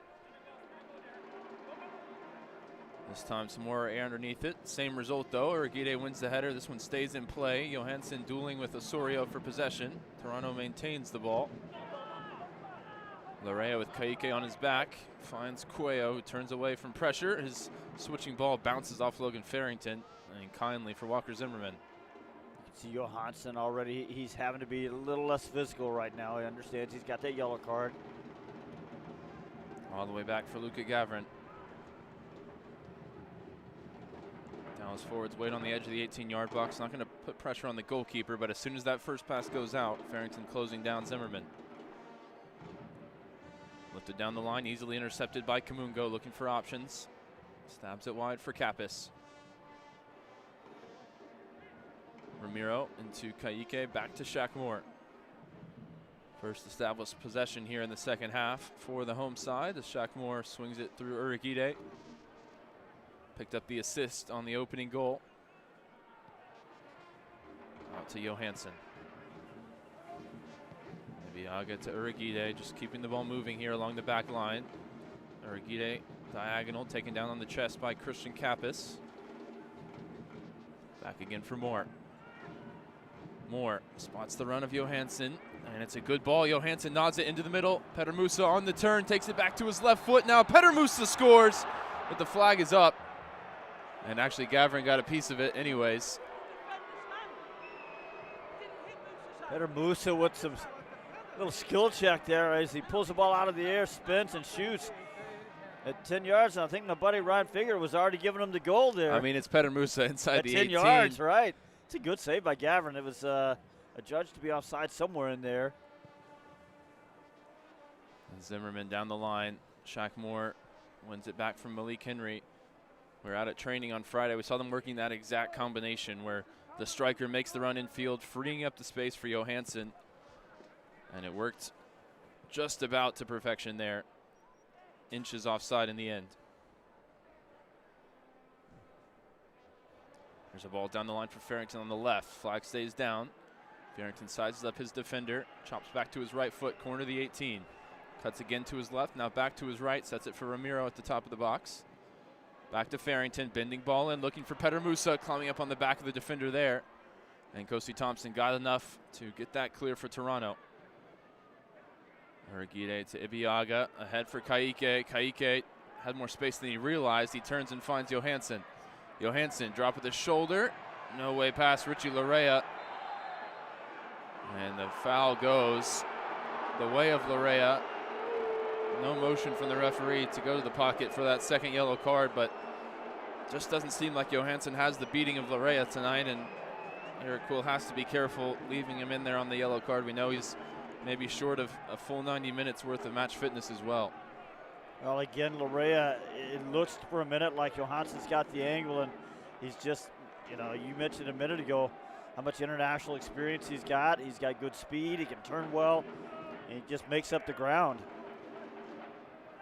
This time some more air underneath it. Same result though. Urguide wins the header. This one stays in play. Johansson dueling with Osorio for possession. Toronto maintains the ball. Larea with Kaike on his back. Finds Cuello, who turns away from pressure. His switching ball bounces off Logan Farrington. And kindly for Walker Zimmerman. See Johansson already. He's having to be a little less physical right now. He understands he's got that yellow card. All the way back for Luka Gavrin. Dallas forwards wait on the edge of the 18-yard box. Not going to put pressure on the goalkeeper, but as soon as that first pass goes out, Farrington closing down Zimmerman. Lifted down the line, easily intercepted by Kamungo, looking for options. Stabs it wide for Kappas. Ramiro into Kaike, back to Shaq Moore. First established possession here in the second half for the home side as Shaq Moore swings it through Urguide. Picked up the assist on the opening goal. Out to Johansson. Ibiaga to Uragide, just keeping the ball moving here along the back line. Uragide diagonal, taken down on the chest by Christian Kappas. Back again for Moore. Moore spots the run of Johansson, and it's a good ball. Johansson nods it into the middle. Petter Musa on the turn, takes it back to his left foot. Now Petter Musa scores, but the flag is up. And actually Gavrin got a piece of it anyways. Petter Musa with some little skill check there as he pulls the ball out of the air, spins and shoots at 10 yards. And I think my buddy Ryan Figert was already giving him the goal there. I mean, it's Petter Musa inside at the 10 18. yards, right. It's a good save by Gavrin. It was adjudged to be offside somewhere in there. And Zimmerman down the line. Shaq Moore wins it back from Malik Henry. We're out at training on Friday. We saw them working that exact combination where the striker makes the run in field, freeing up the space for Johansson. And it worked just about to perfection there. Inches offside in the end. There's a ball down the line for Farrington on the left. Flag stays down. Farrington sizes up his defender, chops back to his right foot, corner of the 18. Cuts again to his left, now back to his right, sets it for Ramiro at the top of the box. Back to Farrington, bending ball in, looking for Petter Musa, climbing up on the back of the defender there. And Kosi Thompson got enough to get that clear for Toronto. Uragide to Ibiaga, ahead for Kaike. Kaike had more space than he realized. He turns and finds Johansson. Johansson, drop of the shoulder. No way past Richie Larea. And the foul goes the way of Larea. No motion from the referee to go to the pocket for that second yellow card, but just doesn't seem like Johansson has the beating of Larea tonight, and Eric Quill has to be careful leaving him in there on the yellow card. We know he's maybe short of a full 90 minutes worth of match fitness as well. Well, again, Larea, it looks for a minute like Johansson's got the angle, and he's just, you know, you mentioned a minute ago how much international experience he's got. He's got good speed, he can turn well, and he just makes up the ground.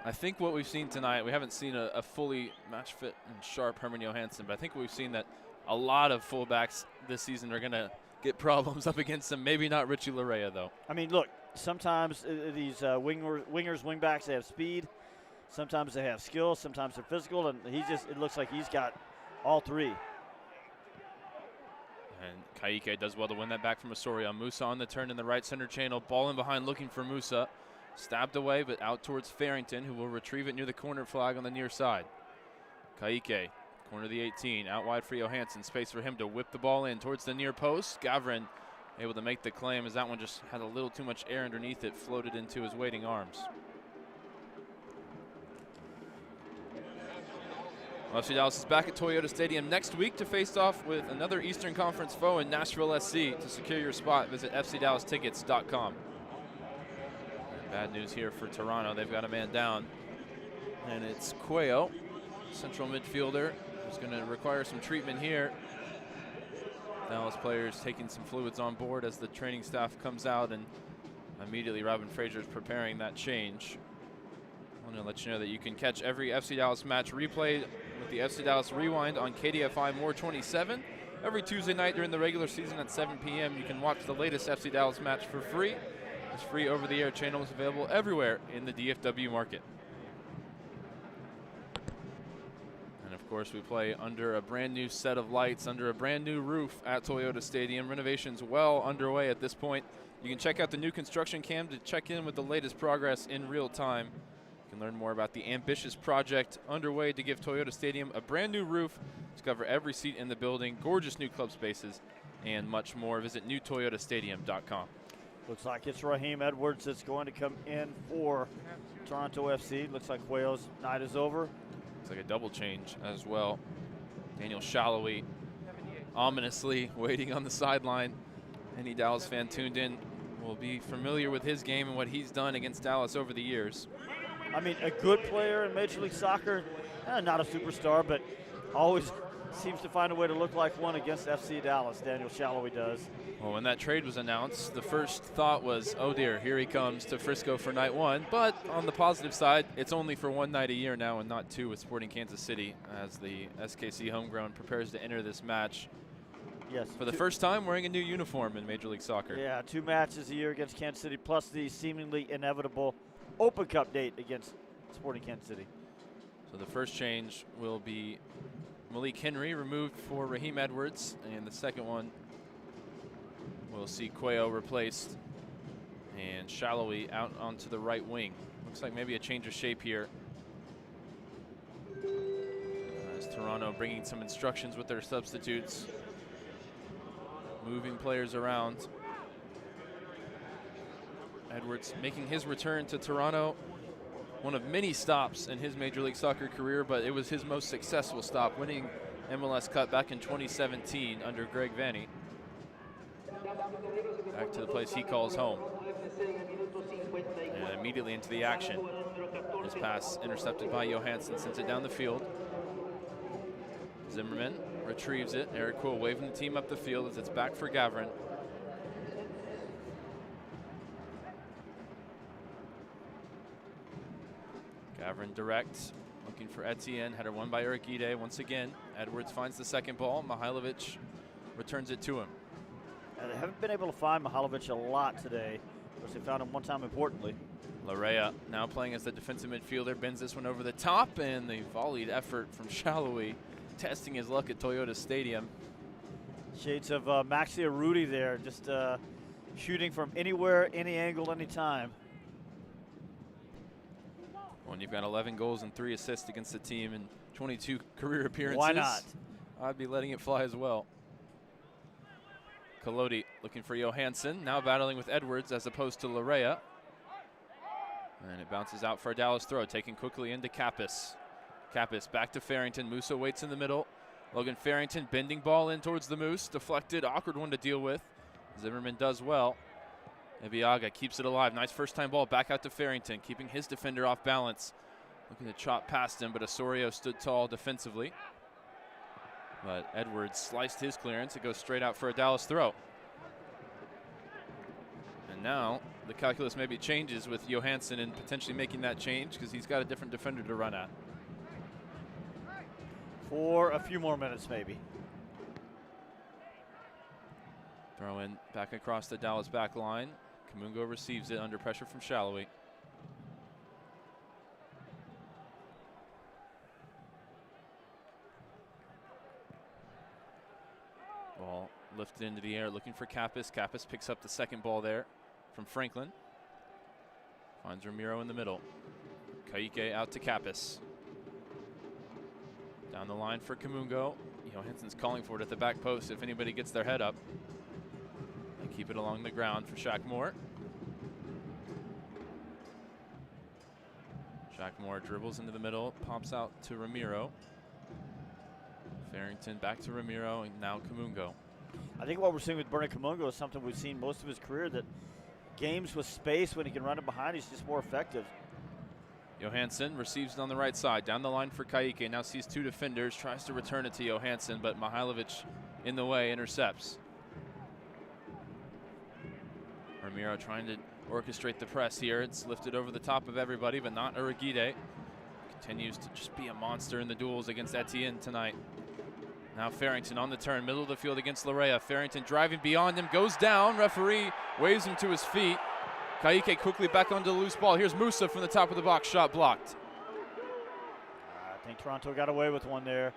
I think what we've seen tonight, we haven't seen a fully match fit and sharp Herman Johansson, but I think we've seen that a lot of fullbacks this season are going to get problems up against him. Maybe not Richie Larea, though. I mean, look, sometimes these wingers, wingbacks, they have speed. Sometimes they have skill. Sometimes they're physical, and it looks like he's got all three. And Kaike does well to win that back from Osorio. Musa on the turn in the right center channel. Ball in behind looking for Musa. Stabbed away, but out towards Farrington, who will retrieve it near the corner flag on the near side. Kaike, corner of the 18, out wide for Johansson. Space for him to whip the ball in towards the near post. Gavrin able to make the claim as that one just had a little too much air underneath it, floated into his waiting arms. FC Dallas is back at Toyota Stadium next week to face off with another Eastern Conference foe in Nashville SC. To secure your spot, visit fcdallastickets.com. Bad news here for Toronto. They've got a man down, and it's Cuello, central midfielder, who's going to require some treatment here. Dallas players taking some fluids on board as the training staff comes out, and immediately Robin Fraser is preparing that change. I want to let you know that you can catch every FC Dallas match replayed with the FC Dallas Rewind on KDFI More 27. Every Tuesday night during the regular season at 7 p.m. you can watch the latest FC Dallas match for free. This free over-the-air channel is available everywhere in the DFW market. And of course, we play under a brand new set of lights, under a brand new roof at Toyota Stadium. Renovations well underway at this point. You can check out the new construction cam to check in with the latest progress in real time. You can learn more about the ambitious project underway to give Toyota Stadium a brand new roof, discover every seat in the building, gorgeous new club spaces, and much more. Visit newtoyotastadium.com. Looks like it's Raheem Edwards that's going to come in for Toronto FC. Looks like Cuello's night is over. Looks like a double change as well. Daniel Shallowy ominously waiting on the sideline. Any Dallas fan tuned in will be familiar with his game and what he's done against Dallas over the years. I mean, a good player in Major League Soccer, not a superstar, but always seems to find a way to look like one against FC Dallas. Daniel Shallowy does. Well, when that trade was announced, the first thought was, oh dear, here he comes to Frisco for night one. But on the positive side, it's only for one night a year now and not two with Sporting Kansas City as the SKC homegrown prepares to enter this match. Yes. For the first time wearing a new uniform in Major League Soccer. Yeah, 2 matches a year against Kansas City, plus the seemingly inevitable Open Cup date against Sporting Kansas City. So the first change will be Malik Henry removed for Raheem Edwards, and the second one we'll see Cuello replaced and Shallowy out onto the right wing. Looks like maybe a change of shape here. As Toronto bringing some instructions with their substitutes, moving players around. Edwards making his return to Toronto. One of many stops in his Major League Soccer career, but it was his most successful stop, winning MLS Cup back in 2017 under Greg Vanny. Back to the place he calls home. And immediately into the action. His pass intercepted by Johansson, sends it down the field. Zimmerman retrieves it. Eric Quill waving the team up the field as it's back for Gavrin. Gavrin direct, looking for Etienne. Header won by Urquide. Once again, Edwards finds the second ball. Mihailovic returns it to him. And they haven't been able to find Mihailovic a lot today. Of course, they found him one time importantly. Larea now playing as the defensive midfielder, bends this one over the top, and the volleyed effort from Shallowy, testing his luck at Toyota Stadium. Shades of Maxi Arudi there, just shooting from anywhere, any angle, any time. When you've got 11 goals and 3 assists against the team in 22 career appearances, why not? I'd be letting it fly as well. Collodi looking for Johansson, now battling with Edwards as opposed to Larea. And it bounces out for a Dallas throw, taken quickly into Kappas. Kappas back to Farrington. Musa waits in the middle. Logan Farrington bending ball in towards the Moose. Deflected, awkward one to deal with. Zimmerman does well. Ebiaga keeps it alive. Nice first time ball back out to Farrington, keeping his defender off balance. Looking to chop past him, but Osorio stood tall defensively. But Edwards sliced his clearance. It goes straight out for a Dallas throw. And now the calculus maybe changes with Johansson and potentially making that change because he's got a different defender to run at. For a few more minutes, maybe. Throw in back across the Dallas back line. Kamungo receives it under pressure from Shallowy. Ball lifted into the air, looking for Kappas. Kappas picks up the second ball there from Franklin. Finds Ramiro in the middle. Kaike out to Kappas. Down the line for Kamungo. Johansson's calling for it at the back post if anybody gets their head up. They keep it along the ground for Shaq Moore. Shaq Moore dribbles into the middle, pops out to Ramiro. Farrington back to Ramiro, and now Kamungo. I think what we're seeing with Bernie Kamungo is something we've seen most of his career, that games with space, when he can run it behind, he's just more effective. Johansson receives it on the right side. Down the line for Kaike. Now sees 2 defenders. Tries to return it to Johansson, but Mihailovic in the way intercepts. Ramiro trying to orchestrate the press here. It's lifted over the top of everybody, but not Urquide. Continues to just be a monster in the duels against Etienne tonight. Now Farrington on the turn, middle of the field against Larea. Farrington driving beyond him, goes down. Referee waves him to his feet. Kaike quickly back onto the loose ball. Here's Musa from the top of the box, shot blocked. I think Toronto got away with one there.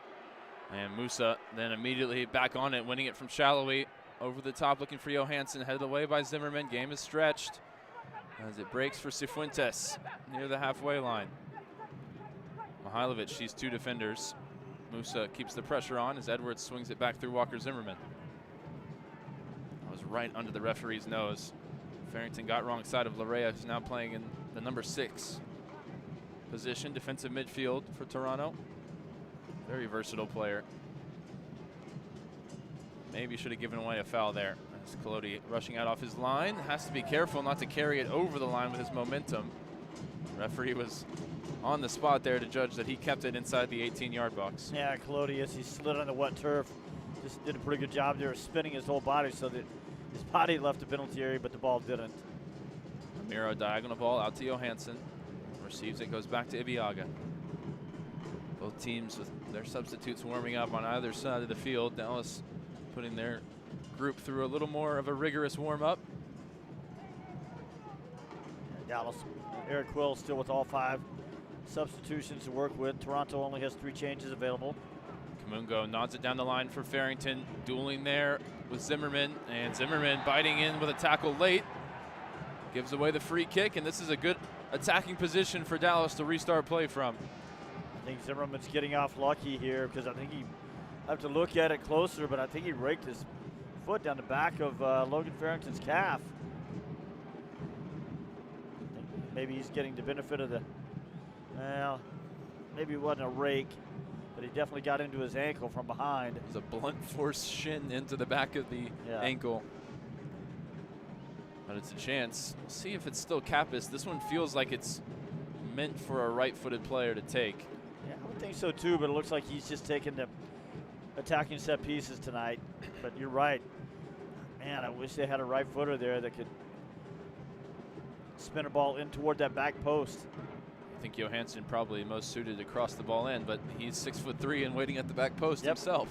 And Musa then immediately back on it, winning it from Shallowy. Over the top, looking for Johansson, headed away by Zimmerman. Game is stretched as it breaks for Cifuentes near the halfway line. Mihailovic sees 2 defenders. Musa keeps the pressure on as Edwards swings it back through Walker Zimmerman. That was right under the referee's nose. Farrington got wrong side of Larea, who's now playing in the number 6 position, defensive midfield for Toronto. Very versatile player. Maybe should have given away a foul there. As Collodi rushing out off his line. Has to be careful not to carry it over the line with his momentum. Referee was on the spot there to judge that he kept it inside the 18-yard box. Yeah, Collodi, as he slid on the wet turf, just did a pretty good job there of spinning his whole body so that his body left the penalty area, but the ball didn't. Ramiro diagonal ball out to Johansson. Receives it, goes back to Ibeagha. Both teams with their substitutes warming up on either side of the field. Dallas putting their group through a little more of a rigorous warm-up. Dallas, Eric Quill still with all 5 substitutions to work with. Toronto only has 3 changes available. Kamungo nods it down the line for Farrington, dueling there with Zimmerman, and Zimmerman biting in with a tackle late. Gives away the free kick, and this is a good attacking position for Dallas to restart play from. I think Zimmerman's getting off lucky here because I think I have to look at it closer, but I think he raked his foot down the back of Logan Farrington's calf. I think maybe he's getting the benefit of the, well, maybe it wasn't a rake, but he definitely got into his ankle from behind. It was a blunt force shin into the back of the ankle. But it's a chance. We'll see if it's still Kappas. This one feels like it's meant for a right-footed player to take. Yeah, I would think so too, but it looks like he's just taking the attacking set pieces tonight. But you're right. Man, I wish they had a right footer there that could spin a ball in toward that back post. I think Johansson probably most suited to cross the ball in, but he's 6'3" and waiting at the back post himself.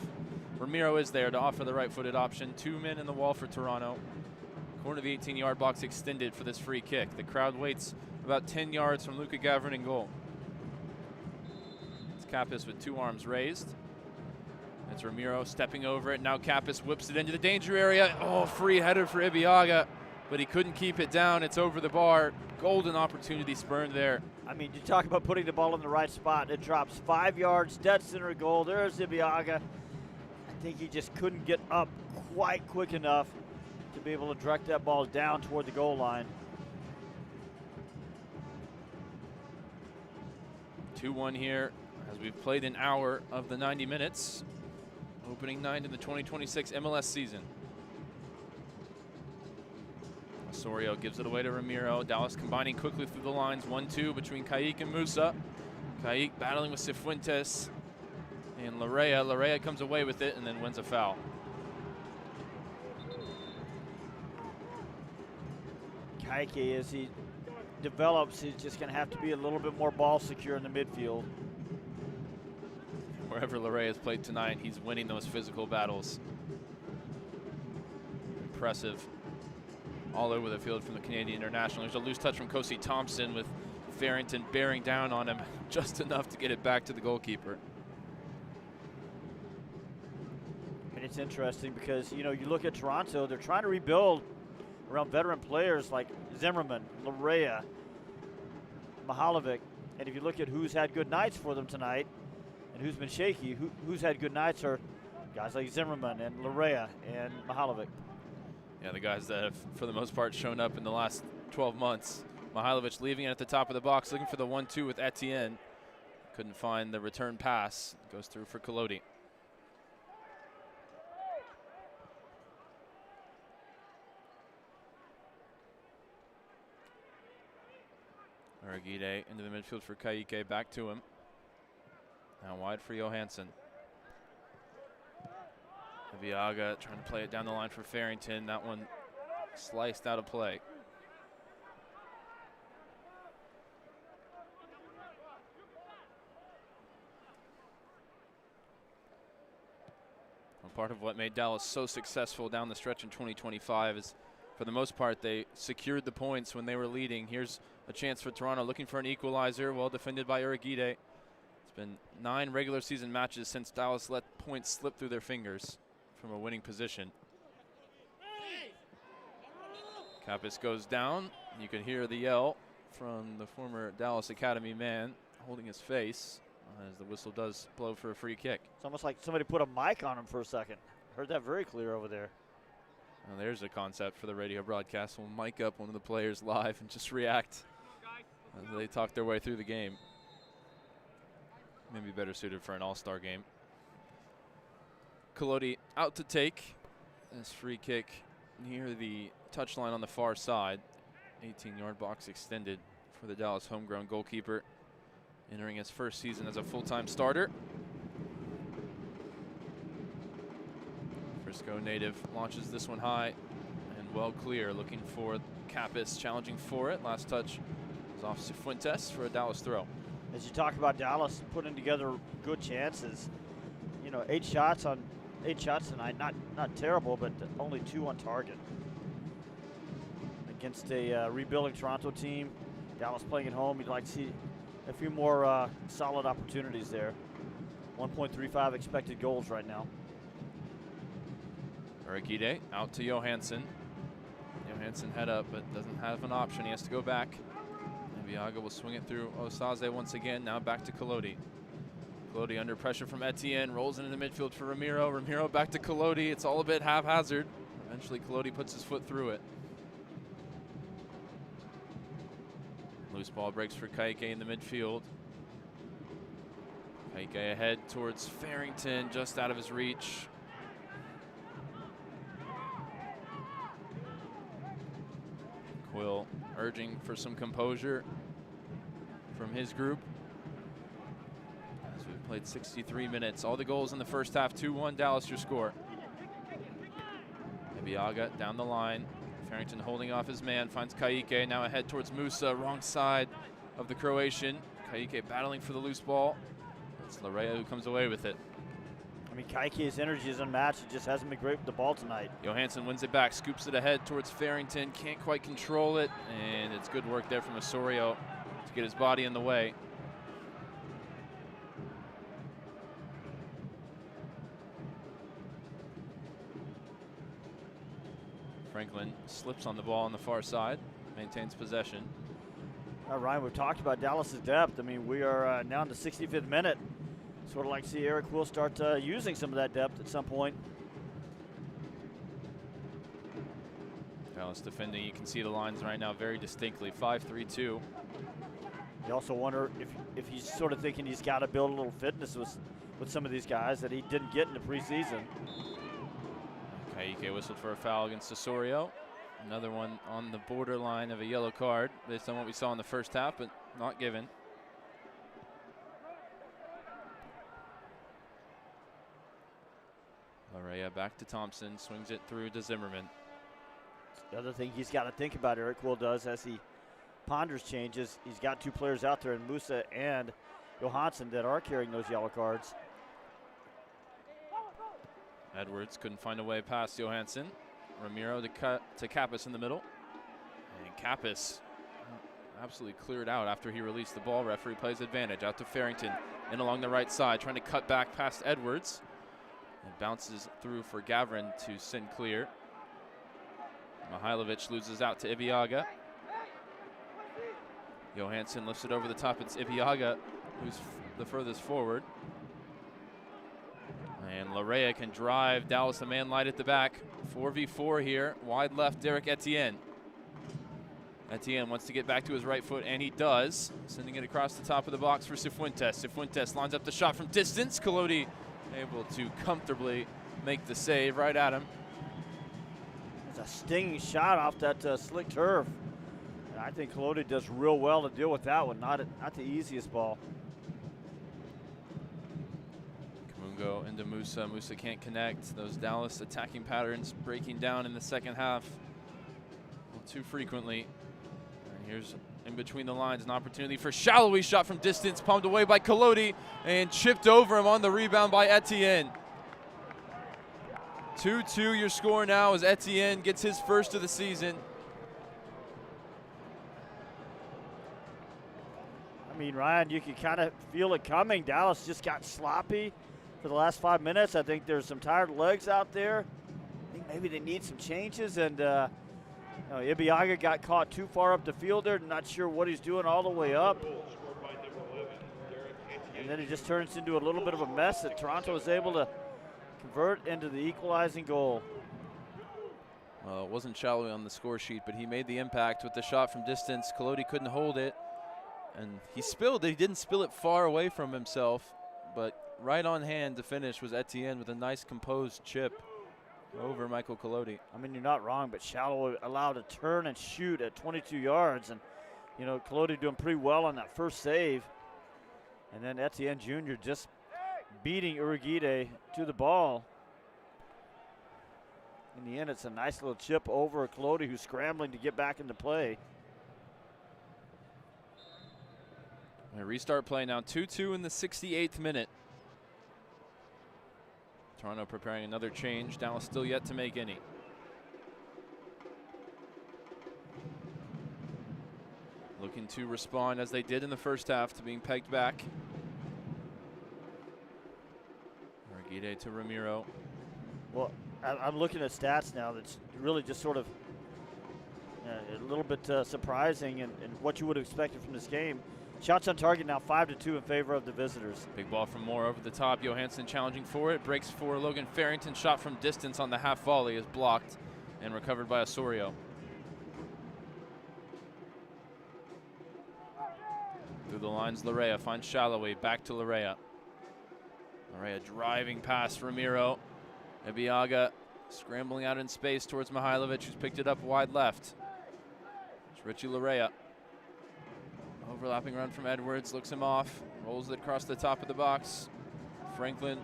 Ramiro is there to offer the right-footed option. 2 men in the wall for Toronto. Corner of the 18-yard box extended for this free kick. The crowd waits about 10 yards from Luca Gavrin in goal. It's Kappas with 2 arms raised. It's Ramiro stepping over it. Now Kappas whips it into the danger area. Oh, free header for Ibiaga, but he couldn't keep it down. It's over the bar. Golden opportunity spurned there. I mean, you talk about putting the ball in the right spot. It drops 5 yards, dead center goal. There's Ibiaga. I think he just couldn't get up quite quick enough to be able to direct that ball down toward the goal line. 2-1 here as we've played an hour of the 90 minutes. Opening night in the 2026 MLS season. Osorio gives it away to Ramiro. Dallas combining quickly through the lines. 1-2 between Kayik and Musa. Kayik battling with Cifuentes and Larrea. Larrea comes away with it and then wins a foul. Kayik, as he develops, he's just going to have to be a little bit more ball secure in the midfield. Wherever Larrea has played tonight, he's winning those physical battles. Impressive. All over the field from the Canadian international. There's a loose touch from Kosi Thompson with Farrington bearing down on him just enough to get it back to the goalkeeper. And it's interesting because, you know, you look at Toronto, they're trying to rebuild around veteran players like Zimmerman, Larrea, Mihalovic. And if you look at who's had good nights for them tonight and who's been shaky, who's had good nights are guys like Zimmerman and Larrea and Mihalovic. Yeah, the guys that have, for the most part, shown up in the last 12 months. Mihailovic leaving it at the top of the box, looking for the 1-2 with Etienne. Couldn't find the return pass. Goes through for Collodi. Aragide into the midfield for Kayike, back to him. Now wide for Johansson. Ibiaga trying to play it down the line for Farrington. That one sliced out of play. Well, part of what made Dallas so successful down the stretch in 2025 is, for the most part, they secured the points when they were leading. Here's a chance for Toronto looking for an equalizer, well defended by Uragide. It's been 9 regular season matches since Dallas let points slip through their fingers from a winning position. Kappas goes down. You can hear the yell from the former Dallas Academy man holding his face as the whistle does blow for a free kick. It's almost like somebody put a mic on him for a second. Heard that very clear over there. Well, there's a concept for the radio broadcast. We'll mic up one of the players live and just react as they talk their way through the game. Maybe better suited for an all-star game. Collodi out to take this free kick near the touchline on the far side. 18-yard box extended for the Dallas homegrown goalkeeper, entering his first season as a full-time starter. Frisco native launches this one high and well clear, looking for Kappas, challenging for it. Last touch is off Cifuentes for a Dallas throw. As you talk about Dallas putting together good chances, you know, 8 shots on 8 shots tonight. Not terrible, but only 2 on target. Against a rebuilding Toronto team, Dallas playing at home, you'd like to see a few more solid opportunities there. 1.35 expected goals right now. Urquide out to Johansson. Johansson head up, but doesn't have an option. He has to go back. Viaga will swing it through Osaze once again. Now back to Collodi. Collodi under pressure from Etienne. Rolls into the midfield for Ramiro. Ramiro back to Collodi. It's all a bit haphazard. Eventually Collodi puts his foot through it. Loose ball breaks for Kaike in the midfield. Kaike ahead towards Farrington, just out of his reach. Quill urging for some composure from his group. As we've played 63 minutes, all the goals in the first half, 2-1 Dallas your score. Ebiaga down the line. Farrington holding off his man, finds Kaike, now ahead towards Musa, wrong side of the Croatian. Kaike battling for the loose ball. It's Larea who comes away with it. I mean, Kaike's energy is unmatched. He just hasn't been great with the ball tonight. Johansson wins it back, scoops it ahead towards Farrington, can't quite control it, and it's good work there from Osorio to get his body in the way. Franklin slips on the ball on the far side, maintains possession. Ryan, we've talked about Dallas's depth. I mean, we are now in the 65th minute. Sort of like to see Eric Quill start using some of that depth at some point. Dallas defending, you can see the lines right now very distinctly, 5-3-2. You also wonder if he's sort of thinking he's got to build a little fitness with some of these guys that he didn't get in the preseason. Kaike whistled for a foul against Osorio. Another one on the borderline of a yellow card based on what we saw in the first half, but not given. Larea back to Thompson, swings it through to Zimmerman. The other thing he's got to think about, Eric Quill does, as he ponders changes, he's got 2 players out there in Musa and Johansson that are carrying those yellow cards. Edwards couldn't find a way past Johansson. Ramiro to Kappas in the middle. And Kappas absolutely cleared out after he released the ball. Referee plays advantage out to Farrington. In along the right side, trying to cut back past Edwards. It bounces through for Gavrin to Sinclair. Mihailovic loses out to Ibiaga. Johansson lifts it over the top. It's Ibiaga who's the furthest forward. And Larea can drive. Dallas a man light at the back. 4v4 here. Wide left, Derek Etienne. Etienne wants to get back to his right foot, and he does. Sending it across the top of the box for Cifuentes. Cifuentes lines up the shot from distance. Collodi able to comfortably make the save right at him. It's a stinging shot off that slick turf. And I think Collodi does real well to deal with that one. Not the easiest ball. Go into Musa. Musa can't connect. Those Dallas attacking patterns breaking down in the second half too frequently. And here's in between the lines an opportunity for Shallowy, shot from distance, pumped away by Collodi and chipped over him on the rebound by Etienne. 2-2 your score now as Etienne gets his first of the season. I mean, Ryan, you can kind of feel it coming. Dallas just got sloppy for the last 5 minutes. I think there's some tired legs out there. I think maybe they need some changes. And Ibiaga got caught too far up the field there. Not sure what he's doing all the way up. And then it just turns into a little bit of a mess that Toronto is able to convert into the equalizing goal. Well, it wasn't Shallowy on the score sheet, but he made the impact with the shot from distance. Collodi couldn't hold it. And he spilled it. He didn't spill it far away from himself, but right on hand to finish was Etienne with a nice composed chip over Michael Collodi. I mean, you're not wrong, but Shallow allowed a turn and shoot at 22 yards. And, you know, Collodi doing pretty well on that first save. And then Etienne Jr. just beating Urquide to the ball. In the end, it's a nice little chip over Collodi, who's scrambling to get back into play. Restart play now, 2-2 in the 68th minute. Toronto preparing another change. Dallas still yet to make any. Looking to respond as they did in the first half to being pegged back. Arguide to Ramiro. Well, I'm looking at stats now that's really just sort of a little bit surprising and what you would have expected from this game. Shots on target now 5-2 in favor of the visitors. Big ball from Moore over the top. Johansson challenging for it. Breaks for Logan Farrington. Shot from distance on the half volley is blocked and recovered by Osorio. Through the lines, Larrea finds Shalloway. Back to Larrea. Larrea driving past Ramiro. Ebiaga scrambling out in space towards Mihailovic, who's picked it up wide left. It's Richie Larrea. Overlapping run from Edwards, looks him off, rolls it across the top of the box. Franklin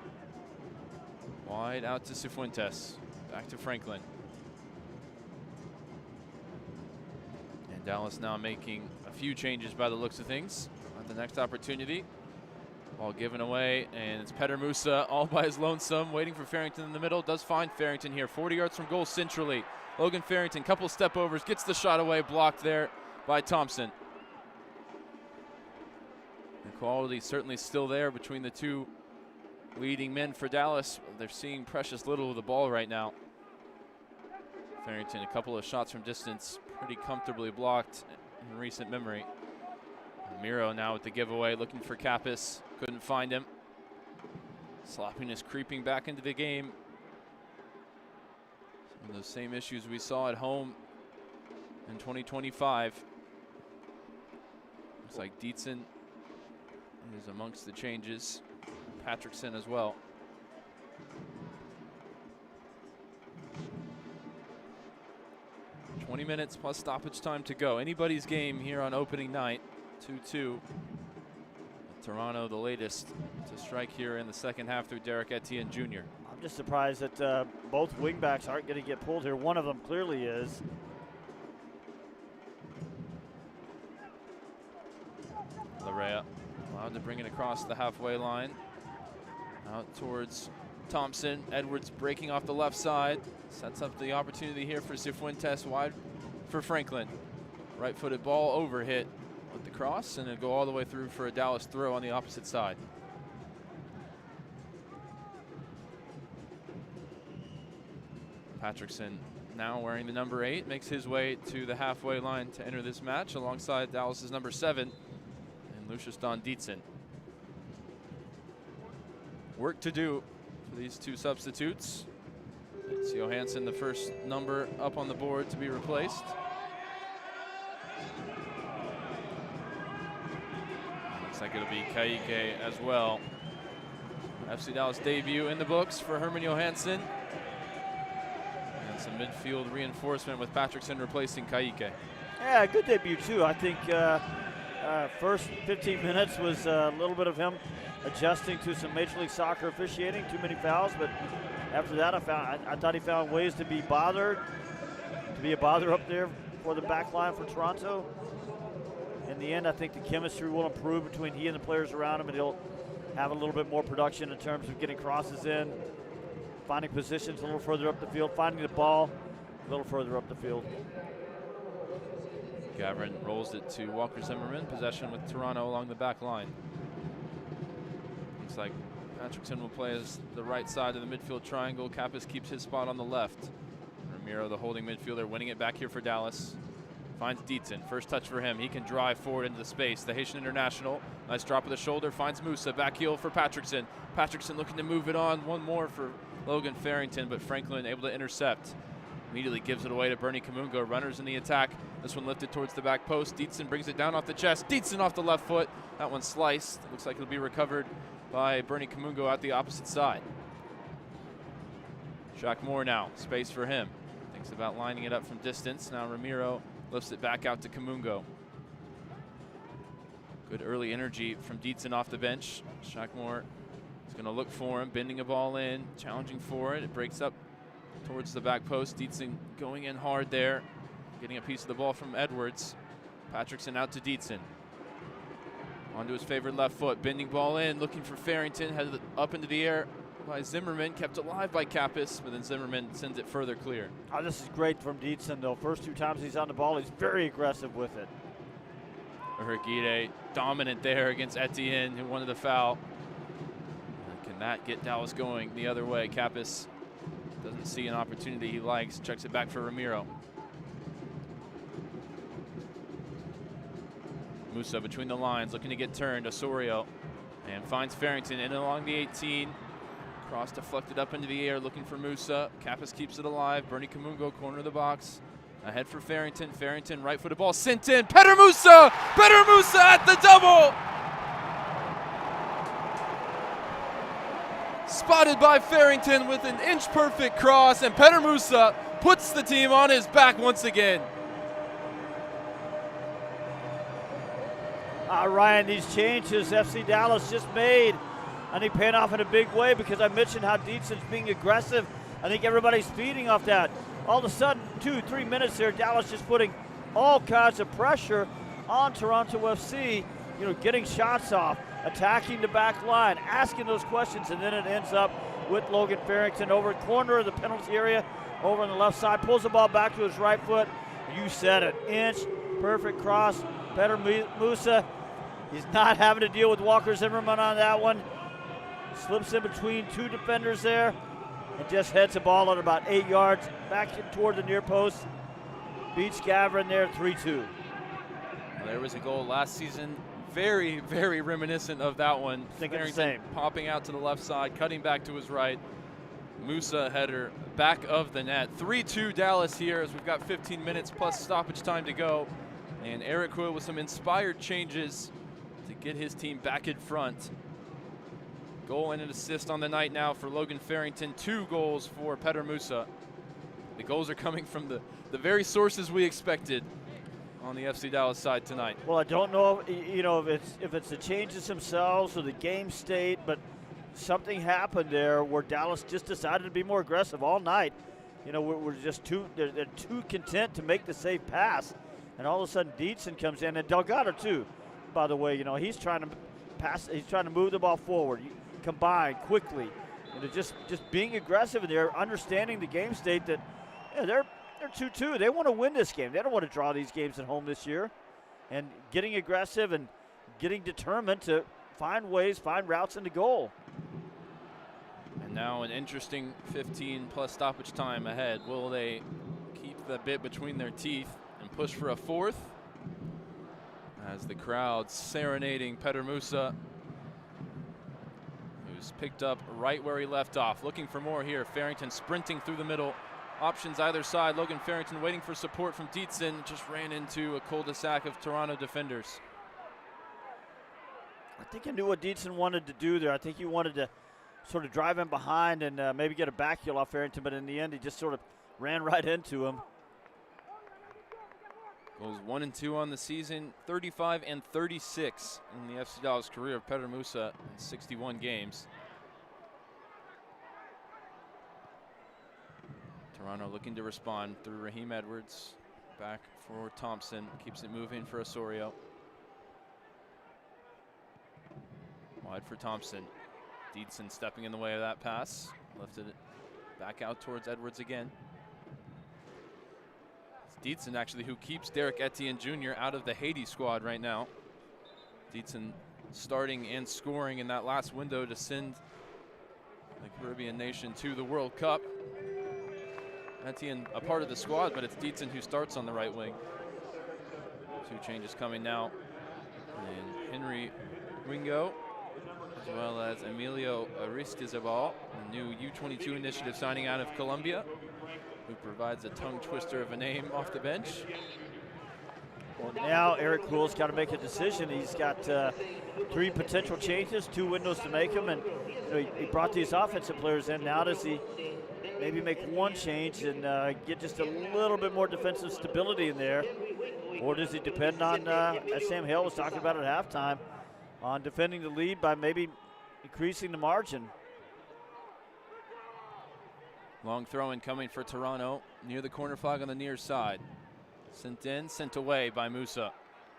wide out to Cifuentes. Back to Franklin. And Dallas now making a few changes by the looks of things. On the next opportunity, ball given away, and it's Petter Musa all by his lonesome, waiting for Farrington in the middle. Does find Farrington here, 40 yards from goal centrally. Logan Farrington, couple step overs, gets the shot away, blocked there by Thompson. The quality certainly still there between the two leading men for Dallas. They're seeing precious little of the ball right now. Farrington, a couple of shots from distance, pretty comfortably blocked in recent memory. Miro now with the giveaway, looking for Kappas. Couldn't find him. Sloppiness creeping back into the game. Some of those same issues we saw at home in 2025. Looks like Dietzen is amongst the changes. Patrickson as well. "20 minutes plus stoppage time to go. Anybody's game here on opening night. 2-2. Toronto, the latest to strike here in the second half through Derek Etienne Jr. I'm just surprised that both wingbacks aren't going to get pulled here. One of them clearly is. Larrea allowed to bring it across the halfway line. Out towards Thompson. Edwards breaking off the left side. Sets up the opportunity here for Cifuentes, wide for Franklin. Right-footed ball over hit with the cross, and it'll go all the way through for a Dallas throw on the opposite side. Patrickson, now wearing the number 8, makes his way to the halfway line to enter this match alongside Dallas's number 7 and Lucius Don Dietzen. Work to do for these two substitutes. It's Johansson, the first number up on the board to be replaced. Looks like it'll be Kaike as well. FC Dallas debut in the books for Herman Johansson. And some midfield reinforcement with Patrickson replacing Kaike. Yeah, good debut too. I think first 15 minutes was a little bit of him adjusting to some Major League Soccer officiating, too many fouls, but after that I thought he found ways to be a bother up there for the back line for Toronto. In the end, I think the chemistry will improve between he and the players around him, and he'll have a little bit more production in terms of getting crosses in, finding positions a little further up the field, finding the ball a little further up the field. Gavrin rolls it to Walker Zimmerman, possession with Toronto along the back line. Looks like Patrickson will play as the right side of the midfield triangle. Kappas keeps his spot on the left. Ramiro, the holding midfielder, winning it back here for Dallas. Finds Dietzen, first touch for him. He can drive forward into the space. The Haitian international, nice drop of the shoulder, finds Musa, back heel for Patrickson. Patrickson looking to move it on, one more for Logan Farrington, but Franklin able to intercept. Immediately gives it away to Bernie Kamungo. Runners in the attack. This one lifted towards the back post. Dietzen brings it down off the chest. Dietzen off the left foot. That one sliced. Looks like it'll be recovered by Bernie Kamungo out the opposite side. Jacques Moore now, space for him. Thinks about lining it up from distance. Now Ramiro lifts it back out to Kamungo. Good early energy from Dietzen off the bench. Jacques Moore is going to look for him, bending a ball in, challenging for it. It breaks up towards the back post. Dietzen going in hard there, getting a piece of the ball from Edwards. Patrickson out to Dietzen. Onto his favorite left foot, bending ball in, looking for Farrington, headed up into the air, by Zimmerman, kept alive by Kappas, but then Zimmerman sends it further clear. Oh, this is great from Dietzen, though. First 2 times he's on the ball, he's very aggressive with it. Urquide dominant there against Etienne, who wanted the foul. Can that get Dallas going the other way? Kappas doesn't see an opportunity he likes, checks it back for Ramiro. Musa between the lines, looking to get turned. Osorio, and finds Farrington in along the 18. Cross deflected up into the air, looking for Musa. Kappas keeps it alive. Bernie Kamungo, corner of the box. Ahead for Farrington. Farrington, right-footed ball sent in. Petter Musa! Petter Musa at the double! Spotted by Farrington with an inch-perfect cross, and Petter Musa puts the team on his back once again. Ryan, these changes FC Dallas just made, I think, paying off in a big way, because I mentioned how Dietzen's being aggressive. I think everybody's feeding off that. All of a sudden, 2-3 minutes there, Dallas just putting all kinds of pressure on Toronto FC, you know, getting shots off, attacking the back line, asking those questions, and then it ends up with Logan Farrington over corner of the penalty area, over on the left side, pulls the ball back to his right foot. You said it, inch, perfect cross. Petter Musa, he's not having to deal with Walker Zimmerman on that one. Slips in between 2 defenders there and just heads the ball at about 8 yards back toward the near post. Beats Gavrin there, 3-2. Well, there was a goal last season, very, very reminiscent of that one. Thinking the Farrington same. Popping out to the left side, cutting back to his right. Musa header back of the net. 3-2 Dallas here as we've got 15 minutes plus stoppage time to go. And Eric Quill with some inspired changes to get his team back in front. Goal and an assist on the night now for Logan Farrington. 2 goals for Petter Musa. The goals are coming from the very sources we expected on the FC Dallas side tonight. Well, I don't know, if it's the changes themselves or the game state, but something happened there where Dallas just decided to be more aggressive all night. You know, we're just they're too content to make the safe pass. And all of a sudden, Dietzen comes in, and Delgado too. By the way, you know, he's trying to pass. He's trying to move the ball forward, combine quickly. You know, just being aggressive, and they're understanding the game state that they're 2-2. They want to win this game. They don't want to draw these games at home this year. And getting aggressive and getting determined to find ways, find routes into goal. And now an interesting 15-plus stoppage time ahead. Will they keep the bit between their teeth and push for a 4th? As the crowd serenading Petter Musa, who's picked up right where he left off. Looking for more here. Farrington sprinting through the middle. Options either side. Logan Farrington waiting for support from Dietzen. Just ran into a cul-de-sac of Toronto defenders. I think I knew what Dietzen wanted to do there. I think he wanted to sort of drive him behind and maybe get a back heel off Farrington, but in the end, he just sort of ran right into him. Goals 1 and 2 on the season, 35 and 36 in the FC Dallas career of Petter Musa in 61 games. Toronto looking to respond through Raheem Edwards. Back for Thompson, keeps it moving for Osorio. Wide for Thompson. Dietzen stepping in the way of that pass. Lifted it back out towards Edwards again. It's Dietzen actually who keeps Derek Etienne Jr. out of the Haiti squad right now. Dietzen starting and scoring in that last window to send the Caribbean nation to the World Cup. Etienne a part of the squad, but it's Dietzen who starts on the right wing. 2 changes coming now. And Henry Ringo, as well as Emilio Aristizabal, a new U22 initiative signing out of Colombia, who provides a tongue twister of a name off the bench. Well, now Eric Kuhl's got to make a decision. He's got 3 potential changes, 2 windows to make them, and he brought these offensive players in. Now does he maybe make 1 change and get just a little bit more defensive stability in there, or does he depend on, as Sam Hale was talking about at halftime, on defending the lead by maybe increasing the margin? Long throw in coming for Toronto near the corner flag on the near side. Sent in, sent away by Musa.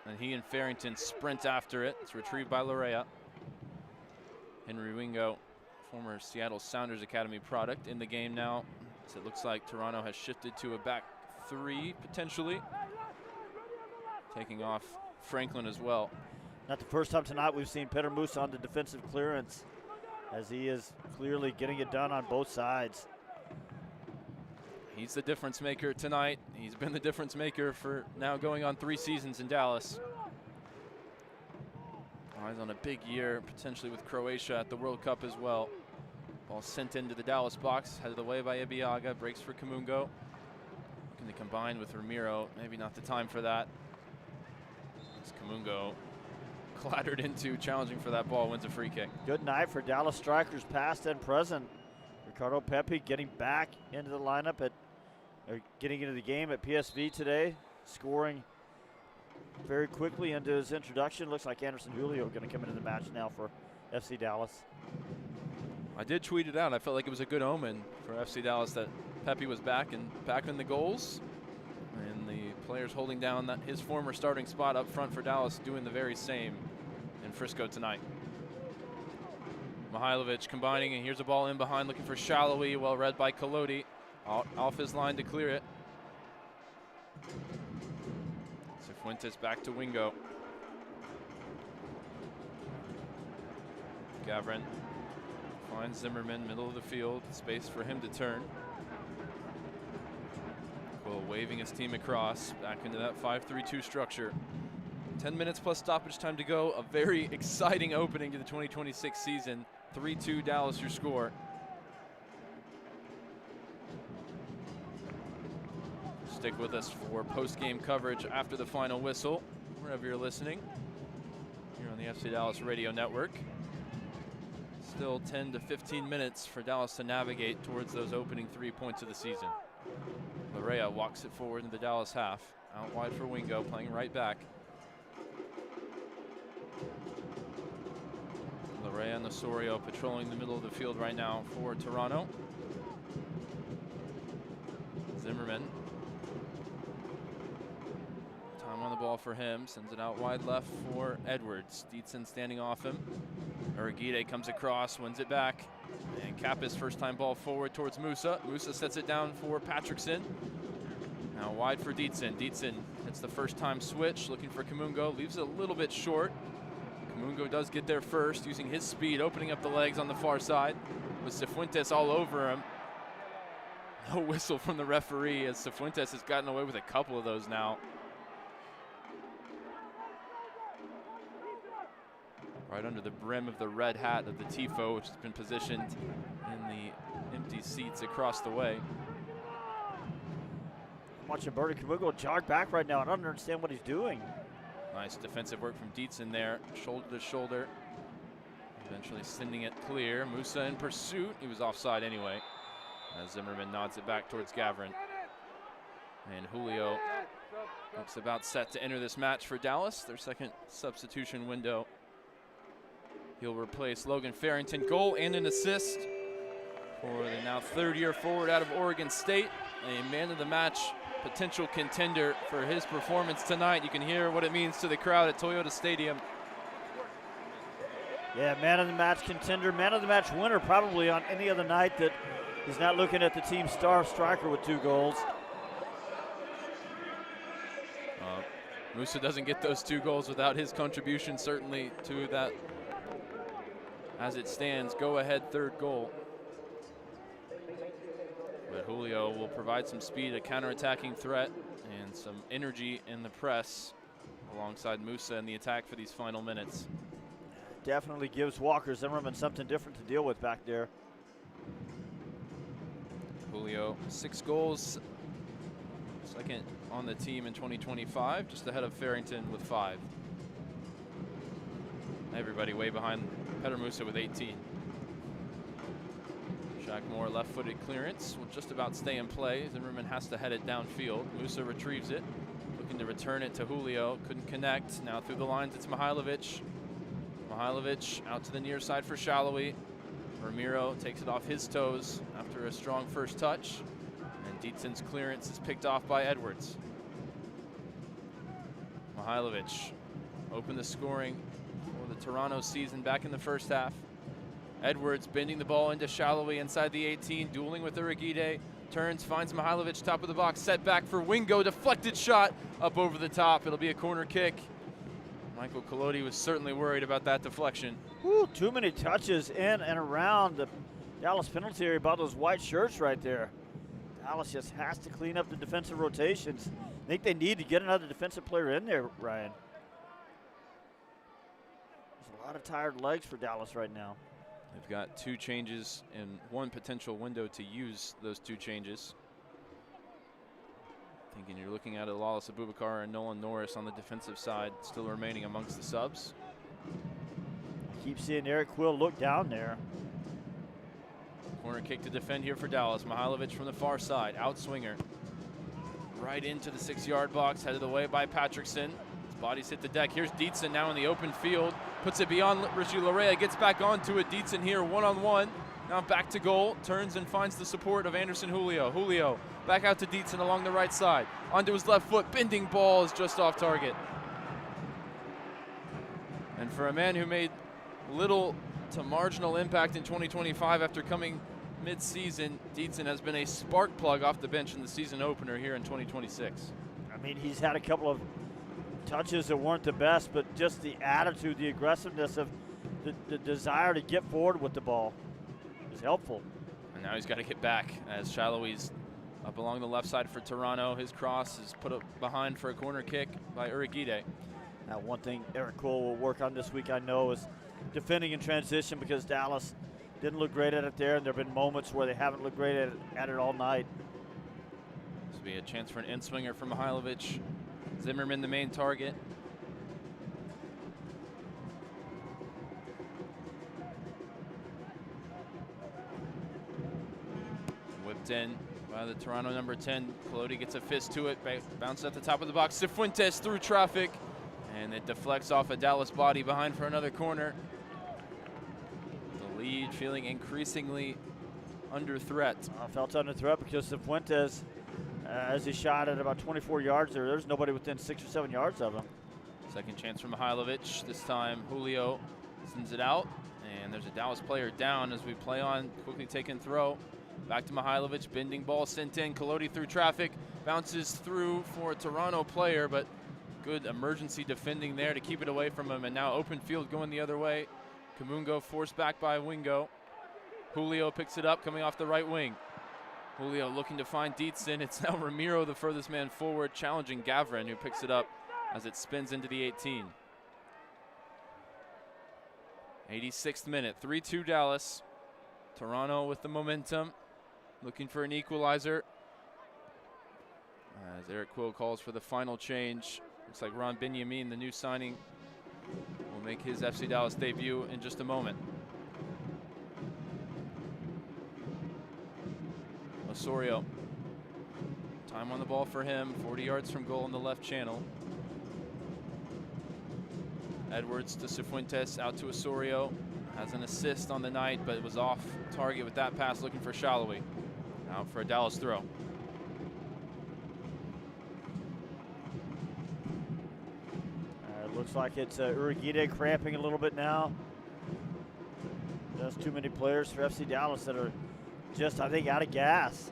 And he and Farrington sprint after it. It's retrieved by Larea. Henry Wingo former Seattle Sounders Academy product, in the game now. So it looks like Toronto has shifted to a back three, potentially. Taking off Franklin as well. Not the first time tonight we've seen Peter Musa on the defensive clearance, as he is clearly getting it done on both sides. He's the difference maker tonight. He's been the difference maker for now going on 3 seasons in Dallas. Eyes on a big year, potentially with Croatia at the World Cup as well. Ball sent into the Dallas box, headed away by Ebiaga, breaks for Kamungo. Looking to combine with Ramiro, maybe not the time for that. As Kamungo clattered into, challenging for that ball, wins a free kick. Good night for Dallas strikers, past and present. Ricardo Pepi getting back into the lineup getting into the game at PSV today, scoring very quickly into his introduction. Looks like Anderson Julio going to come into the match now for FC Dallas. I did tweet it out. I felt like it was a good omen for FC Dallas that Pepi was back in the goals. And the players holding down his former starting spot up front for Dallas doing the very same in Frisco tonight. Mihailovic combining, and here's a ball in behind looking for Shallowy, well read by Collodi. Off his line to clear it. Cifuentes back to Wingo. Gavrin finds Zimmerman, middle of the field, space for him to turn. Quill waving his team across, back into that 5-3-2 structure. 10 minutes plus stoppage time to go. A very exciting opening to the 2026 season. 3-2 Dallas your score. Stick with us for post-game coverage after the final whistle, wherever you're listening, here on the FC Dallas Radio Network. Still 10 to 15 minutes for Dallas to navigate towards those opening 3 points of the season. Larea walks it forward in the Dallas half. Out wide for Wingo, playing right back. Larea and Osorio patrolling the middle of the field right now for Toronto. Zimmerman. Time on the ball for him, sends it out wide left for Edwards. Dietzen standing off him. Uragide comes across, wins it back. And Kappa's first time ball forward towards Musa. Musa sets it down for Patrickson. Now wide for Dietzen. Dietzen hits the first time switch, looking for Kamungo, leaves it a little bit short. Kamungo does get there first, using his speed, opening up the legs on the far side, with Cifuentes all over him. No whistle from the referee, as Cifuentes has gotten away with a couple of those now. Right under the brim of the red hat of the Tifo, which has been positioned in the empty seats across the way. I'm watching Bernie Kamungo jog back right now. I don't understand what he's doing. Nice defensive work from Dietzen there, shoulder to shoulder. Eventually sending it clear. Musa in pursuit. He was offside anyway, as Zimmerman nods it back towards Gavrin. And Julio looks about set to enter this match for Dallas, their second substitution window. He'll replace Logan Farrington. Goal and an assist for the now third-year forward out of Oregon State. A man of the match potential contender for his performance tonight. You can hear what it means to the crowd at Toyota Stadium. Yeah, man of the match contender, man of the match winner probably on any other night that he's not looking at the team star striker with 2 goals. Musa doesn't get those 2 goals without his contribution certainly to that, as it stands, go-ahead third goal. But Julio will provide some speed, a counter-attacking threat, and some energy in the press alongside Musa in the attack for these final minutes. Definitely gives Walker Zimmerman something different to deal with back there. Julio, 6 goals, second on the team in 2025, just ahead of Farrington with 5. Everybody way behind Peter Musa with 18. Shaq Moore left-footed clearance will just about stay in play. Zimmerman has to head it downfield. Musa retrieves it, looking to return it to Julio. Couldn't connect. Now through the lines, it's Mihailovic. Mihailovic out to the near side for Shallowy. Ramiro takes it off his toes after a strong first touch. And Dietzen's clearance is picked off by Edwards. Mihailovic opened the scoring for the Toronto season back in the first half. Edwards bending the ball into Shallowy inside the 18, dueling with Urigide. Turns, finds Mihailovic, top of the box, set back for Wingo, deflected shot up over the top. It'll be a corner kick. Michael Collodi was certainly worried about that deflection. Woo, too many touches in and around the Dallas penalty area about those white shirts right there. Dallas just has to clean up the defensive rotations. I think they need to get another defensive player in there, Ryan. There's a lot of tired legs for Dallas right now. They've got 2 changes and 1 potential window to use those 2 changes. Thinking you're looking at Lawless Abubakar and Nolan Norris on the defensive side, still remaining amongst the subs. Keep seeing Eric Quill look down there. Corner kick to defend here for Dallas. Mihailovic from the far side, outswinger. Right into the 6-yard box, headed away by Patrickson. His body's hit the deck. Here's Dietzen now in the open field. Puts it beyond Richie Larea, gets back onto it. Dietzen here, one-on-one. Now back to goal, turns and finds the support of Anderson Julio. Julio back out to Dietzen along the right side. Onto his left foot, bending ball is just off target. And for a man who made little to marginal impact in 2025 after coming mid-season, Dietzen has been a spark plug off the bench in the season opener here in 2026. I mean, he's had a couple of touches that weren't the best, but just the attitude, the aggressiveness of the desire to get forward with the ball is helpful. And now he's got to get back as Shallowy's up along the left side for Toronto. His cross is put up behind for a corner kick by Urigide. Now, one thing Eric Cole will work on this week, I know, is defending in transition, because Dallas didn't look great at it there, and there have been moments where they haven't looked great at it all night. This will be a chance for an in-swinger from Mihailovic. Zimmerman the main target. Whipped in by the Toronto number 10. Collodi gets a fist to it, bounces at the top of the box. Cifuentes through traffic, and it deflects off a Dallas body behind for another corner. The lead feeling increasingly under threat. Felt under threat because Cifuentes, as he shot at about 24 yards there's nobody within 6 or 7 yards of him. Second chance for Mihailovic. This time Julio sends it out, and there's a Dallas player down as we play on. Quickly taken throw. Back to Mihailovic, bending ball sent in. Collodi through traffic, bounces through for a Toronto player, but good emergency defending there to keep it away from him. And now open field going the other way. Kamungo forced back by Wingo. Julio picks it up, coming off the right wing. Julio looking to find Dietzen. It's now Ramiro, the furthest man forward, challenging Gavrin, who picks it up as it spins into the 18. 86th minute, 3-2 Dallas. Toronto with the momentum, looking for an equalizer. As Eric Quill calls for the final change. Looks like Ron Benjamin, the new signing, will make his FC Dallas debut in just a moment. Osorio, time on the ball for him, 40 yards from goal in the left channel. Edwards to Cifuentes, out to Osorio. Has an assist on the night, but was off target with that pass, looking for Shallowy. Out for a Dallas throw. It looks like it's Urigide cramping a little bit now. There's too many players for FC Dallas that are just, I think, out of gas.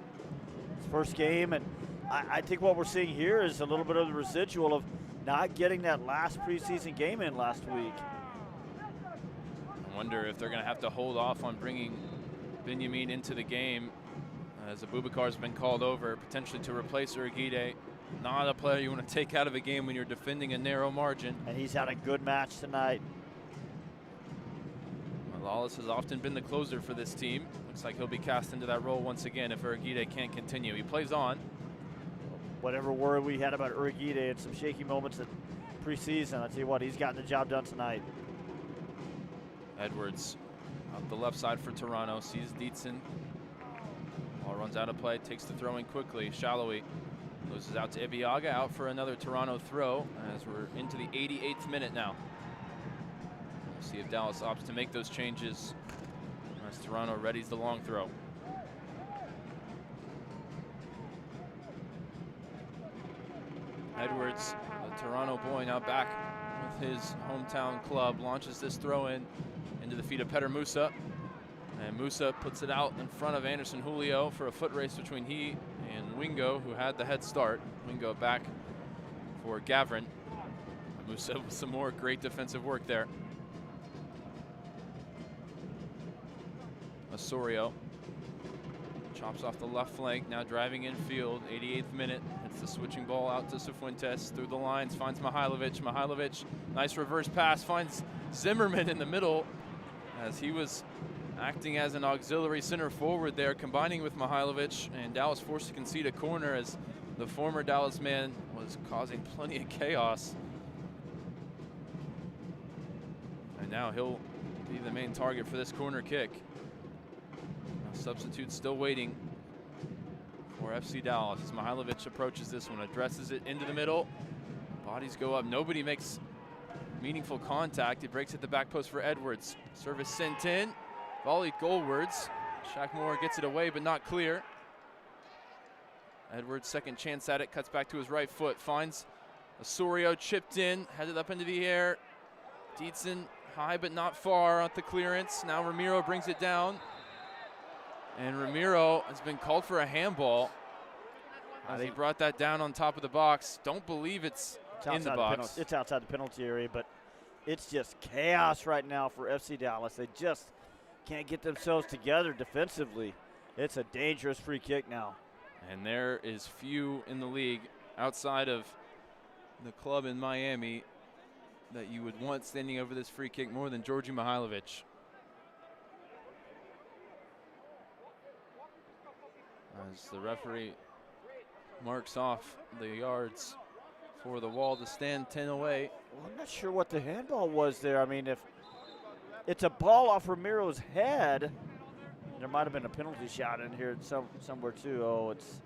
It's first game, and I think what we're seeing here is a little bit of the residual of not getting that last preseason game in last week. I wonder if they're going to have to hold off on bringing Benjamin into the game, as Abubakar's been called over, potentially to replace Urigide. Not a player you want to take out of a game when you're defending a narrow margin. And he's had a good match tonight. Lawless has often been the closer for this team. Looks like he'll be cast into that role once again if Urigide can't continue. He plays on. Whatever worry we had about Urigide and some shaky moments at preseason, I tell you what, he's gotten the job done tonight. Edwards up the left side for Toronto, sees Dietzen. Ball runs out of play, takes the throw in quickly. Shallowy loses out to Ibiaga, out for another Toronto throw as we're into the 88th minute now. We'll see if Dallas opts to make those changes as Toronto readies the long throw. Edwards, the Toronto boy, now back with his hometown club, launches this throw in into the feet of Petter Musa. And Musa puts it out in front of Anderson Julio for a foot race between he and Wingo, who had the head start. Wingo back for Gavrin. Musa with some more great defensive work there. Osorio chops off the left flank, now driving infield, 88th minute. It's the switching ball out to Cifuentes, through the lines, finds Mihailovic. Mihailovic, nice reverse pass, finds Zimmerman in the middle as he was acting as an auxiliary center forward there, combining with Mihailovic, and Dallas forced to concede a corner as the former Dallas man was causing plenty of chaos. And now he'll be the main target for this corner kick. Now substitute still waiting for FC Dallas as Mihailovic approaches this one, addresses it into the middle. Bodies go up, nobody makes meaningful contact. He breaks at the back post for Edwards. Service sent in, volleyed goalwards. Shackmore gets it away, but not clear. Edwards, second chance at it, cuts back to his right foot, finds Osorio, chipped in, headed up into the air. Dietzen high but not far at the clearance. Now Ramiro brings it down. And Ramiro has been called for a handball as he brought that down on top of the box. Don't believe it's in the box. It's outside the penalty area, but it's just chaos right now for FC Dallas. They just can't get themselves together defensively. It's a dangerous free kick now. And there is few in the league outside of the club in Miami that you would want standing over this free kick more than Georgi Mihailovic. As the referee marks off the yards for the wall to stand 10 away. Well, I'm not sure what the handball was there. I mean, if it's a ball off Ramiro's head, there might have been a penalty shot in here somewhere too. Oh, it's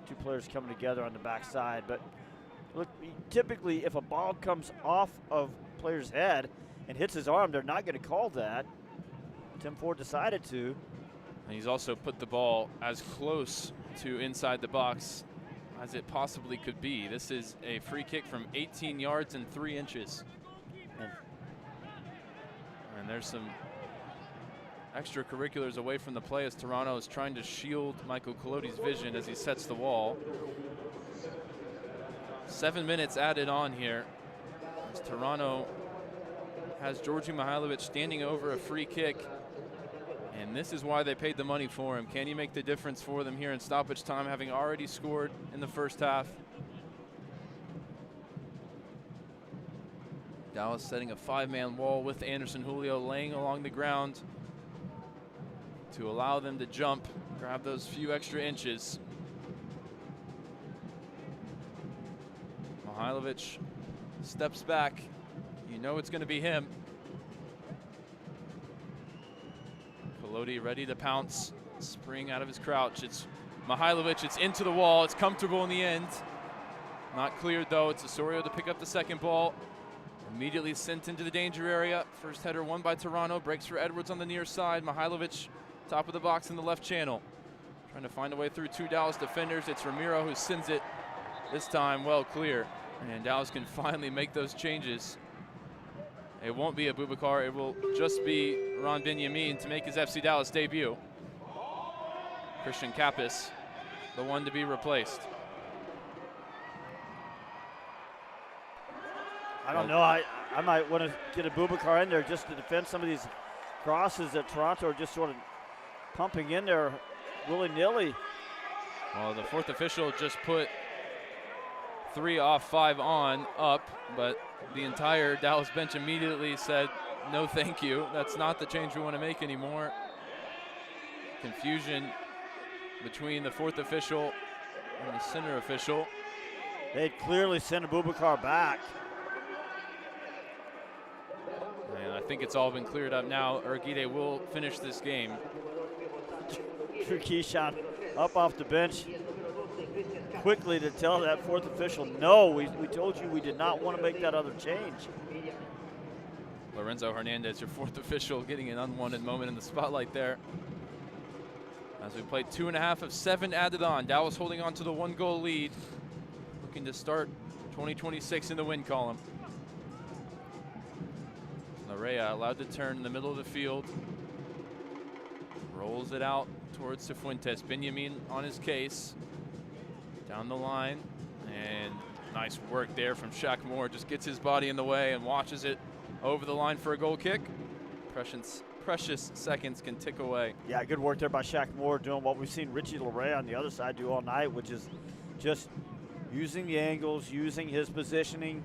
two players coming together on the backside. But look, typically if a ball comes off of a player's head and hits his arm, they're not going to call that. Tim Ford decided to. And he's also put the ball as close to inside the box as it possibly could be. This is a free kick from 18 yards and 3 inches. And there's some extracurriculars away from the play as Toronto is trying to shield Michael Coloddi's vision as he sets the wall. 7 minutes added on here as Toronto has Georgi Mihailovic standing over a free kick. And this is why they paid the money for him. Can he make the difference for them here in stoppage time, having already scored in the first half? Dallas setting a 5-man wall with Anderson Julio laying along the ground to allow them to jump, grab those few extra inches. Mihailovic steps back. You know it's going to be him. Coloddi ready to pounce, spring out of his crouch. It's Mihailovic, it's into the wall, it's comfortable in the end. Not cleared though, it's Osorio to pick up the second ball. Immediately sent into the danger area. First header won by Toronto, breaks for Edwards on the near side. Mihailovic, top of the box in the left channel. Trying to find a way through 2 Dallas defenders. It's Ramiro who sends it, this time well clear. And Dallas can finally make those changes. It won't be Abubakar, it will just be Ron Benyamin to make his FC Dallas debut. Christian Kappas, the one to be replaced. I don't know, I might want to get Abubakar in there just to defend some of these crosses that Toronto are just sort of pumping in there willy-nilly. Well, the fourth official just put 3 off, 5 on, up, but the entire Dallas bench immediately said, no thank you. That's not the change we want to make anymore. Confusion between the fourth official and the center official. They clearly sent Abubakar back. And I think it's all been cleared up now. Urquide will finish this game. Drew Keyshawn up off the bench quickly to tell that fourth official, no, we told you we did not want to make that other change. Lorenzo Hernandez, your fourth official, getting an unwanted moment in the spotlight there. As we played 2.5 of 7 added on. Dallas holding on to the 1-goal lead. Looking to start 2026 in the win column. Larea allowed to turn in the middle of the field. Rolls it out towards Cifuentes. Benjamin on his case. Down the line. And nice work there from Shaq Moore. Just gets his body in the way and watches it over the line for a goal kick. Precious seconds can tick away. Yeah, good work there by Shaq Moore, doing what we've seen Richie LeRae on the other side do all night, which is just using the angles, using his positioning,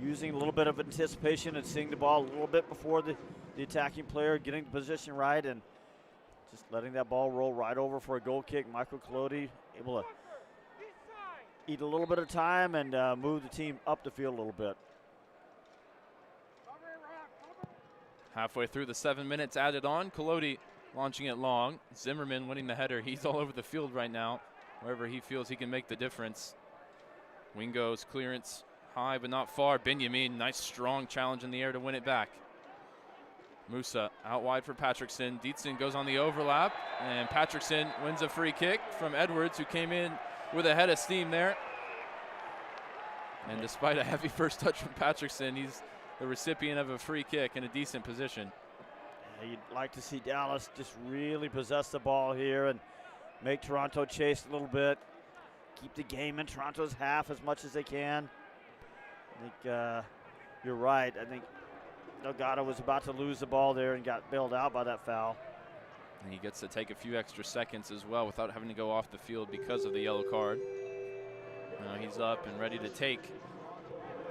using a little bit of anticipation and seeing the ball a little bit before the attacking player, getting the position right, and just letting that ball roll right over for a goal kick. Michael Colodi able to eat a little bit of time and move the team up the field a little bit. Halfway through the 7 minutes added on. Colodi launching it long. Zimmerman winning the header. He's all over the field right now, wherever he feels he can make the difference. Wingo's clearance high but not far. Benjamin, nice strong challenge in the air to win it back. Musa out wide for Patrickson. Dietzen goes on the overlap, and Patrickson wins a free kick from Edwards, who came in with a head of steam there. And despite a heavy first touch from Patrickson, he's the recipient of a free kick in a decent position. Yeah, you'd like to see Dallas just really possess the ball here and make Toronto chase a little bit. Keep the game in Toronto's half as much as they can. I think you're right. I think Delgado was about to lose the ball there and got bailed out by that foul. And he gets to take a few extra seconds as well without having to go off the field because of the yellow card. Now he's up and ready to take.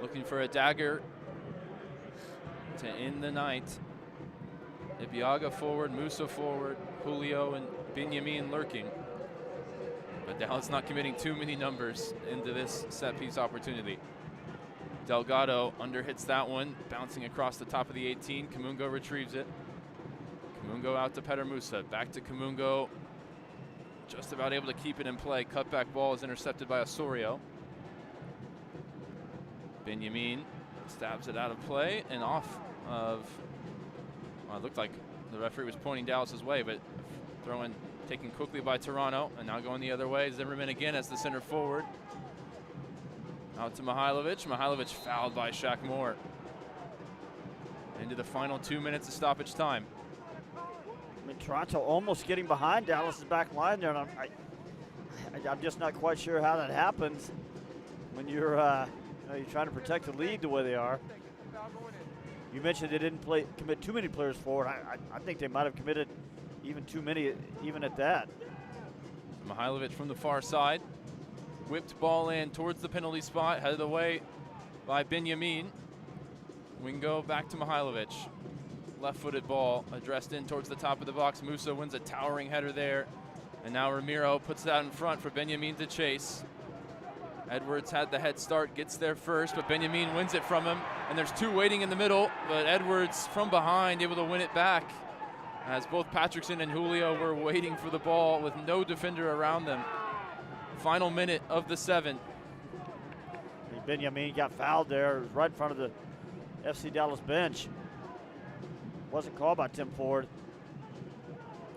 Looking for a dagger to end the night. Ibiaga forward, Musa forward, Julio and Benjamin lurking. But Dallas not committing too many numbers into this set piece opportunity. Delgado underhits that one, bouncing across the top of the 18. Kamungo retrieves it. Kamungo out to Petter Musa, back to Kamungo. Just about able to keep it in play. Cutback ball is intercepted by Osorio. Benjamin stabs it out of play and off of, well, it looked like the referee was pointing Dallas's way, but throw-in taken quickly by Toronto, and now going the other way. Zimmerman again as the center forward. Out to Mihailovic. Mihailovic fouled by Shaq Moore. Into the final 2 minutes of stoppage time. I mean, Toronto almost getting behind Dallas's back line there, and I'm just not quite sure how that happens when you're you're trying to protect the lead the way they are. You mentioned they didn't commit too many players forward. I think they might have committed even too many, even at that. Mihailovic from the far side. Whipped ball in towards the penalty spot, headed away by Benjamin. Wingo back to Mihailovic. Left-footed ball addressed in towards the top of the box. Musa wins a towering header there. And now Ramiro puts that in front for Benjamin to chase. Edwards had the head start, gets there first, but Benjamin wins it from him. And there's two waiting in the middle, but Edwards from behind able to win it back, as both Patrickson and Julio were waiting for the ball with no defender around them. Final minute of the 7. Benjamin got fouled there right in front of the FC Dallas bench. Wasn't called by Tim Ford.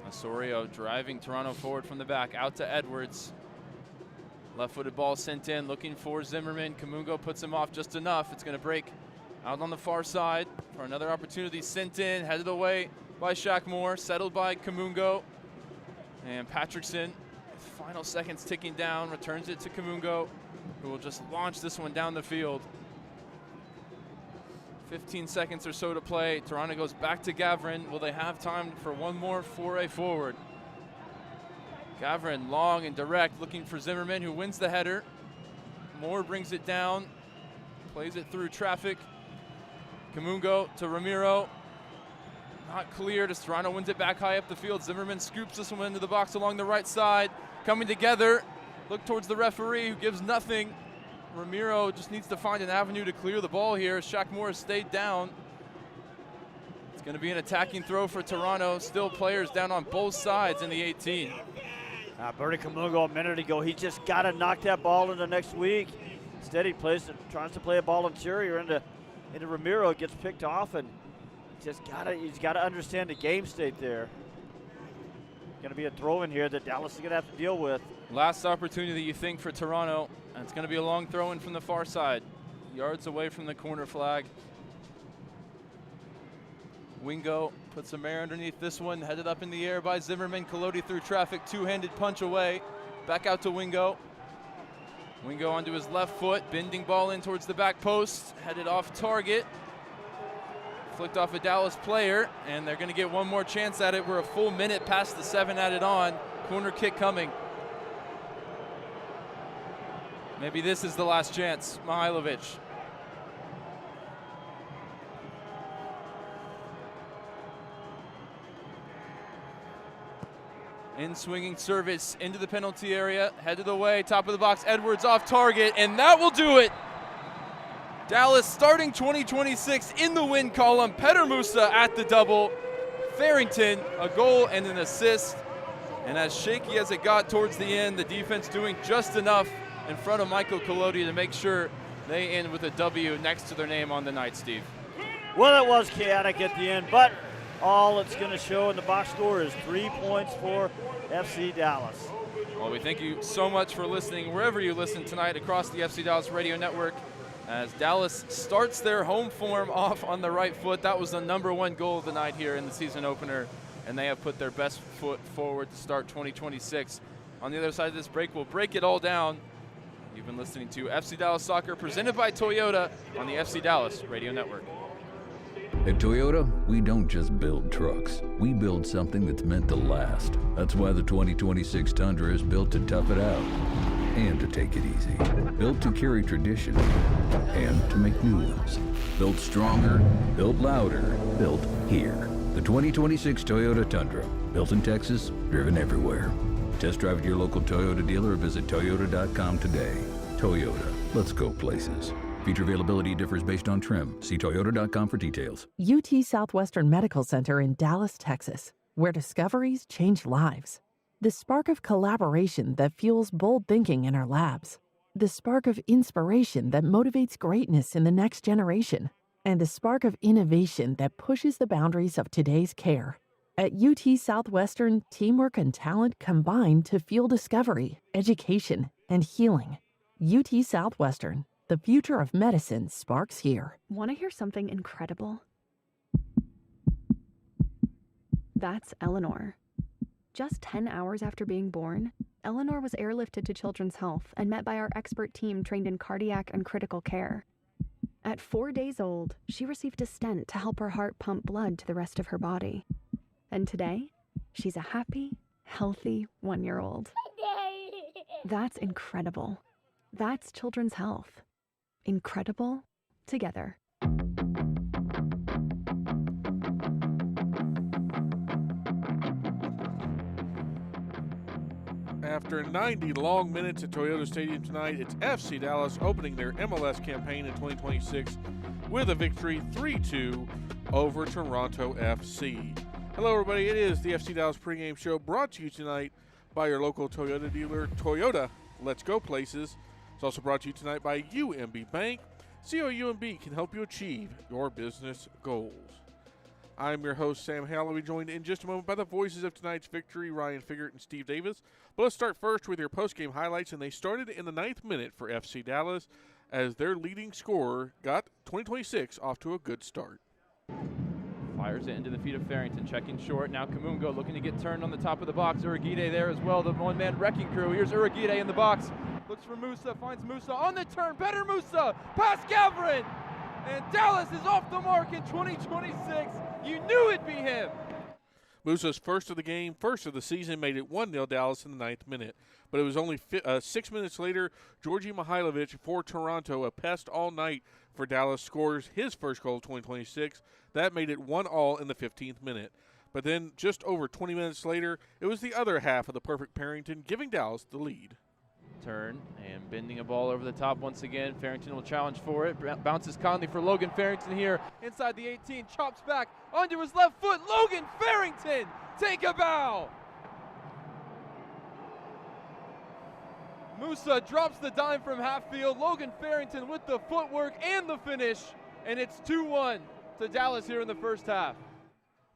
Osorio driving Toronto forward from the back, out to Edwards. Left-footed ball sent in, looking for Zimmerman. Kamungo puts him off just enough. It's going to break out on the far side for another opportunity. Sent in, headed away by Shaq Moore, settled by Kamungo. And Patrickson, final seconds ticking down, returns it to Kamungo, who will just launch this one down the field. 15 seconds or so to play. Toronto goes back to Gavrin. Will they have time for one more foray forward? Gavrin long and direct, looking for Zimmerman, who wins the header. Moore brings it down, plays it through traffic. Kamungo to Ramiro. Not cleared as Toronto wins it back high up the field. Zimmerman scoops this one into the box along the right side. Coming together, look towards the referee, who gives nothing. Ramiro just needs to find an avenue to clear the ball here. Shaq Moore stayed down. It's going to be an attacking throw for Toronto. Still players down on both sides in the 18. Bernie Kamungo a minute ago, he just got to knock that ball into next week. Instead, he tries to play a ball interior into Ramiro. It gets picked off, and he's got to understand the game state there. Going to be a throw in here that Dallas is going to have to deal with. Last opportunity, you think, for Toronto, and it's going to be a long throw in from the far side, yards away from the corner flag. Wingo Put some air underneath this one. Headed up in the air by Zimmerman. Colodi through traffic. Two-handed punch away. Back out to Wingo. Wingo onto his left foot. Bending ball in towards the back post. Headed off target. Flicked off a Dallas player. And they're going to get one more chance at it. We're a full minute past the 7 added on. Corner kick coming. Maybe this is the last chance. Mihailovic. In swinging service into the penalty area, headed away, top of the box, Edwards off target, and that will do it. Dallas starting 2026 in the win column. Petter Musa at the double. Farrington, a goal and an assist. And as shaky as it got towards the end, the defense doing just enough in front of Michael Colodi to make sure they end with a W next to their name on the night, Steve. Well, it was chaotic at the end, but all it's going to show in the box score is 3 points for FC Dallas. Well, we thank you so much for listening wherever you listen tonight across the FC Dallas radio network as Dallas starts their home form off on the right foot. That was the #1 goal of the night here in the season opener, and they have put their best foot forward to start 2026. On the other side of this break, we'll break it all down. You've been listening to FC Dallas Soccer presented by Toyota on the FC Dallas radio network. At Toyota, we don't just build trucks. We build something that's meant to last. That's why the 2026 Tundra is built to tough it out and to take it easy. Built to carry tradition and to make new ones. Built stronger, built louder, built here. The 2026 Toyota Tundra. Built in Texas, driven everywhere. Test drive at your local Toyota dealer or visit Toyota.com today. Toyota, let's go places. Feature availability differs based on trim. See Toyota.com for details. UT Southwestern Medical Center in Dallas, Texas, where discoveries change lives. The spark of collaboration that fuels bold thinking in our labs. The spark of inspiration that motivates greatness in the next generation. And the spark of innovation that pushes the boundaries of today's care. At UT Southwestern, teamwork and talent combine to fuel discovery, education, and healing. UT Southwestern. The future of medicine sparks here. Want to hear something incredible? That's Eleanor. Just 10 hours after being born, Eleanor was airlifted to Children's Health and met by our expert team trained in cardiac and critical care. At 4 days old, she received a stent to help her heart pump blood to the rest of her body. And today, she's a happy, healthy 1-year-old. That's incredible. That's Children's Health. Incredible together. After 90 long minutes at Toyota Stadium tonight, it's FC Dallas opening their MLS campaign in 2026 with a victory 3-2 over Toronto FC. Hello, everybody. It is the FC Dallas pregame show brought to you tonight by your local Toyota dealer, Toyota. Let's go places. It's also brought to you tonight by UMB Bank. See how UMB can help you achieve your business goals. I'm your host, Sam Hale. I'll be joined in just a moment by the voices of tonight's victory, Ryan Figert and Steve Davis. But let's start first with your postgame highlights, and they started in the 9th minute for FC Dallas as their leading scorer got 2026 off to a good start. Fires it into the feet of Farrington, checking short. Now Kamungo looking to get turned on the top of the box. Uragide there as well, the one-man wrecking crew. Here's Uragide in the box. Looks for Musa, finds Musa on the turn. Better Musa, past Gavrin. And Dallas is off the mark in 2026. You knew it'd be him. Musa's first of the game, first of the season, made it 1-0 Dallas in the 9th minute. But it was only 6 minutes later, Georgi Mihailovic for Toronto, a pest all night for Dallas, scores his first goal of 2026. That made it 1-1 in the 15th minute. But then just over 20 minutes later, it was the other half of the perfect Parrington, giving Dallas the lead. Turn and bending a ball over the top once again. Farrington will challenge for it. Bounces Conley for Logan Farrington here inside the 18. Chops back onto his left foot. Logan Farrington, take a bow. Musa drops the dime from half field. Logan Farrington with the footwork and the finish. And it's 2-1 to Dallas here in the first half.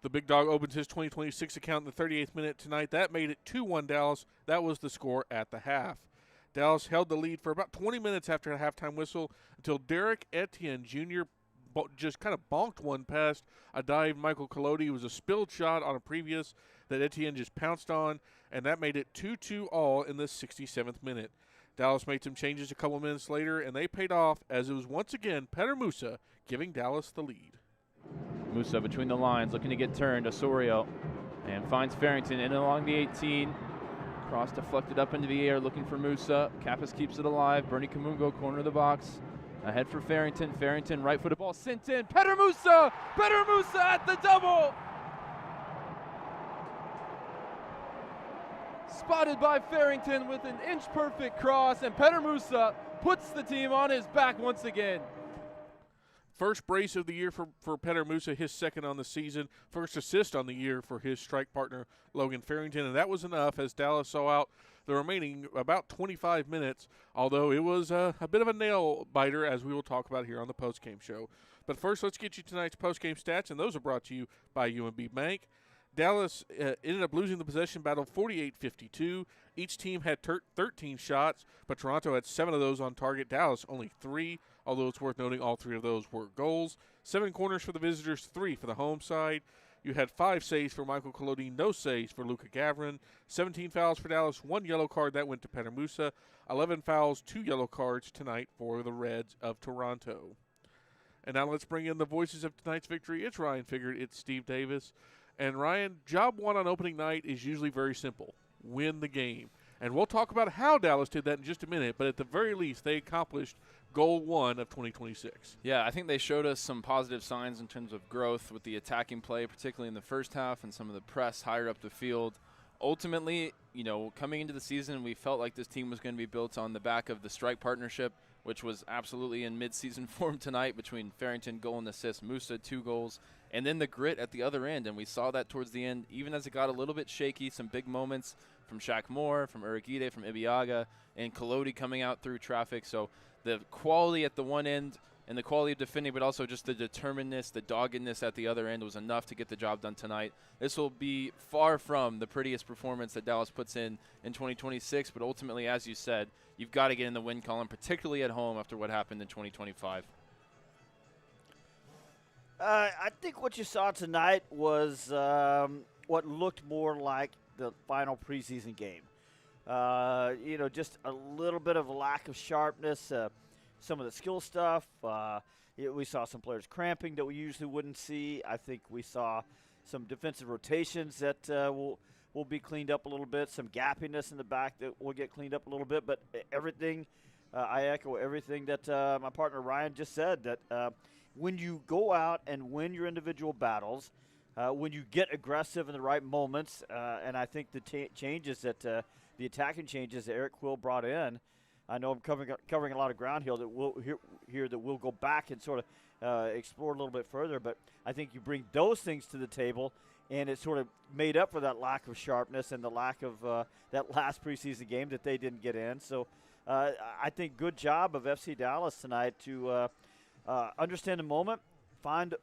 The Big Dog opens his 2026 account in the 38th minute tonight. That made it 2-1 Dallas. That was the score at the half. Dallas held the lead for about 20 minutes after a halftime whistle until Derek Etienne Jr. just kind of bonked one past a dive. Michael Collodi. It was a spilled shot on a previous that Etienne just pounced on, and that made it 2-2 all in the 67th minute. Dallas made some changes a couple minutes later, and they paid off as it was once again Petter Musa giving Dallas the lead. Musa between the lines, looking to get turned. Osorio, and finds Farrington in along the 18. Cross deflected up into the air, looking for Musa. Kappas keeps it alive. Bernie Kamungo, corner of the box. Ahead for Farrington. Farrington, right-footed ball sent in. Petter Musa! Petter Musa at the double! Spotted by Farrington with an inch-perfect cross, and Petter Musa puts the team on his back once again. First brace of the year for Petter Musa, his second on the season. First assist on the year for his strike partner, Logan Farrington. And that was enough as Dallas saw out the remaining about 25 minutes, although it was a bit of a nail-biter, as we will talk about here on the postgame show. But first, let's get you tonight's postgame stats, and those are brought to you by UMB Bank. Dallas ended up losing the possession battle 48-52. Each team had 13 shots, but Toronto had 7 of those on target. Dallas only 3, although it's worth noting all 3 of those were goals. 7 corners for the visitors, 3 for the home side. You had 5 saves for Michael Collodi, no saves for Luka Gavrin. 17 fouls for Dallas, 1 yellow card that went to Petter Musa. 11 fouls, 2 yellow cards tonight for the Reds of Toronto. And now let's bring in the voices of tonight's victory. It's Ryan Figert, it's Steve Davis. And Ryan, job one on opening night is usually very simple. Win the game. And we'll talk about how Dallas did that in just a minute, but at the very least, they accomplished goal 1 of 2026. Yeah, I think they showed us some positive signs in terms of growth with the attacking play, particularly in the first half, and some of the press higher up the field. Ultimately, coming into the season, we felt like this team was going to be built on the back of the strike partnership, which was absolutely in mid-season form tonight between Farrington, goal and assist, Musa, 2 goals, and then the grit at the other end. And we saw that towards the end, even as it got a little bit shaky, some big moments from Shaq Moore, from Urquide, from Ibiaga, and Collodi coming out through traffic. So the quality at the one end and the quality of defending, but also just the determinedness, the doggedness at the other end was enough to get the job done tonight. This will be far from the prettiest performance that Dallas puts in 2026, but ultimately, as you said, you've got to get in the win column, particularly at home after what happened in 2025. I think what you saw tonight was what looked more like the final preseason game. Just a little bit of a lack of sharpness, some of the skill stuff. We saw some players cramping that we usually wouldn't see. I think we saw some defensive rotations that will be cleaned up a little bit, some gappiness in the back that will get cleaned up a little bit. But everything, I echo everything that my partner Ryan just said, that when you go out and win your individual battles, when you get aggressive in the right moments, and I think the changes that the attacking changes that Eric Quill brought in, I know I'm covering a lot of ground here that we'll go back and sort of explore a little bit further, but I think you bring those things to the table, and it sort of made up for that lack of sharpness and the lack of that last preseason game that they didn't get in. So I think good job of FC Dallas tonight to understand the moment, find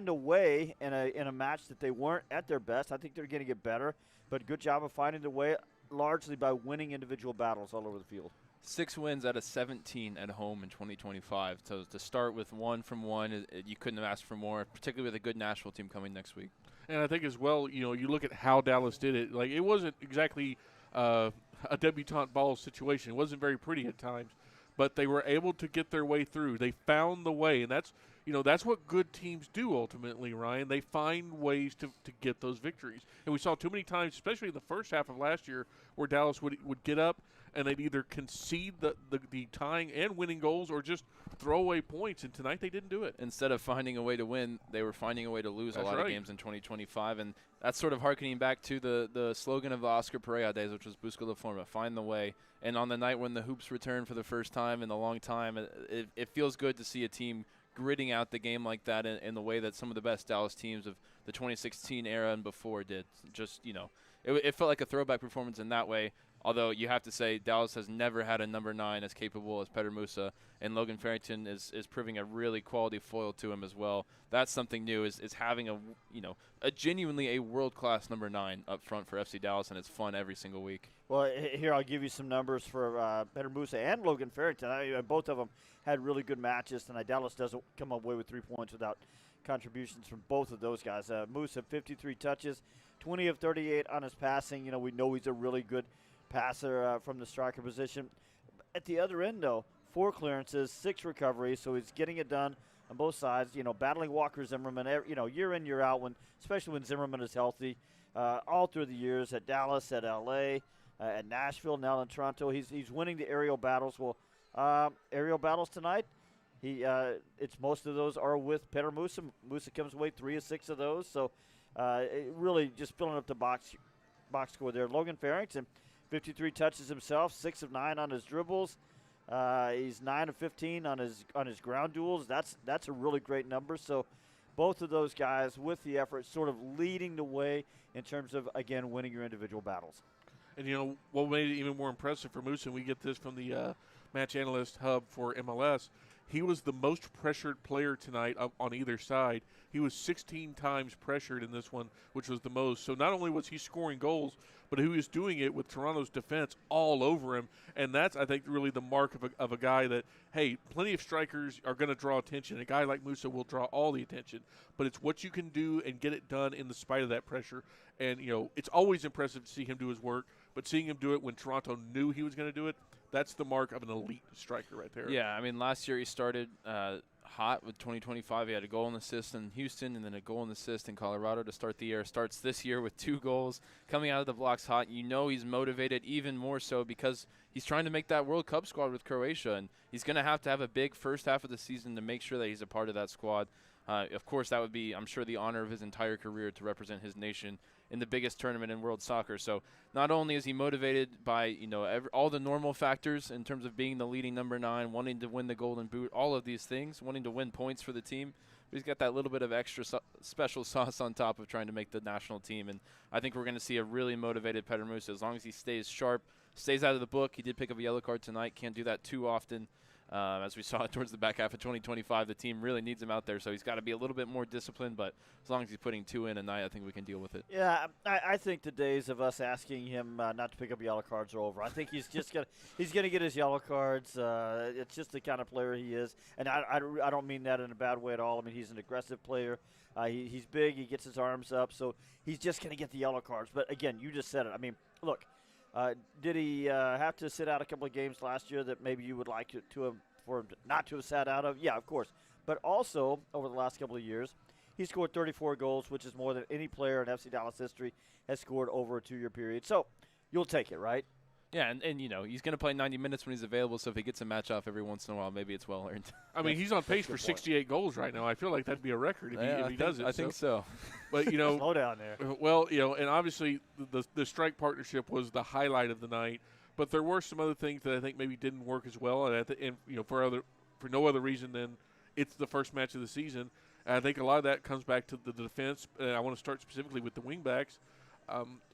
a way in a match that they weren't at their best. I think they're going to get better, but good job of finding the way, largely by winning individual battles all over the field. 6 wins out of 17 at home in 2025. So to start with 1 from 1, you couldn't have asked for more, particularly with a good Nashville team coming next week. And I think as well, you look at how Dallas did it. Like, it wasn't exactly a debutante ball situation. It wasn't very pretty at times, but they were able to get their way through. They found the way, and that's what good teams do ultimately, Ryan. They find ways to get those victories. And we saw too many times, especially in the first half of last year, where Dallas would get up and they'd either concede the tying and winning goals or just throw away points. And tonight they didn't do it. Instead of finding a way to win, they were finding a way to lose a lot of games in 2025. And that's sort of hearkening back to the slogan of the Oscar Pereira days, which was Busca la Forma, find the way. And on the night when the hoops returned for the first time in a long time, it feels good to see a team gritting out the game like that in the way that some of the best Dallas teams of the 2016 era and before did. Just, it felt like a throwback performance in that way. Although you have to say Dallas has never had a number 9 as capable as Petter Musa, and Logan Farrington is proving a really quality foil to him as well. That's something new is having a genuinely a world-class number 9 up front for FC Dallas, and it's fun every single week. Well, here I'll give you some numbers for Petter Musa and Logan Farrington. Both of them had really good matches tonight. Dallas doesn't come away with 3 points without contributions from both of those guys. Musa, 53 touches, 20 of 38 on his passing. We know he's a really good passer from the striker position. At the other end, though, 4 clearances, 6 recoveries, so he's getting it done on both sides. Battling Walker Zimmerman, year in, year out, especially when Zimmerman is healthy, all through the years at Dallas, at LA, at Nashville, now in Toronto. He's winning the aerial battles. Well, aerial battles tonight, it's most of those are with Petter Musa. Musa comes away 3 of 6 of those, so really just filling up the box score there. Logan Farrington, 53 touches himself, 6 of 9 on his dribbles. He's 9 of 15 on his ground duels. That's a really great number. So both of those guys with the effort sort of leading the way in terms of, again, winning your individual battles. And, what made it even more impressive for Musa, and we get this from the Match Analyst Hub for MLS, he was the most pressured player tonight on either side. He was 16 times pressured in this one, which was the most. So not only was he scoring goals, but he was doing it with Toronto's defense all over him. And that's, I think, really the mark of a guy that, hey, plenty of strikers are going to draw attention. A guy like Musa will draw all the attention. But it's what you can do and get it done in the spite of that pressure. And, it's always impressive to see him do his work. But seeing him do it when Toronto knew he was going to do it, that's the mark of an elite striker right there. Yeah, last year he started hot with 2025. He had a goal and assist in Houston and then a goal and assist in Colorado to start the year. Starts this year with 2 goals, coming out of the blocks hot. He's motivated even more so because he's trying to make that World Cup squad with Croatia, and he's going to have a big first half of the season to make sure that he's a part of that squad. Of course, that would be, I'm sure, the honor of his entire career to represent his nation in the biggest tournament in world soccer. So not only is he motivated by, all the normal factors in terms of being the leading number 9, wanting to win the Golden Boot, all of these things, wanting to win points for the team, but he's got that little bit of extra special sauce on top of trying to make the national team. And I think we're going to see a really motivated Petter Musa as long as he stays sharp, stays out of the book. He did pick up a yellow card tonight. Can't do that too often. As we saw towards the back half of 2025, the team really needs him out there, so he's got to be a little bit more disciplined, but as long as he's putting 2 in a night, I think we can deal with it. Yeah, I think the days of us asking him not to pick up yellow cards are over. I think he's just he's gonna get his yellow cards. It's just the kind of player he is, and I don't mean that in a bad way at all. He's an aggressive player. He's big. He gets his arms up, so he's just gonna get the yellow cards. But again, you just said it. Look. Did he have to sit out a couple of games last year that maybe you would like for him not to have sat out of? Yeah, of course. But also, over the last couple of years, he scored 34 goals, which is more than any player in FC Dallas history has scored over a 2-year period. So you'll take it, right? Yeah, and he's going to play 90 minutes when he's available, so if he gets a match off every once in a while, maybe it's well earned. He's on pace for 68 goals right now. I feel like that'd be a record if he does it. I think so. But, slow down there. Well, and obviously the strike partnership was the highlight of the night, but there were some other things that I think maybe didn't work as well, and for no other reason than it's the first match of the season. And I think a lot of that comes back to the defense, and I want to start specifically with the wingbacks.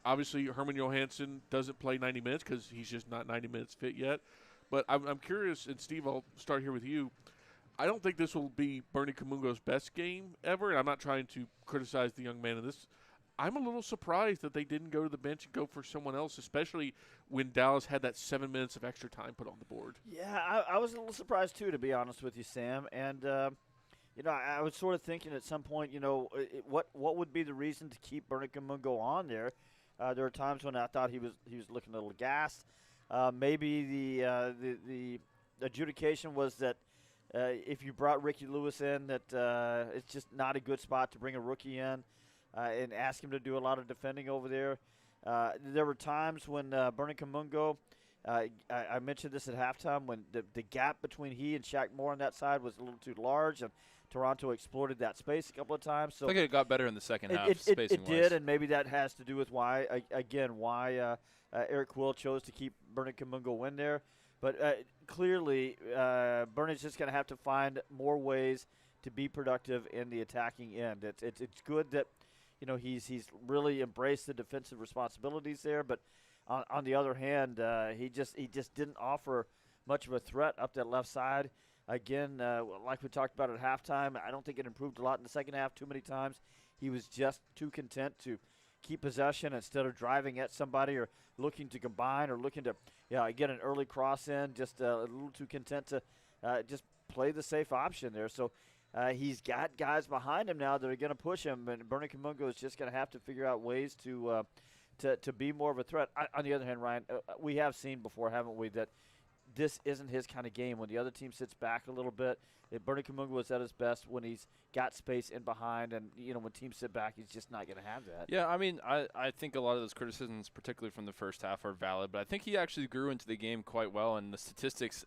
Obviously, Herman Johansson doesn't play 90 minutes because he's just not 90 minutes fit yet. But I'm curious, and Steve, I'll start here with you. I don't think this will be Bernie Kamungo's best game ever, and I'm not trying to criticize the young man in this. I'm a little surprised that they didn't go to the bench and go for someone else, especially when Dallas had that 7 minutes of extra time put on the board. Yeah, I was a little surprised, too, to be honest with you, Sam. And, I was sort of thinking at some point, what would be the reason to keep Bernie Kamungo on there? There were times when I thought he was looking a little gassed. Maybe the adjudication was that if you brought Ricky Lewis in, that it's just not a good spot to bring a rookie in and ask him to do a lot of defending over there. There were times when Bernie Kamungo, I mentioned this at halftime, when the gap between he and Shaq Moore on that side was a little too large, and Toronto exploited that space a couple of times. So I think it got better in the second half, It did, and maybe that has to do with why Eric Quill chose to keep Bernie Kamungo in there. But clearly, Bernie's just going to have to find more ways to be productive in the attacking end. It's good that he's really embraced the defensive responsibilities there. But on the other hand, he just didn't offer much of a threat up that left side. Again, like we talked about at halftime, I don't think it improved a lot in the second half too many times. He was just too content to keep possession instead of driving at somebody or looking to combine or looking to get an early cross in, just a little too content to just play the safe option there. So he's got guys behind him now that are going to push him, and Bernie Kamungo is just going to have to figure out ways to be more of a threat. On the other hand, Ryan, we have seen before, haven't we, that this isn't his kind of game. When the other team sits back a little bit, Bernie Kamungo was at his best when he's got space in behind, and when teams sit back, he's just not going to have that. Yeah, I mean, I think a lot of those criticisms, particularly from the first half, are valid, but I think he actually grew into the game quite well, and the statistics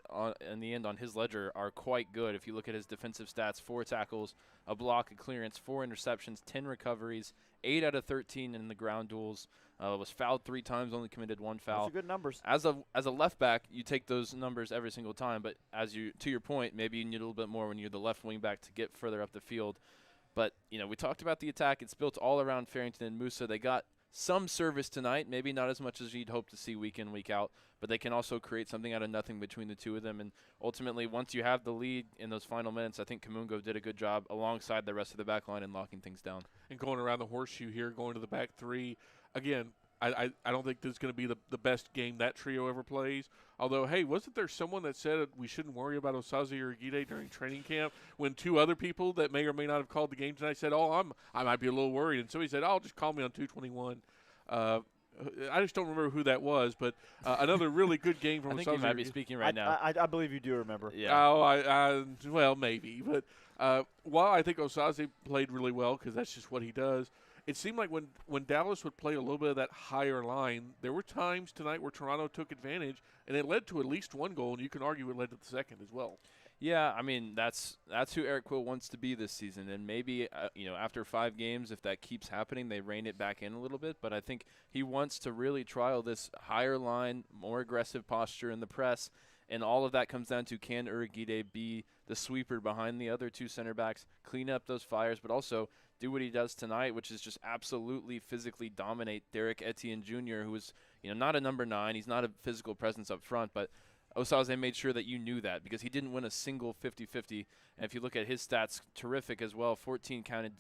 in the end on his ledger are quite good. If you look at his defensive stats, 4 tackles, a block, a clearance, 4 interceptions, 10 recoveries, 8 out of 13 in the ground duels. Was fouled 3 times, only committed 1 foul. Those are good numbers. As a left back, you take those numbers every single time, but to your point, maybe you need a little bit more when you're the left wing back to get further up the field. But we talked about the attack. It's built all around Farrington and Musa. They got some service tonight, maybe not as much as you'd hope to see week in, week out, but they can also create something out of nothing between the two of them. And ultimately, once you have the lead in those final minutes, I think Kamungo did a good job alongside the rest of the back line in locking things down. And going around the horseshoe here, going to the back three, again, I don't think this is going to be the best game that trio ever plays. Although, hey, wasn't there someone that said we shouldn't worry about Osaze or Igide during training camp when 2 other people that may or may not have called the game tonight said, I might be a little worried. And somebody said, just call me on 221. I just don't remember who that was, but another really good game from Osaze. I think you might be speaking right now. I believe you do remember. Yeah. Well, maybe. But while I think Osaze played really well because that's just what he does, it seemed like when Dallas would play a little bit of that higher line, there were times tonight where Toronto took advantage, and it led to at least 1 goal, and you can argue it led to the second as well. Yeah, I mean, that's who Eric Quill wants to be this season, and maybe after 5 games, if that keeps happening, they rein it back in a little bit. But I think he wants to really trial this higher line, more aggressive posture in the press, and all of that comes down to, can Urugide be the sweeper behind the other 2 center backs, clean up those fires, but also do what he does tonight, which is just absolutely physically dominate Derek Etienne Jr., who is not a number 9. He's not a physical presence up front, but Osaze made sure that you knew that because he didn't win a single 50-50. And if you look at his stats, terrific as well. 14 counted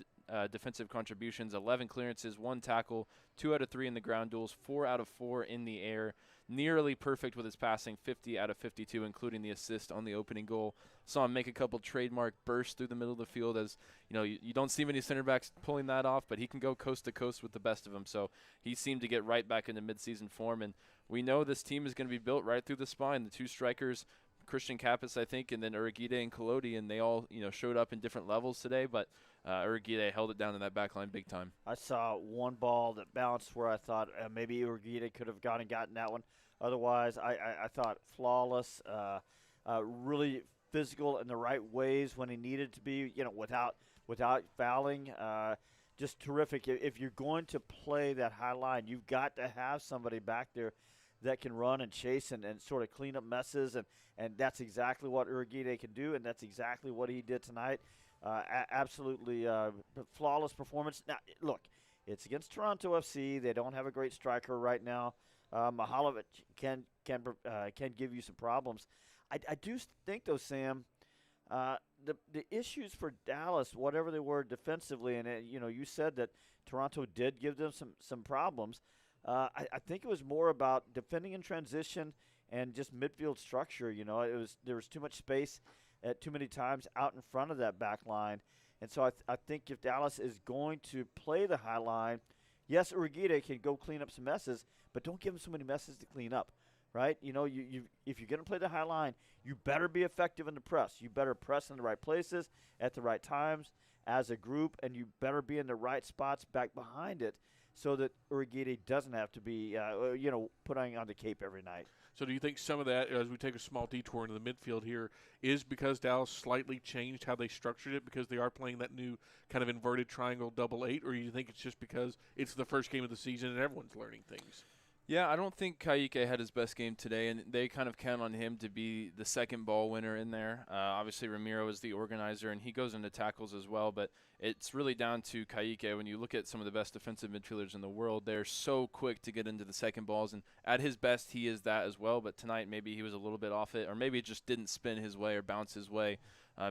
defensive contributions, 11 clearances, 1 tackle, 2 out of 3 in the ground duels, 4 out of 4 in the air. Nearly perfect with his passing, 50 out of 52, including the assist on the opening goal. Saw him make a couple trademark bursts through the middle of the field. As you don't see many center backs pulling that off, but he can go coast to coast with the best of them. So he seemed to get right back into midseason form, and we know this team is going to be built right through the spine. The 2 strikers, Christian Kappas, I think, and then Urugide and Kolodi, and they all showed up in different levels today, but Urugide held it down in that back line big time. I saw one ball that bounced where I thought maybe Urugide could have gone and gotten that one. Otherwise, I thought flawless, really physical in the right ways when he needed to be, without fouling. Just terrific. If you're going to play that high line, you've got to have somebody back there that can run and chase and sort of clean up messes, and that's exactly what Urugide can do, and that's exactly what he did tonight. Absolutely flawless performance. Now, look, it's against Toronto FC. They don't have a great striker right now. Mihalovic can give you some problems. I do think, though, Sam, the issues for Dallas, whatever they were defensively, and you said that Toronto did give them some problems. I think it was more about defending in transition and just midfield structure. There was too much space at too many times out in front of that back line, and so I think if Dallas is going to play the high line, yes, Urugide can go clean up some messes, but don't give him so many messes to clean up, right? If you're going to play the high line, you better be effective in the press. You better press in the right places at the right times as a group, and you better be in the right spots back behind it so that Urugide doesn't have to be, putting on the cape every night. So do you think some of that, as we take a small detour into the midfield here, is because Dallas slightly changed how they structured it because they are playing that new kind of inverted triangle double 8, or do you think it's just because it's the first game of the season and everyone's learning things? Yeah, I don't think Kaique had his best game today, and they kind of count on him to be the second ball winner in there. Obviously, Ramiro is the organizer, and he goes into tackles as well, but it's really down to Kaique. When you look at some of the best defensive midfielders in the world, they're so quick to get into the second balls, and at his best, he is that as well, but tonight maybe he was a little bit off it, or maybe it just didn't spin his way or bounce his way.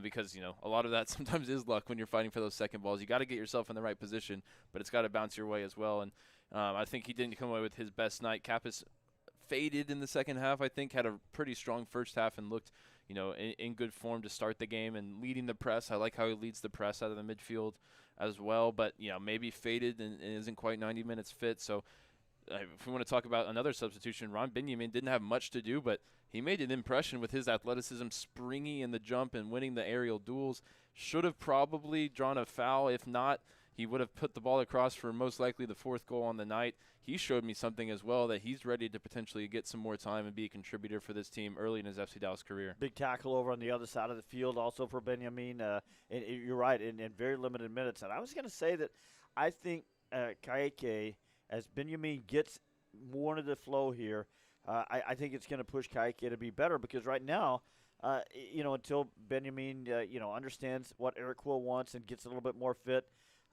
Because, you know, a lot of that sometimes is luck when you're fighting for those second balls. You got to get yourself in the right position, but it's got to bounce your way as well. And I think he didn't come away with his best night. Kappas faded in the second half, I think, had a pretty strong first half and looked, you know, in good form to start the game and leading the press. I like how he leads the press out of the midfield as well, but, you know, maybe faded and isn't quite 90 minutes fit. So if we want to talk about another substitution, Ron Benjamin didn't have much to do, but he made an impression with his athleticism, springy in the jump and winning the aerial duels. Should have probably drawn a foul. If not, he would have put the ball across for most likely the fourth goal on the night. He showed me something as well, that he's ready to potentially get some more time and be a contributor for this team early in his FC Dallas career. Big tackle over on the other side of the field also for Benjamin. And you're right, in very limited minutes. And I was going to say that I think Kaique, as Benjamin gets more into the flow here, I think it's going to push Kaique to be better, because right now, you know, until Benjamin, you know, understands what Eric Quill wants and gets a little bit more fit,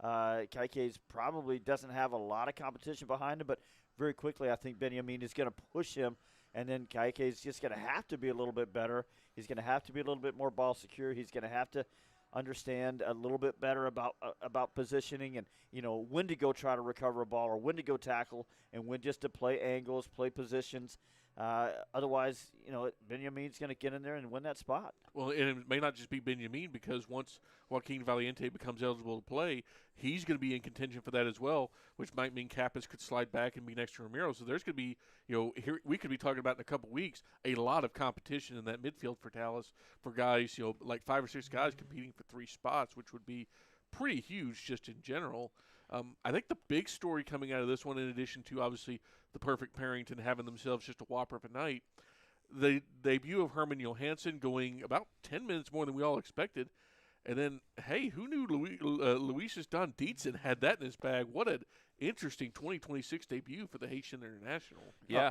Kaique probably doesn't have a lot of competition behind him, but very quickly I think Benjamin is going to push him, and then Kaique is just going to have to be a little bit better. He's going to have to be a little bit more ball secure. He's going to have to understand a little bit better about positioning and, you know, when to go try to recover a ball or when to go tackle and when just to play angles, play positions. Otherwise, you know, Benjamin's going to get in there and win that spot. Well, and it may not just be Benjamin, because once Joaquin Valiente becomes eligible to play, he's going to be in contention for that as well, which might mean Kappas could slide back and be next to Ramiro. So there's going to be, you know, here we could be talking about in a couple weeks a lot of competition in that midfield for Dallas for guys, you know, like 5 or 6 guys competing for 3 spots, which would be pretty huge just in general. I think the big story coming out of this one, in addition to obviously the perfect Parrington having themselves just a whopper of a night, the debut of Herman Johansson going about 10 minutes more than we all expected. And then, hey, who knew Luis Don Dietzen had that in his bag? What an interesting 2026 debut for the Haitian International. Yeah,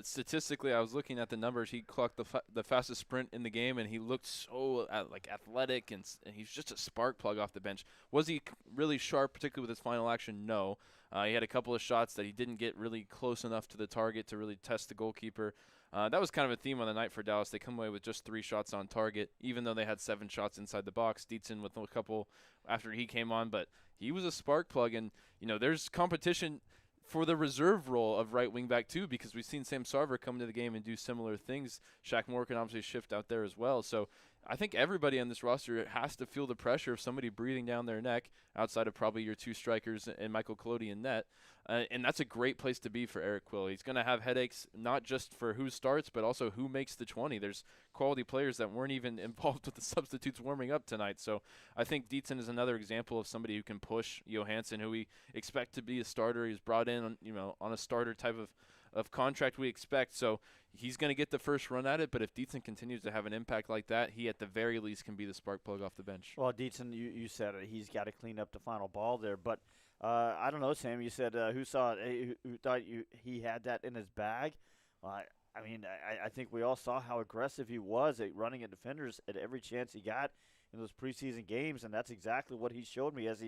statistically, I was looking at the numbers. He clocked the fastest sprint in the game, and he looked so like athletic, and he's just a spark plug off the bench. Was he really sharp, particularly with his final action? No. He had a couple of shots that he didn't get really close enough to the target to really test the goalkeeper. That was kind of a theme on the night for Dallas. They come away with just 3 shots on target, even though they had 7 shots inside the box. Dietzen with a couple after he came on, but he was a spark plug. And, you know, there's competition for the reserve role of right wing back too, because we've seen Sam Sarver come to the game and do similar things. Shaq Moore can obviously shift out there as well. So I think everybody on this roster has to feel the pressure of somebody breathing down their neck, outside of probably your 2 strikers and Michael Collodi in net. And that's a great place to be for Eric Quill. He's going to have headaches, not just for who starts, but also who makes the 20. There's quality players that weren't even involved with the substitutes warming up tonight. So I think Dietzen is another example of somebody who can push Johansson, who we expect to be a starter. He's brought in on, you know, on a starter type of contract we expect. So he's going to get the first run at it, but if Dietzen continues to have an impact like that, he at the very least can be the spark plug off the bench. Well, Dietzen, you said it. He's got to clean up the final ball there, but I don't know, Sam. You said who saw it? Who thought he had that in his bag? I mean, I think we all saw how aggressive he was at running at defenders at every chance he got in those preseason games, and that's exactly what he showed me as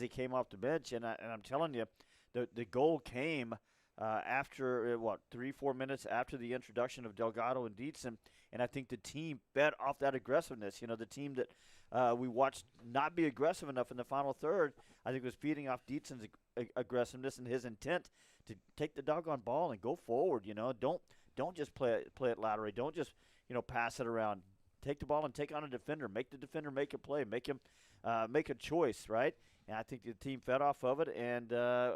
he came off the bench. And I'm telling you, the goal came after 3-4 minutes after the introduction of Delgado and Dietzen, and I think the team fed off that aggressiveness. You know, the team that we watched not be aggressive enough in the final third, I think was feeding off Dietzen's aggressiveness and his intent to take the doggone ball and go forward. You know, don't just play it laterally. Don't just, you know, pass it around. Take the ball and take on a defender. Make the defender make a play. Make him make a choice, right? And I think the team fed off of it. And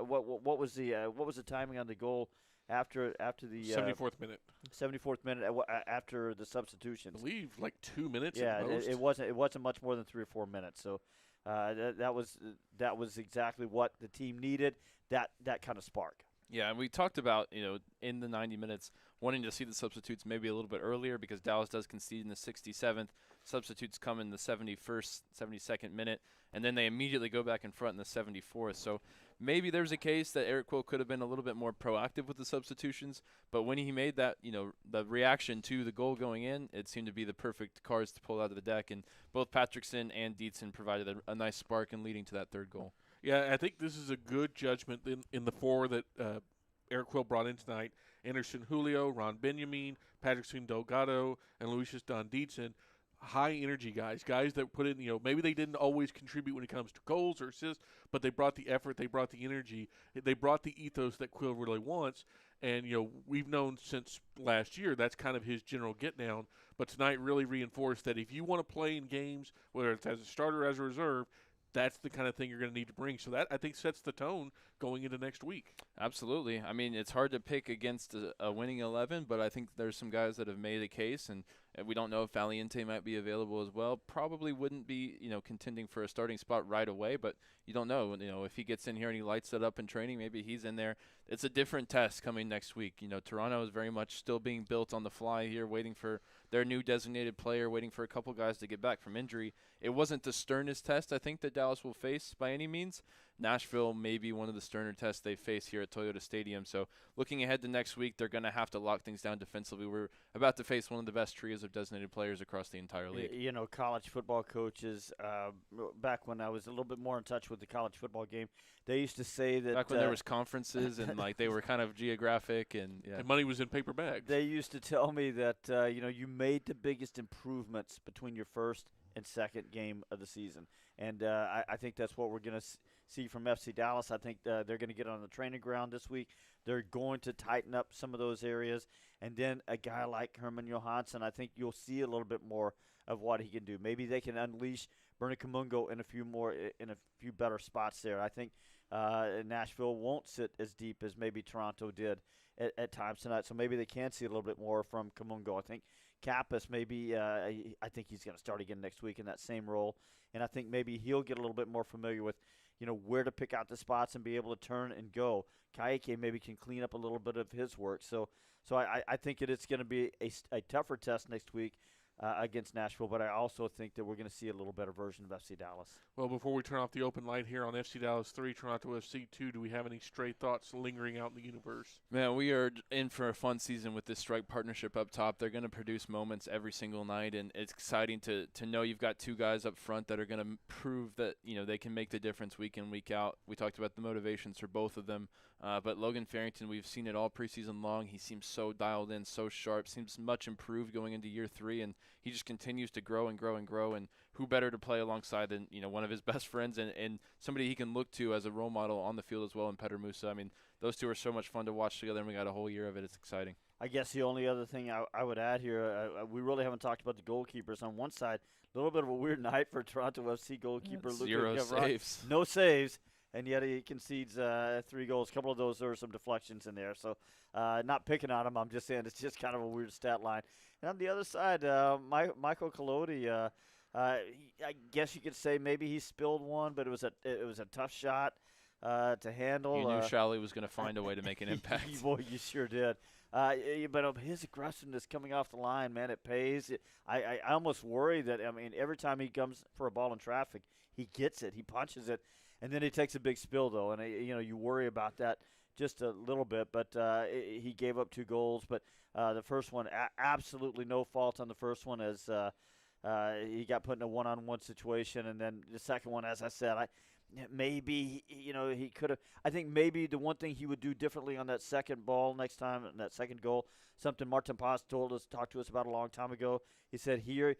what was the timing on the goal after the 74th minute? 74th minute after the substitutions. I believe like 2 minutes. Yeah, at most. It wasn't much more than 3 or 4 minutes. So that was exactly what the team needed. That kind of spark. Yeah, and we talked about, you know, in the 90 minutes, wanting to see the substitutes maybe a little bit earlier because Dallas does concede in the 67th. Substitutes come in the 71st, 72nd minute, and then they immediately go back in front in the 74th. So maybe there's a case that Eric Quill could have been a little bit more proactive with the substitutions, but when he made that, the reaction to the goal going in, it seemed to be the perfect cards to pull out of the deck, and both Patrickson and Dietzen provided a nice spark in leading to that third goal. Yeah, I think this is a good judgment in the four that Eric Quill brought in tonight. Anderson Julio, Ron Benjamin, Patrickson Delgado, and Lucius Don Dietzen. High energy guys that put in, maybe they didn't always contribute when it comes to goals or assists, but they brought the effort, they brought the energy, they brought the ethos that Quill really wants. And, we've known since last year that's kind of his general get down. But tonight really reinforced that if you want to play in games, whether it's as a starter or as a reserve, that's the kind of thing you're going to need to bring. So that, I think, sets the tone going into next week. Absolutely. I mean, it's hard to pick against a winning 11, but I think there's some guys that have made a case, and we don't know if Valiente might be available as well. Probably wouldn't be, contending for a starting spot right away, but you don't know. If he gets in here and he lights it up in training, maybe he's in there. It's a different test coming next week. Toronto is very much still being built on the fly here, waiting for their new designated player, waiting for a couple guys to get back from injury. It wasn't the sternest test, I think, that Dallas will face by any means. Nashville may be one of the sterner tests they face here at Toyota Stadium. So looking ahead to next week, they're going to have to lock things down defensively. We're about to face one of the best trios of designated players across the entire league. College football coaches, back when I was a little bit more in touch with the college football game, they used to say that back when there was conferences and they were kind of geographic and money was in paper bags. They used to tell me that you made the biggest improvements between your first and second game of the season, and I think that's what we're going to see from FC Dallas. I think they're going to get on the training ground this week. They're going to tighten up some of those areas, and then a guy like Herman Johansson, I think you'll see a little bit more of what he can do. Maybe they can unleash Bernie Kamungo in a few better spots there. I think Nashville won't sit as deep as maybe Toronto did at times tonight, so maybe they can see a little bit more from Kamungo. I think Kappas maybe I think he's going to start again next week in that same role, and I think maybe he'll get a little bit more familiar with where to pick out the spots and be able to turn and go. Kaike maybe can clean up a little bit of his work. So I think it's going to be a tougher test next week against Nashville, but I also think that we're going to see a little better version of FC Dallas. Well, before we turn off the open light here on FC Dallas 3, Toronto FC 2, do we have any stray thoughts lingering out in the universe? Man, we are in for a fun season with this strike partnership up top. They're going to produce moments every single night, and it's exciting to know you've got two guys up front that are going to prove that they can make the difference week in, week out. We talked about the motivations for both of them, but Logan Farrington, we've seen it all preseason long. He seems so dialed in, so sharp, seems much improved going into year 3, and he just continues to grow and grow and grow, and who better to play alongside than one of his best friends and somebody he can look to as a role model on the field as well in Petter Musa. I mean, those two are so much fun to watch together, and we got a whole year of it. It's exciting. I guess the only other thing I would add here, we really haven't talked about the goalkeepers. On one side, a little bit of a weird night for Toronto FC goalkeeper. Zero saves. No saves, and yet he concedes 3 goals. A couple of those, there were some deflections in there. So not picking on him, I'm just saying it's just kind of a weird stat line. And on the other side, Michael Collodi, I guess you could say maybe he spilled one, but it was a tough shot to handle. You knew Shally was going to find a way to make an impact. Boy, you sure did. But his aggressiveness coming off the line, man, it pays. I almost worry that, every time he comes for a ball in traffic, he gets it, he punches it, and then he takes a big spill, though. And, you worry about that just a little bit. But he gave up 2 goals. But the first one, absolutely no fault on the first one as he got put in a one-on-one situation. And then the second one, as I said, maybe, he could have – I think maybe the one thing he would do differently on that second ball next time, and that second goal, something Martin Paz talked to us about a long time ago. He said here,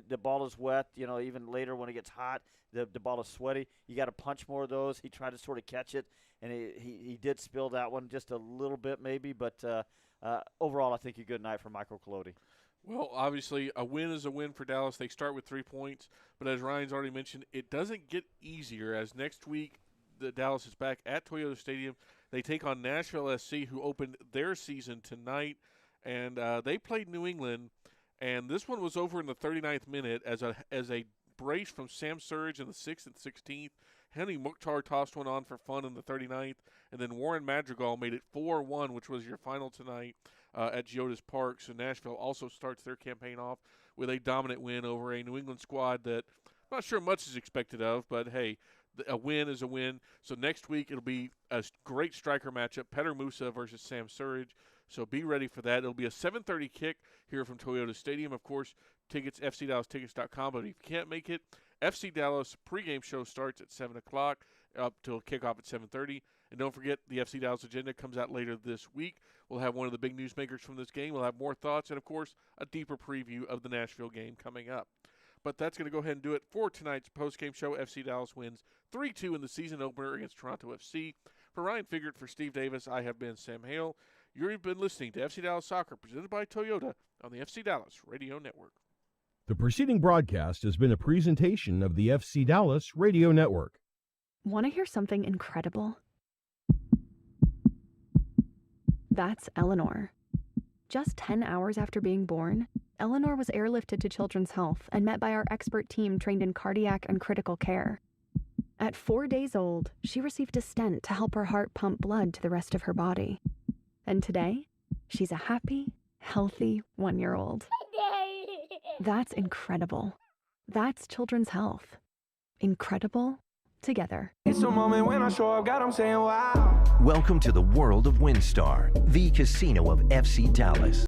the ball is wet. Even later when it gets hot, the ball is sweaty. You got to punch more of those. He tried to sort of catch it, and he did spill that one just a little bit maybe. But overall, I think a good night for Michael Collodi. Well, obviously, a win is a win for Dallas. They start with 3 points. But as Ryan's already mentioned, it doesn't get easier as next week the Dallas is back at Toyota Stadium. They take on Nashville SC, who opened their season tonight. And they played New England. And this one was over in the 39th minute as a brace from Sam Surridge in the 6th and 16th. Henry Mukhtar tossed one on for fun in the 39th. And then Warren Madrigal made it 4-1, which was your final tonight. at Geodis Park. So Nashville also starts their campaign off with a dominant win over a New England squad that I'm not sure much is expected of, but hey, a win is a win. So next week it'll be a great striker matchup, Petter Musa versus Sam Surridge. So be ready for that. It'll be a 7:30 kick here from Toyota Stadium. Of course, tickets, FCDallasTickets.com. But if you can't make it, FC Dallas pregame show starts at 7 o'clock up till kickoff at 7:30. And don't forget, the FC Dallas agenda comes out later this week. We'll have one of the big newsmakers from this game. We'll have more thoughts and, of course, a deeper preview of the Nashville game coming up. But that's going to go ahead and do it for tonight's postgame show. FC Dallas wins 3-2 in the season opener against Toronto FC. For Ryan Figert, for Steve Davis, I have been Sam Hale. You've been listening to FC Dallas Soccer, presented by Toyota on the FC Dallas Radio Network. The preceding broadcast has been a presentation of the FC Dallas Radio Network. Want to hear something incredible? That's Eleanor. Just 10 hours after being born, Eleanor was airlifted to Children's Health and met by our expert team trained in cardiac and critical care. At 4 days old, she received a stent to help her heart pump blood to the rest of her body. And today, she's a happy, healthy 1-year-old. That's incredible. That's Children's Health. Incredible together. It's a moment when I show up, God, I'm saying wow. Welcome to the world of WinStar, the casino of FC Dallas.